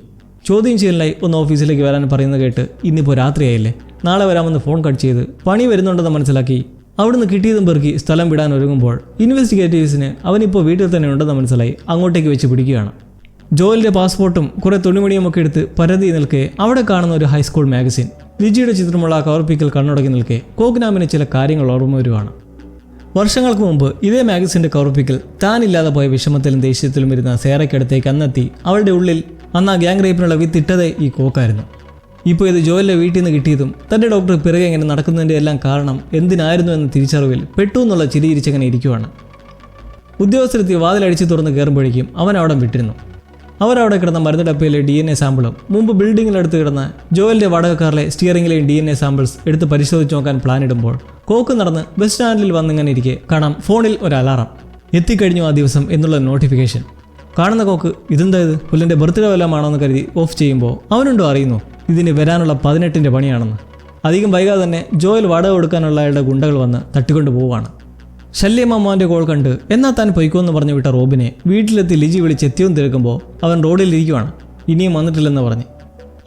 S1: ചോദ്യം ചെയ്യലിനായി ഒന്ന് ഓഫീസിലേക്ക് വരാൻ പറയുന്നത് കേട്ട് ഇന്നിപ്പോൾ രാത്രിയായില്ലേ, നാളെ വരാമെന്ന് ഫോൺ കട്ട് ചെയ്ത് പണി വരുന്നുണ്ടെന്ന് മനസ്സിലാക്കി അവിടുന്ന് കിട്ടിയതും പെറുക്കി സ്ഥലം വിടാൻ ഒരുങ്ങുമ്പോൾ ഇൻവെസ്റ്റിഗേറ്റീവ്സിന് അവനിപ്പോൾ വീട്ടിൽ തന്നെ ഉണ്ടെന്ന് മനസ്സിലായി അങ്ങോട്ടേക്ക് വെച്ച് പിടിക്കുകയാണ്. ജോലിൻ്റെ പാസ്പോർട്ടും കുറേ തുണിമണിയും ഒക്കെ എടുത്ത് പരതി നിൽക്കെ അവിടെ കാണുന്ന ഒരു ഹൈസ്കൂൾ മാഗസിൻ. ലിജിയുടെ ചിത്രമുള്ള കവർപ്പിക്കൽ കണ്ണുടക്കി നിൽക്കെ കോക്നാമിന് ചില കാര്യങ്ങൾ ഓർമ്മ വരുവാണ്. വർഷങ്ങൾക്ക് മുമ്പ് ഇതേ മാഗസിൻ്റെ കവർപ്പിക്കൽ താനില്ലാതെ പോയ വിഷമത്തിലും ദേഷ്യത്തിലും ഇരുന്ന സേറയ്ക്കടുത്തേക്ക് അന്നെത്തി അവളുടെ ഉള്ളിൽ അന്ന് ആ ഗ്യാങ് റേപ്പിനുള്ള വിത്തിട്ടതേ ഈ കോക്കായിരുന്നു. ഇപ്പോൾ ഇത് ജോലിലെ വീട്ടിൽ നിന്ന് കിട്ടിയതും തൻ്റെ ഡോക്ടർ പിറകെ ഇങ്ങനെ നടക്കുന്നതിൻ്റെ എല്ലാം കാരണം എന്തിനായിരുന്നു എന്ന തിരിച്ചറിവിൽ പെട്ടു എന്നുള്ള ചിരിയിരിച്ചങ്ങനെ ഇരിക്കുവാണ്. ഉദ്യോഗസ്ഥരെത്തി വാതിലടിച്ച് തുറന്ന് കയറുമ്പോഴേക്കും അവൻ അവിടെ വിട്ടിരുന്നു. അവരവിടെ കിടന്ന മരുന്ന് ഡപ്പയിലെ DNA സാമ്പിളും മുമ്പ് ബിൽഡിങ്ങിലെടുത്ത് കിടന്ന ജോലിൻ്റെ വാടകക്കാറിലെ സ്റ്റിയറിംഗിലെയും DNA സാമ്പിൾസ് എടുത്ത് പരിശോധിച്ച് നോക്കാൻ പ്ലാൻ ഇടുമ്പോൾ കോക്ക് നടന്ന് ബസ് സ്റ്റാൻഡിൽ വന്നിങ്ങനെ ഇരിക്കെ കാണാം ഫോണിൽ ഒരു അലാറം. എത്തിക്കഴിഞ്ഞു ആ ദിവസം എന്നുള്ള നോട്ടിഫിക്കേഷൻ. കാണുന്ന കോക്ക് ഇതെന്താ ഇത് പുല്ലിൻ്റെ ബർത്ത്ഡേ വല്ലമാണോ എന്ന് കരുതി ഓഫ് ചെയ്യുമ്പോൾ അവനുണ്ടോ അറിയുന്നു ഇതിന് വരാനുള്ള 18ൻ്റെ പണിയാണെന്ന്. അധികം വൈകാതെ തന്നെ ജോയിൽ വാടക കൊടുക്കാനുള്ള അയാളുടെ ഗുണ്ടകൾ വന്ന് തട്ടിക്കൊണ്ട് പോവുകയാണ്. ശല്യമ്മോൻ്റെ കോൾ കണ്ട് എന്നാൽ താൻ പൊയ്ക്കോന്ന് പറഞ്ഞു വിട്ട റോബിനെ വീട്ടിലെത്തി ലിജി വിളിച്ചെത്തിയും തിരക്കുമ്പോൾ അവൻ റോഡിലിരിക്കുവാണ്. ഇനിയും വന്നിട്ടില്ലെന്ന് പറഞ്ഞ്.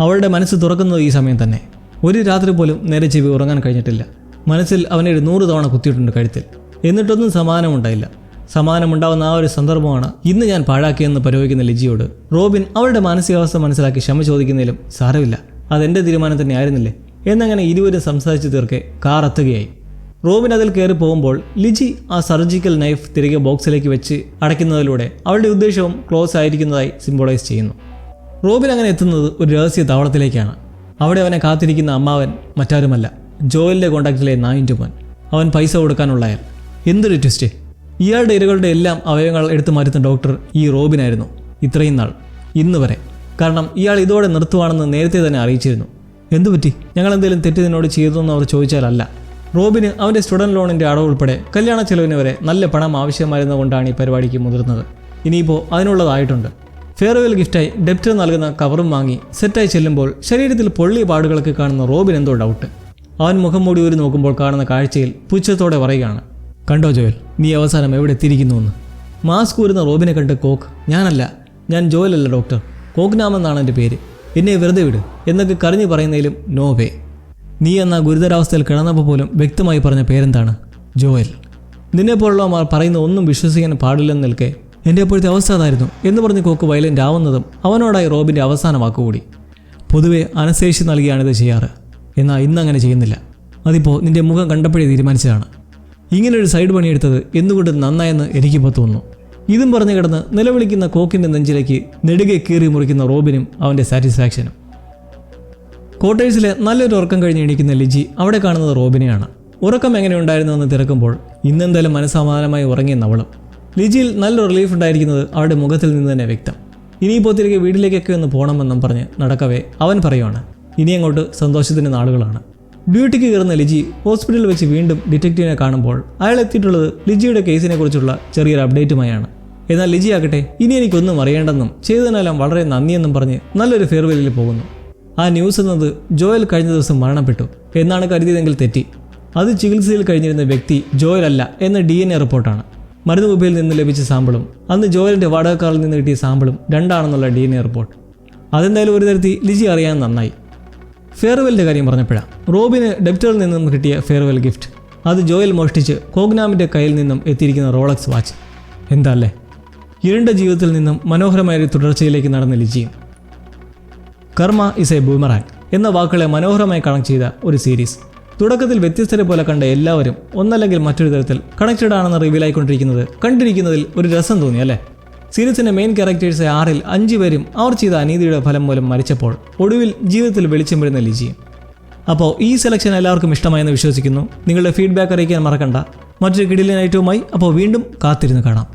S1: അവളുടെ മനസ്സ് തുറക്കുന്നത് ഈ സമയം തന്നെ. ഒരു രാത്രി പോലും നേരെ ചെവി ഉറങ്ങാൻ കഴിഞ്ഞിട്ടില്ല. മനസ്സിൽ അവനെ 100 തവണ കുത്തിയിട്ടുണ്ട് കഴുത്തിൽ. എന്നിട്ടൊന്നും സമാധാനമുണ്ടായില്ല. സമാധാനമുണ്ടാവുന്ന ആ ഒരു സന്ദർഭമാണ് ഇന്ന് ഞാൻ പാഴാക്കിയെന്ന് പരിഹരിക്കുന്ന ലിജിയോട് റോബിൻ അവളുടെ മാനസികാവസ്ഥ മനസ്സിലാക്കി ക്ഷമ ചോദിക്കുന്നതിലും സാരമില്ല, അതെൻ്റെ തീരുമാനം തന്നെ ആയിരുന്നില്ലേ എന്നങ്ങനെ ഇരുവരും സംസാരിച്ചു തീർക്കെ കാർ എത്തുകയായി. റോബിൻ അതിൽ കയറി പോകുമ്പോൾ ലിജി ആ സർജിക്കൽ നൈഫ് തിരികെ ബോക്സിലേക്ക് വെച്ച് അടയ്ക്കുന്നതിലൂടെ അവളുടെ ഉദ്ദേശവും ക്ലോസ് ആയിരിക്കുന്നതായി സിംബോളൈസ് ചെയ്യുന്നു. റോബിൻ അങ്ങനെ എത്തുന്നത് ഒരു രഹസ്യ താവളത്തിലേക്കാണ്. അവിടെ അവനെ കാത്തിരിക്കുന്ന അമ്മാവൻ മറ്റാരുമല്ല, ജോയലിൻ്റെ കോണ്ടാക്റ്റിലെ നായിൻ്റെ മോൻ. അവൻ പൈസ കൊടുക്കാനുള്ള അയാൾ. എന്തൊരു ട്വിസ്റ്റ്! ഇയാളുടെ ഇരകളുടെ എല്ലാം അവയവങ്ങൾ എടുത്തു മാറ്റുന്ന ഡോക്ടർ ഈ റോബിനായിരുന്നു ഇത്രയും നാൾ, ഇന്ന് വരെ. കാരണം ഇയാൾ ഇതോടെ നിർത്തുവാണെന്ന് നേരത്തെ തന്നെ അറിയിച്ചിരുന്നു. എന്തുപറ്റി, ഞങ്ങൾ എന്തെങ്കിലും തെറ്റ് നിന്നോട് ചെയ്തതെന്ന് അവർ ചോദിച്ചാലല്ല. റോബിന് അവൻ്റെ സ്റ്റുഡൻറ് ലോണിൻ്റെ അടവ് ഉൾപ്പെടെ കല്യാണ ചെലവിന് വരെ നല്ല പണം ആവശ്യമായിരുന്നതുകൊണ്ടാണ് ഈ പരിപാടിക്ക് മുതിർന്നത്. ഇനിയിപ്പോൾ അതിനുള്ളതായിട്ടുണ്ട്. ഫെയർവെൽ ഗിഫ്റ്റായി ഡെപ്റ്റർ നൽകുന്ന കവറും വാങ്ങി സെറ്റായി ചെല്ലുമ്പോൾ ശരീരത്തിൽ പൊള്ളിയ പാടുകളൊക്കെ കാണുന്ന റോബിൻ എന്തോ ഡൗട്ട്. അവൻ മുഖം മൂടി ഊരി നോക്കുമ്പോൾ കാണുന്ന കാഴ്ചയിൽ പുച്ഛത്തോടെ പറയുകയാണ്, കണ്ടോ ജോയൽ, നീ അവസാനം എവിടെ എത്തിയിരിക്കുന്നുവെന്ന്. മാസ്ക് ഊരുന്ന റോബിനെ കണ്ട് കോക്ക്, ഞാൻ ജോയലല്ല ഡോക്ടർ, കോക്നാമെന്നാണ് എൻ്റെ പേര്, എന്നെ വെറുതെ വിട് എന്നൊക്കെ കരഞ്ഞു പറയുന്നതിലും നോ വേ. നീ എന്ന ഗുരുതരാവസ്ഥയിൽ കിടന്നപ്പോൾ പോലും വ്യക്തമായി പറഞ്ഞ പേരെന്താണ്? ജോയൽ. നിന്നെപ്പോലുള്ളവർ പറയുന്ന ഒന്നും വിശ്വസിക്കാൻ പാടില്ലെന്ന് നിൽക്കെ എൻ്റെ അപ്പോഴത്തെ അവസ്ഥ അതായിരുന്നു എന്ന് പറഞ്ഞ് കോക്ക് വയലൻ്റ് ആവുന്നതും അവനോടായി റോബിൻ്റെ അവസാന വാക്കുകൂടി. പൊതുവെ അനസ്തേഷ്യ നൽകിയാണിത് ചെയ്യാറ്, എന്നാൽ ഇന്നങ്ങനെ ചെയ്യുന്നില്ല. അതിപ്പോൾ നിൻ്റെ മുഖം കണ്ടപ്പോഴേ തീരുമാനിച്ചതാണ്. ഇങ്ങനൊരു സൈഡ് പണിയെടുത്തത് എന്തുകൊണ്ട് നന്നായെന്ന് എനിക്കിപ്പോൾ തോന്നുന്നു. ഇതും പറഞ്ഞു കിടന്ന് നിലവിളിക്കുന്ന കോക്കിൻ്റെ നെഞ്ചിലേക്ക് നെടുകെ കീറി മുറിക്കുന്ന റോബിനും അവൻ്റെ സാറ്റിസ്ഫാക്ഷനും. ക്വാർട്ടേഴ്സിലെ നല്ലൊരു ഉറക്കം കഴിഞ്ഞ് എണീക്കുന്ന ലിജി അവിടെ കാണുന്നത് റോബിനെയാണ്. ഉറക്കം എങ്ങനെയുണ്ടായിരുന്നുവെന്ന് തിരക്കുമ്പോൾ ഇന്നെന്തായാലും മനസ്സമാധാനമായി ഉറങ്ങിയെന്നവളും. ലിജിയിൽ നല്ല റിലീഫ് ഉണ്ടായിരിക്കുന്നത് അവളുടെ മുഖത്തിൽ നിന്ന് തന്നെ വ്യക്തം. ഇനിയിപ്പോൾ തിരികെ വീട്ടിലേക്കൊക്കെ ഒന്ന് പോകണമെന്നും പറഞ്ഞ് നടക്കവേ അവൻ പറയുവാണ്, ഇനി അങ്ങോട്ട് സന്തോഷത്തിൻ്റെ നാളുകളാണ്. ഡ്യൂട്ടിക്ക് കയറുന്ന ലിജി ഹോസ്പിറ്റലിൽ വെച്ച് വീണ്ടും ഡിറ്റക്റ്റീവിനെ കാണുമ്പോൾ അയാൾ എത്തിയിട്ടുള്ളത് ലിജിയുടെ കേസിനെ കുറിച്ചുള്ള ചെറിയൊരു അപ്ഡേറ്റുമായാണ്. എന്നാൽ ലിജി ആകട്ടെ ഇനി എനിക്കൊന്നും അറിയേണ്ടെന്നും ചെയ്തതിനെല്ലാം വളരെ നന്ദിയെന്നും പറഞ്ഞ് നല്ലൊരു ഫെയർവെല്ലിൽ പോകുന്നു. ആ ന്യൂസ് എന്നത് ജോയൽ കഴിഞ്ഞ ദിവസം മരണപ്പെട്ടു എന്നാണ് കരുതിയതെങ്കിൽ തെറ്റി. അത് ചികിത്സയിൽ കഴിഞ്ഞിരുന്ന വ്യക്തി ജോയൽ അല്ല എന്ന DNA റിപ്പോർട്ടാണ്. മരുന്ന് കുപ്പിയിൽ നിന്ന് ലഭിച്ച സാമ്പിളും അന്ന് ജോയലിൻ്റെ വാടകക്കാരിൽ നിന്ന് കിട്ടിയ സാമ്പിളും രണ്ടാണെന്നുള്ള DNA റിപ്പോർട്ട്. അതെന്തായാലും ഒരു തരത്തിൽ ലിജി അറിയാൻ നന്നായി. ഫെയർവെല്ലിൻ്റെ കാര്യം പറഞ്ഞപ്പോഴാണ് റോബിന് ഡെപ്റ്ററിൽ നിന്നും കിട്ടിയ ഫെയർവെൽ ഗിഫ്റ്റ്. അത് ജോയൽ മോഷ്ടിച്ച് കോഗ്നാമിൻ്റെ കയ്യിൽ നിന്നും എത്തിയിരിക്കുന്ന റോളക്സ് വാച്ച്. എന്താ അല്ലേ, ഇരുണ്ട ജീവിതത്തിൽ നിന്നും മനോഹരമായൊരു തുടർച്ചയിലേക്ക് നടന്ന ലിജിയും. കർമ്മ ഇസ് എ ബൂമറാങ് എന്ന വാക്കുകളെ മനോഹരമായി കണക്ട് ചെയ്ത ഒരു സീരീസ്. തുടക്കത്തിൽ വ്യത്യസ്തരെ പോലെ കണ്ട എല്ലാവരും ഒന്നല്ലെങ്കിൽ മറ്റൊരു തരത്തിൽ കണക്റ്റഡ് ആണെന്ന് റിവീലായിക്കൊണ്ടിരിക്കുന്നത് കണ്ടിരിക്കുന്നതിൽ ഒരു രസം തോന്നി അല്ലേ. സീരീസിൻ്റെ മെയിൻ ക്യാരക്ടേഴ്സ് 6-ൽ 5 പേരും അവർ ചെയ്ത അനീതിയുടെ ഫലം മൂലം മരിച്ചപ്പോൾ ഒടുവിൽ ജീവിതത്തിൽ വെളിച്ചം വരുന്ന ലിജിയും. അപ്പോൾ ഈ സെലക്ഷൻ എല്ലാവർക്കും ഇഷ്ടമായെന്ന് വിശ്വസിക്കുന്നു. നിങ്ങളുടെ ഫീഡ്ബാക്ക് അറിയിക്കാൻ മറക്കണ്ട. മറ്റൊരു കിടിലൻ ഐറ്റവുമായി അപ്പോൾ വീണ്ടും കാത്തിരുന്ന് കാണാം.